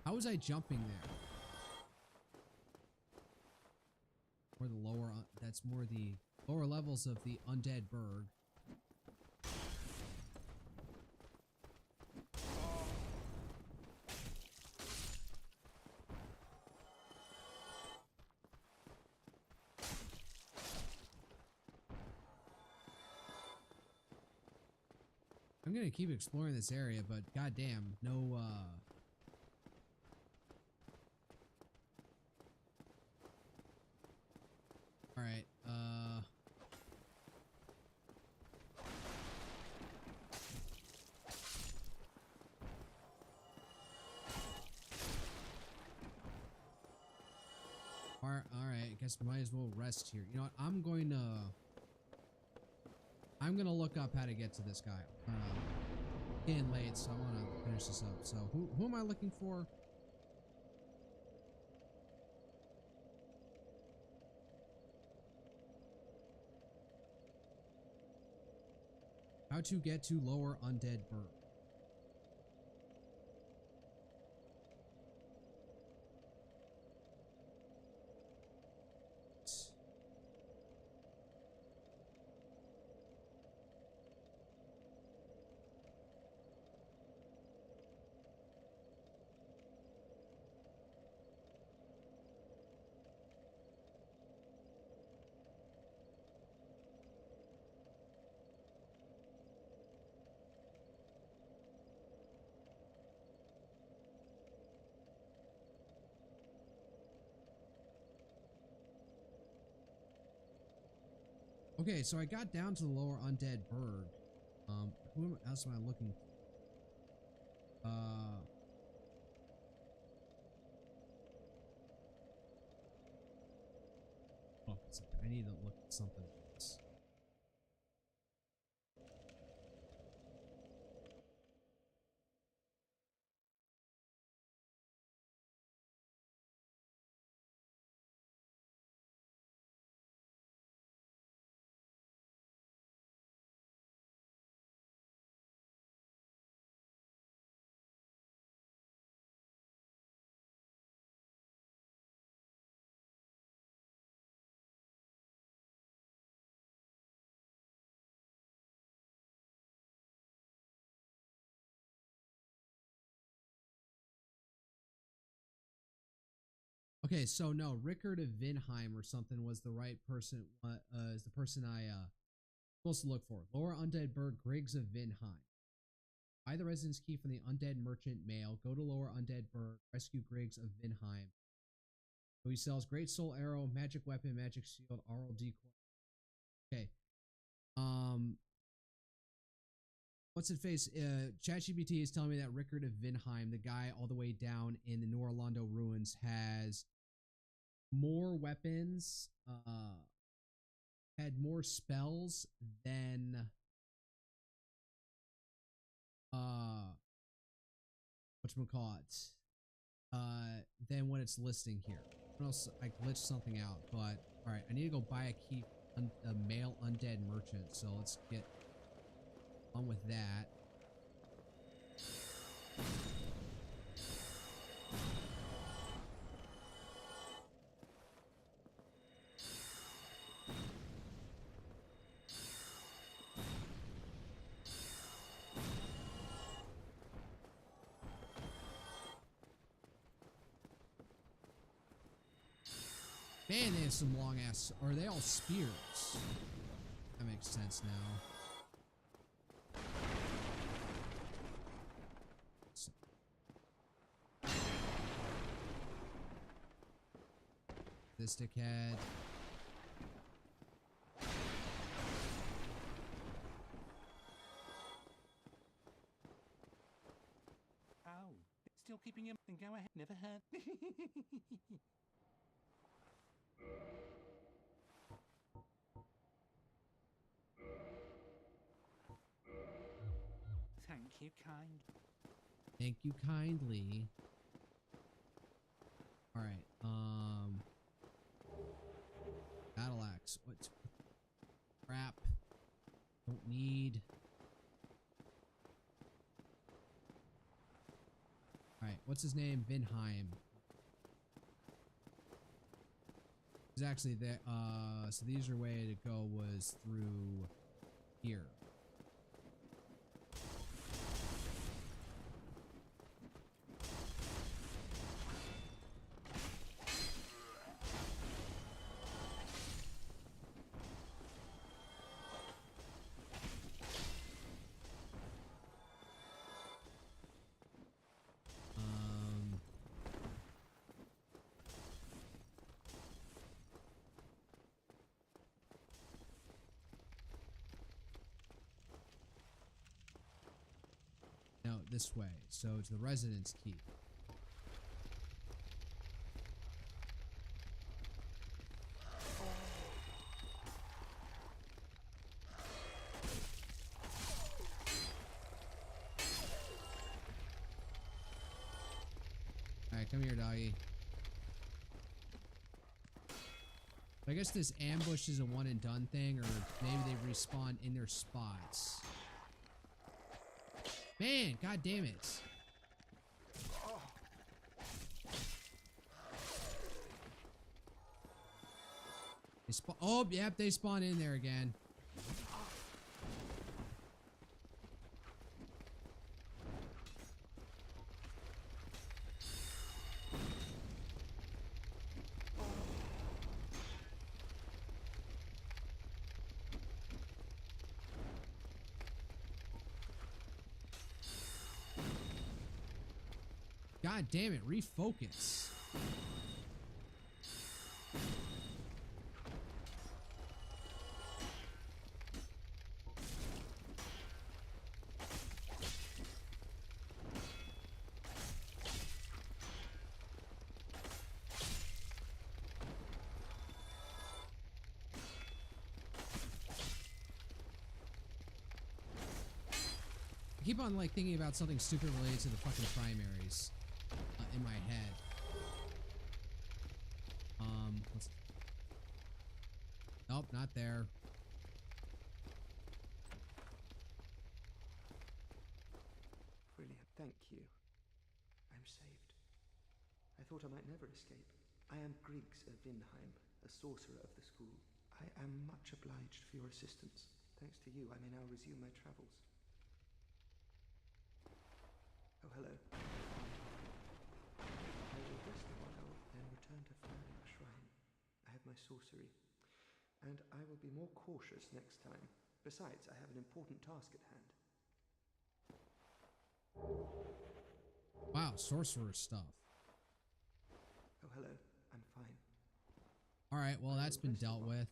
How was I jumping there? Or the lower, that's more the lower levels of the undead burg. I'm gonna keep exploring this area, but goddamn, no, Alright, alright, I guess we might as well rest here. You know what, I'm gonna look up how to get to this guy. Getting late, so I wanna finish this up. So, who am I looking for? How to get to lower undead burg. Okay, so I got down to the lower undead berg. Who else am I looking for? Oh, I need to look at something else. Okay, so no, Rickard of Vinheim or something was the right person. Is the person I supposed to look for? Lower Undead Berg, Griggs of Vinheim. Buy the residence key from the Undead Merchant Mail. Go to Lower Undead Berg. Rescue Griggs of Vinheim. So he sells Great Soul Arrow, Magic Weapon, Magic Shield, Aural Decoy. Okay. What's it face? ChatGPT is telling me that Rickard of Vinheim, the guy all the way down in the New Orlando ruins, has more weapons, had more spells than whatchamacallit, than what it's listing here. What else? I glitched something out, but all right, I need to go buy a key, a male undead merchant. So let's get on with that. Man, they have some long ass. Are they all spears? That makes sense now. This dickhead.
Oh, still keeping him. Then go ahead. Never heard. Thank you, kind.
Thank you kindly. All right. Battle axe. What? Crap. Don't need. All right. What's his name? Vinheim. Is actually that. So the easier way to go was through here. No, this way. So it's the residence key. Alright, come here, doggy. I guess this ambush is a one and done thing, or maybe they respawn in their spots. Man, god damn it. They oh, yep, they spawn in there again. God damn it, refocus. keep on like thinking about something stupid related to the fucking primaries in my head. Nope, not there.
Brilliant, thank you. I'm saved. I thought I might never escape. I am Griggs of Vinheim, a sorcerer of the school. I am much obliged for your assistance. Thanks to you, I may now resume my travels. Oh, hello. I will rest a while, then return to Firelink Shrine. I have my sorcery, and I will be more cautious next time. Besides, I have an important task at hand.
Wow, sorcerer stuff.
Oh, hello. I'm fine.
Alright, well, that's been dealt with.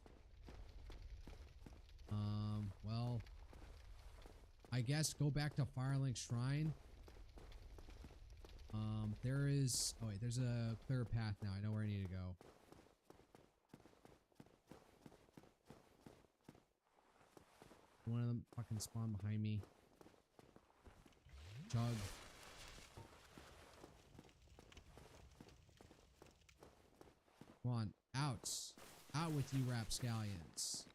Well, I guess go back to Firelink Shrine. There is... Oh, wait, there's a clear path now. I know where I need to go. One of them fucking spawned behind me. Chug. Come on, out. Out with you rapscallions.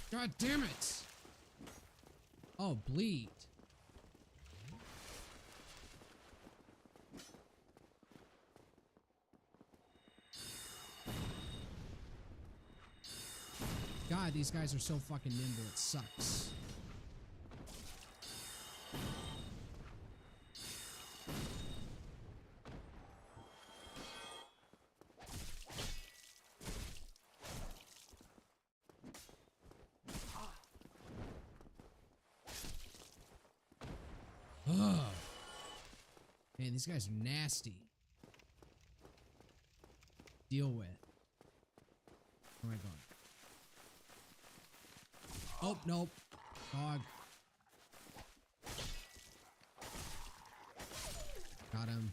God damn it! Oh, bleed. God, these guys are so fucking nimble, it sucks. Ugh. Man, these guys are nasty. Deal with. Where am I going? Oh, nope. Dog. Got him.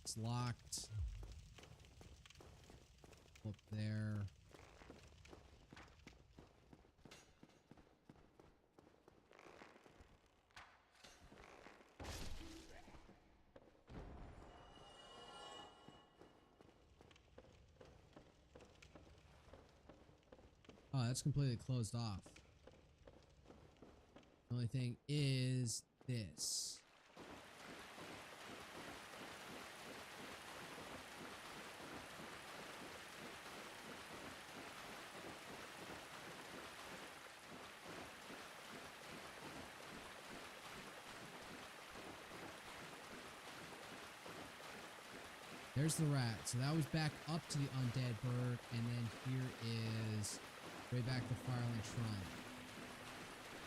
It's locked. Up there. Oh, that's completely closed off. The only thing is this. There's the rat. So that was back up to the undead bird, and then here is way back to Firelink Shrine.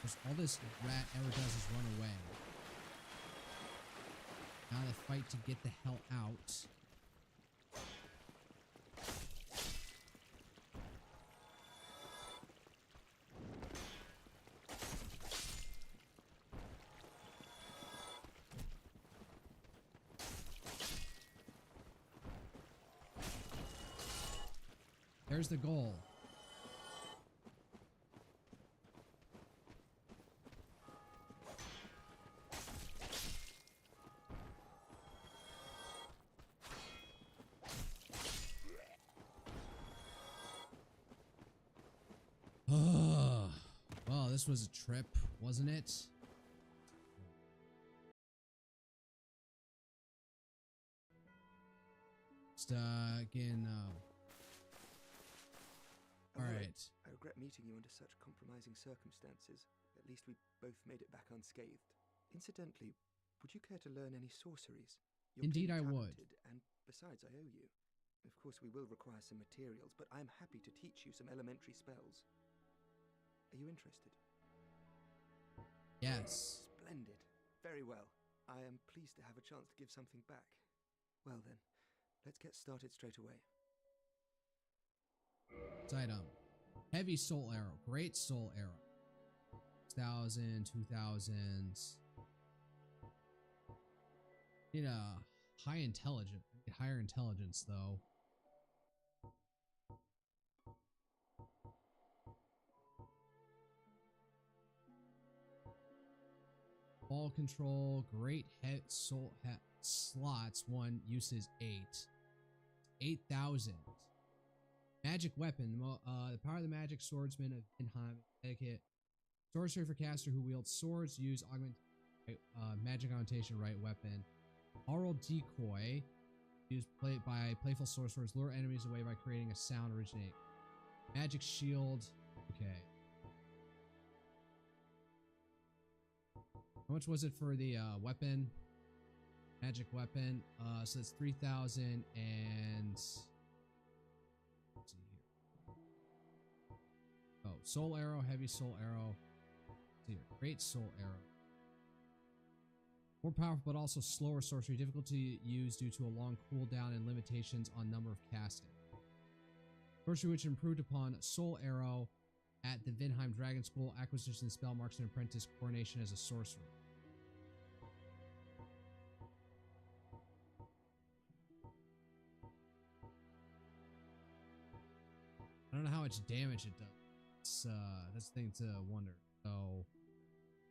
Because all this rat ever does is run away. Now they fight to get the hell out. There's the goal. Well, this was a trip, wasn't it? Just again. All right.
I regret meeting you under such compromising circumstances. At least we both made it back unscathed. Incidentally, would you care to learn any sorceries? You're
Indeed, I
clearly
would.
talented, and besides, I owe you. Of course, we will require some materials, but I'm happy to teach you some elementary spells. Are you interested?
Yes.
Splendid. Very well. I am pleased to have a chance to give something back. Well then, let's get started straight away.
Item. Heavy soul arrow. Great soul arrow. 1,000, 2,000s. Need a high intelligence. Higher intelligence though. Ball control. Great head soul slots. One uses 8. 8,000. Magic weapon. The power of the magic swordsman of Vinheim. Etiquette. Sorcery for caster who wields swords. Use magic augmentation right weapon. Aural decoy. Used by playful sorcerers. Lure enemies away by creating a sound originate. Magic shield. Okay. How much was it for the weapon? Magic weapon. So it's 3,000 and let's see here. Oh, soul arrow, heavy soul arrow. Let's see here. Great soul arrow. More powerful but also slower sorcery. Difficult to use due to a long cooldown and limitations on number of casting. Sorcery which improved upon soul arrow at the Vinheim Dragon School. Acquisition spell marks an apprentice. Coronation as a sorcerer. I don't know how much damage it does. That's the thing to wonder. So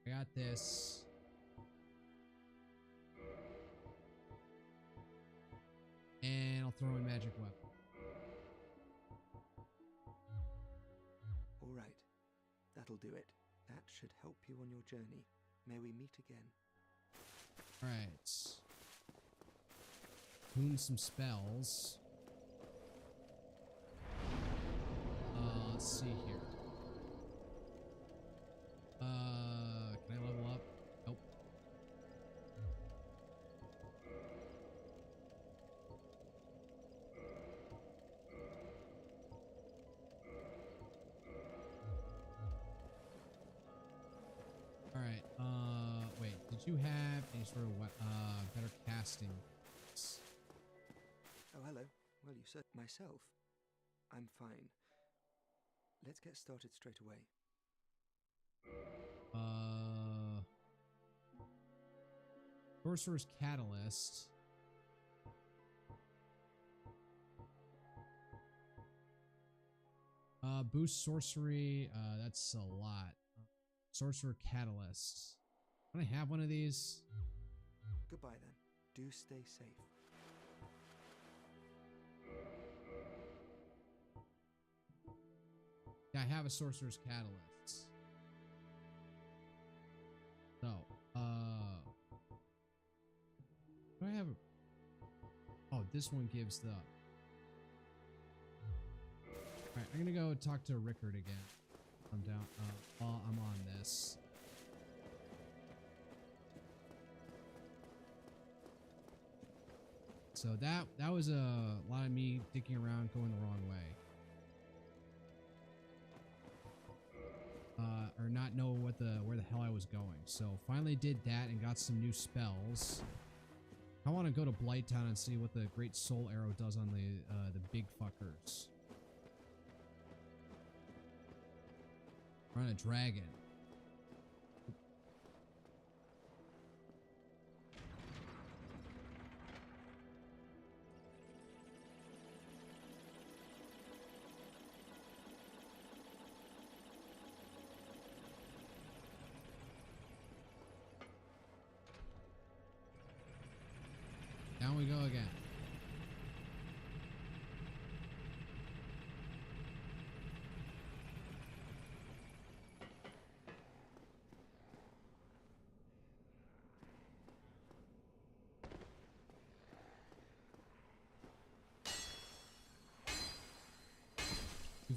I got this. And I'll throw in magic weapon.
All right. That'll do it. That should help you on your journey. May we meet again.
All right. Tune some spells. Let's see here. Can I level up? Nope. All right. Wait. Did you have any sort of better casting?
Oh, hello. Well, you said myself. I'm fine. Let's get started straight away.
Sorcerer's Catalyst. Boost sorcery. That's a lot. Sorcerer Catalyst. Can I have one of these?
Goodbye then. Do stay safe.
Yeah, I have a Sorcerer's Catalyst. So, do I have a... Oh, this one gives the... Alright, I'm gonna go talk to Rickard again. I'm down, while I'm on this. So that was a lot of me dicking around going the wrong way. Or not know where the hell I was going. So finally did that and got some new spells. I want to go to Blighttown and see what the Great Soul Arrow does on the big fuckers. We're on a dragon. Down we go again.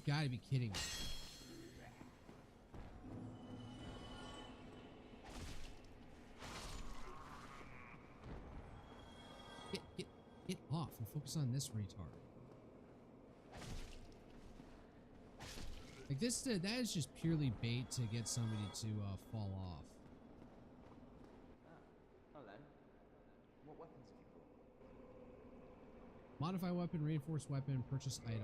gotta be kidding me. Get off and focus on this retard. Like this, that is just purely bait to get somebody to fall off.
Oh then. What weapons have you bought?
Modify weapon, reinforced weapon, purchase item.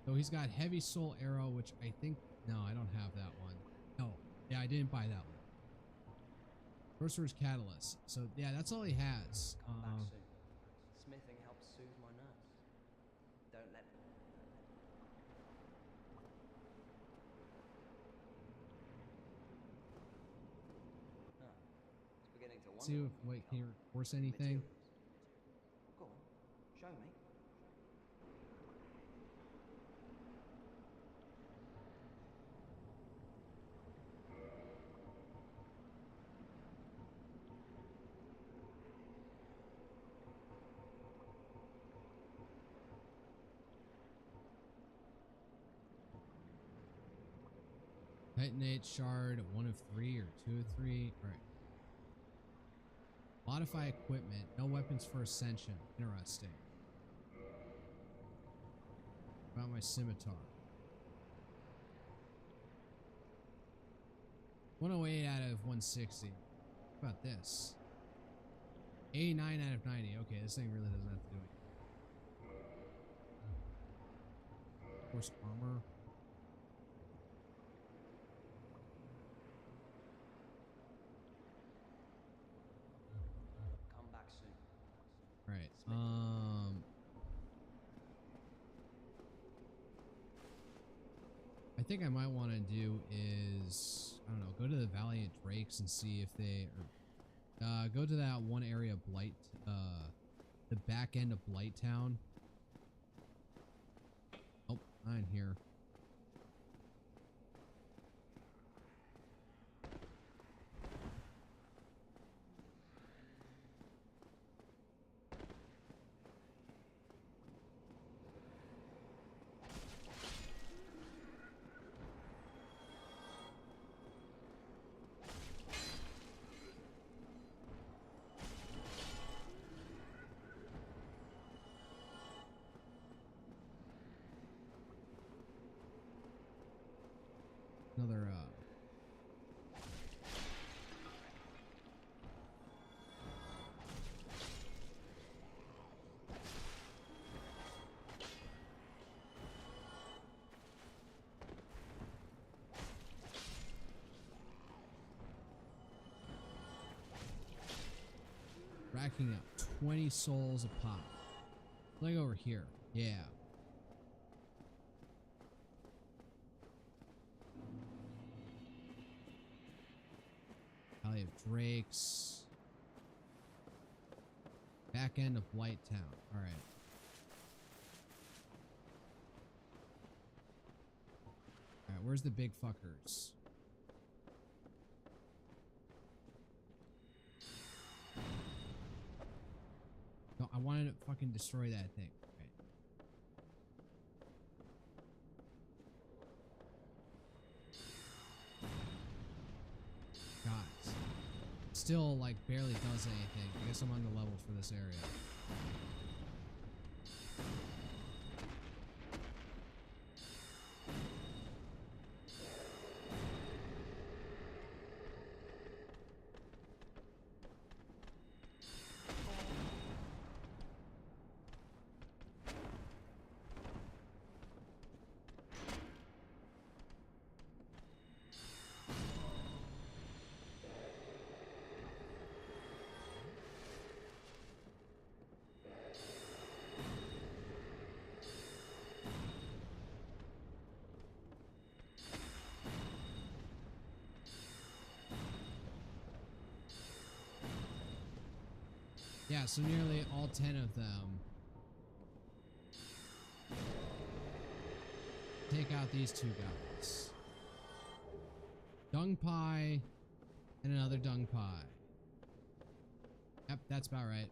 So he's got heavy soul arrow, which I think, no, I don't have that one. No, yeah, I didn't buy that one. Sorcerer's catalyst. So yeah, that's all he has.
Come back soon. Smithing helps soothe my nerves. Don't let me. It's beginning to wonder.
See if wait, can you reinforce anything?
Go on, show me.
Titanate shard 1 of 3 or 2 of 3. All right. Modify equipment. No weapons for ascension. Interesting. About my scimitar. 108 out of 160. What about this? 89 out of 90. Okay, this thing really doesn't have to do it. Force armor.
Come back soon.
Right. I think I might want to do is, I don't know, go to the Valiant Drakes and see if they are, go to that one area of Blight, the back end of Blight Town. Oh, not in here. Another, racking up 20 souls a pop. Like over here. Yeah. Valley of Drakes. Back end of Blight Town. Alright. Alright, where's the big fuckers? No, I wanted to fucking destroy that thing. Right. God. Still, like, barely does anything. I guess I'm on the level for this area. Yeah, so nearly all 10 of them take out these two guys. Dung Pie and another Dung Pie. Yep, that's about right.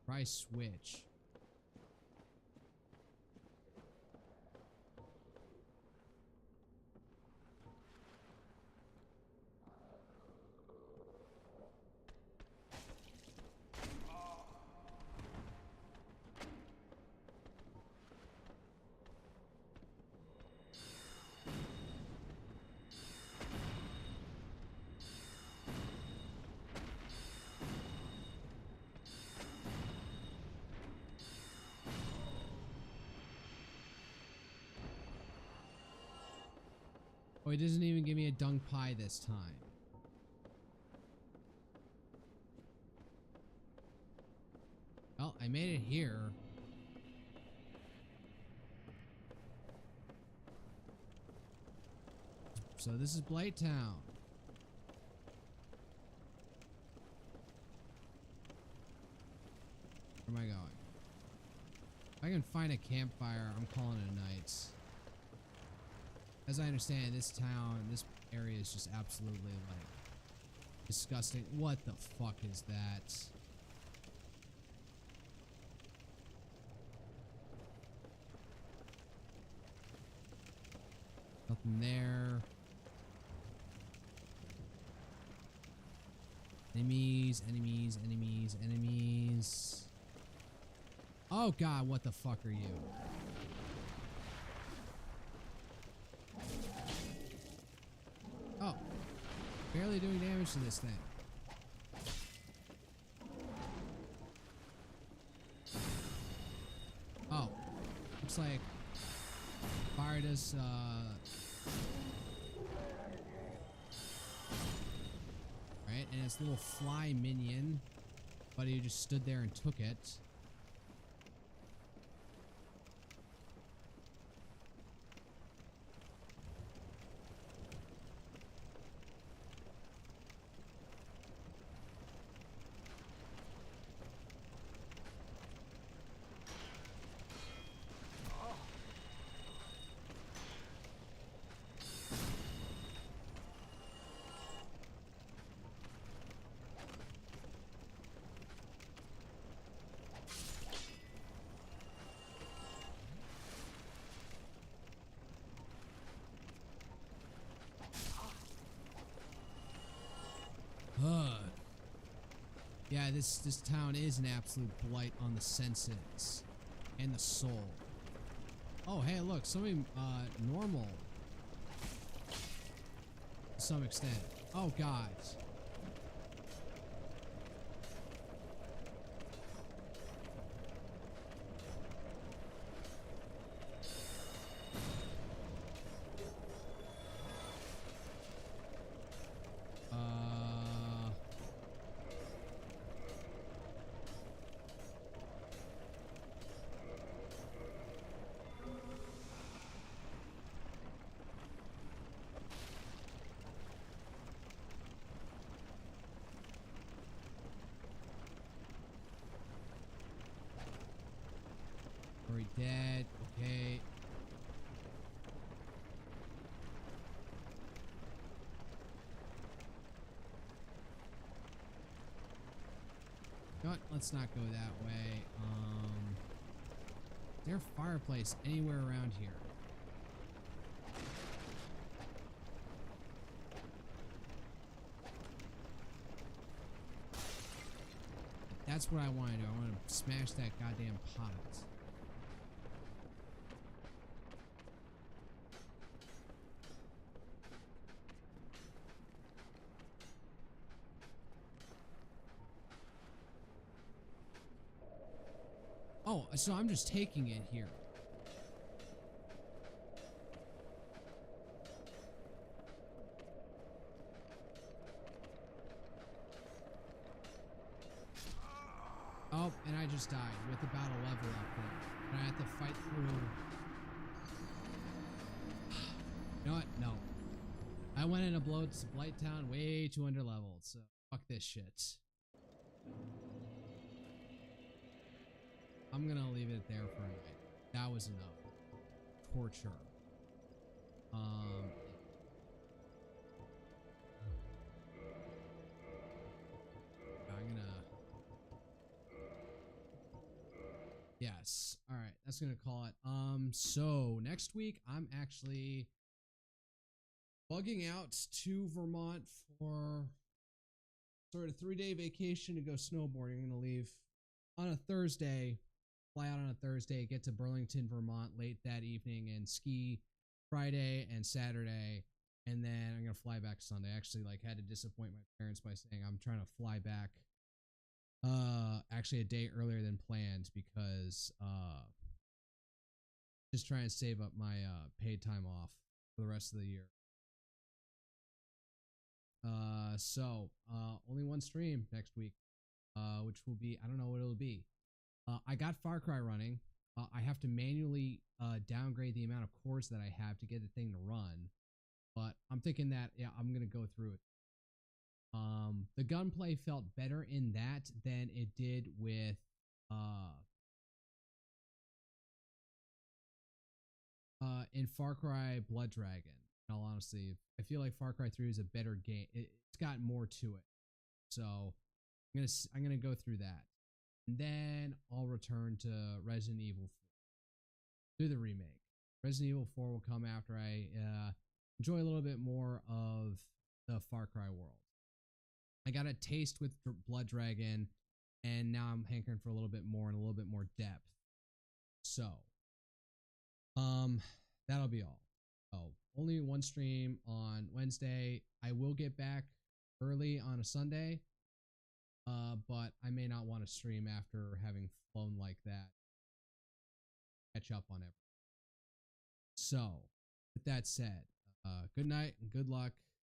Try switch. Oh, he doesn't even give me a dung pie this time. Well, I made it here. So this is Blight Town. Where am I going? If I can find a campfire, I'm calling it a night. As I understand, this town, this area is just absolutely, like, disgusting. What the fuck is that? Nothing there. Enemies, enemies, enemies, enemies. Oh god, what the fuck are you? Oh. Barely doing damage to this thing. Oh. Looks like fire does, right, and its little fly minion. Buddy just stood there and took it. Yeah, this town is an absolute blight on the senses and the soul. Oh, hey, look, something normal to some extent. Oh god. Already dead. Okay. You know what? Let's not go that way. Is there a fireplace anywhere around here? That's what I want to do. I want to smash that goddamn pot. Oh, so I'm just taking it here. Oh, and I just died with about a level up there. And I have to fight through. You know what? No. I went in a Blight Town way too underleveled, so fuck this shit. I'm gonna leave it there for a night. That was enough. Torture. I'm gonna Yes. All right. That's gonna call it. So next week I'm actually bugging out to Vermont for sort of 3-day vacation to go snowboarding. I'm gonna leave on a Thursday, fly out on a Thursday, get to Burlington, Vermont late that evening, and ski Friday and Saturday, and then I'm gonna fly back Sunday. I actually like had to disappoint my parents by saying I'm trying to fly back actually a day earlier than planned because just trying to save up my paid time off for the rest of the year. So only one stream next week, which will be, I don't know what it'll be. I got Far Cry running. I have to manually downgrade the amount of cores that I have to get the thing to run, but I'm thinking that yeah, I'm gonna go through it. The gunplay felt better in that than it did with in Far Cry Blood Dragon. In all honesty, I feel like Far Cry 3 is a better game. It's got more to it, so I'm gonna go through that, and then I'll return to Resident Evil 4, do the remake. Resident Evil 4 will come after I enjoy a little bit more of the Far Cry world. I got a taste with Blood Dragon, and now I'm hankering for a little bit more and a little bit more depth. So, that'll be all. Oh, only one stream on Wednesday. I will get back early on a Sunday, but I may not want to stream after having flown like that. Catch up on everything. So, with that said, good night and good luck.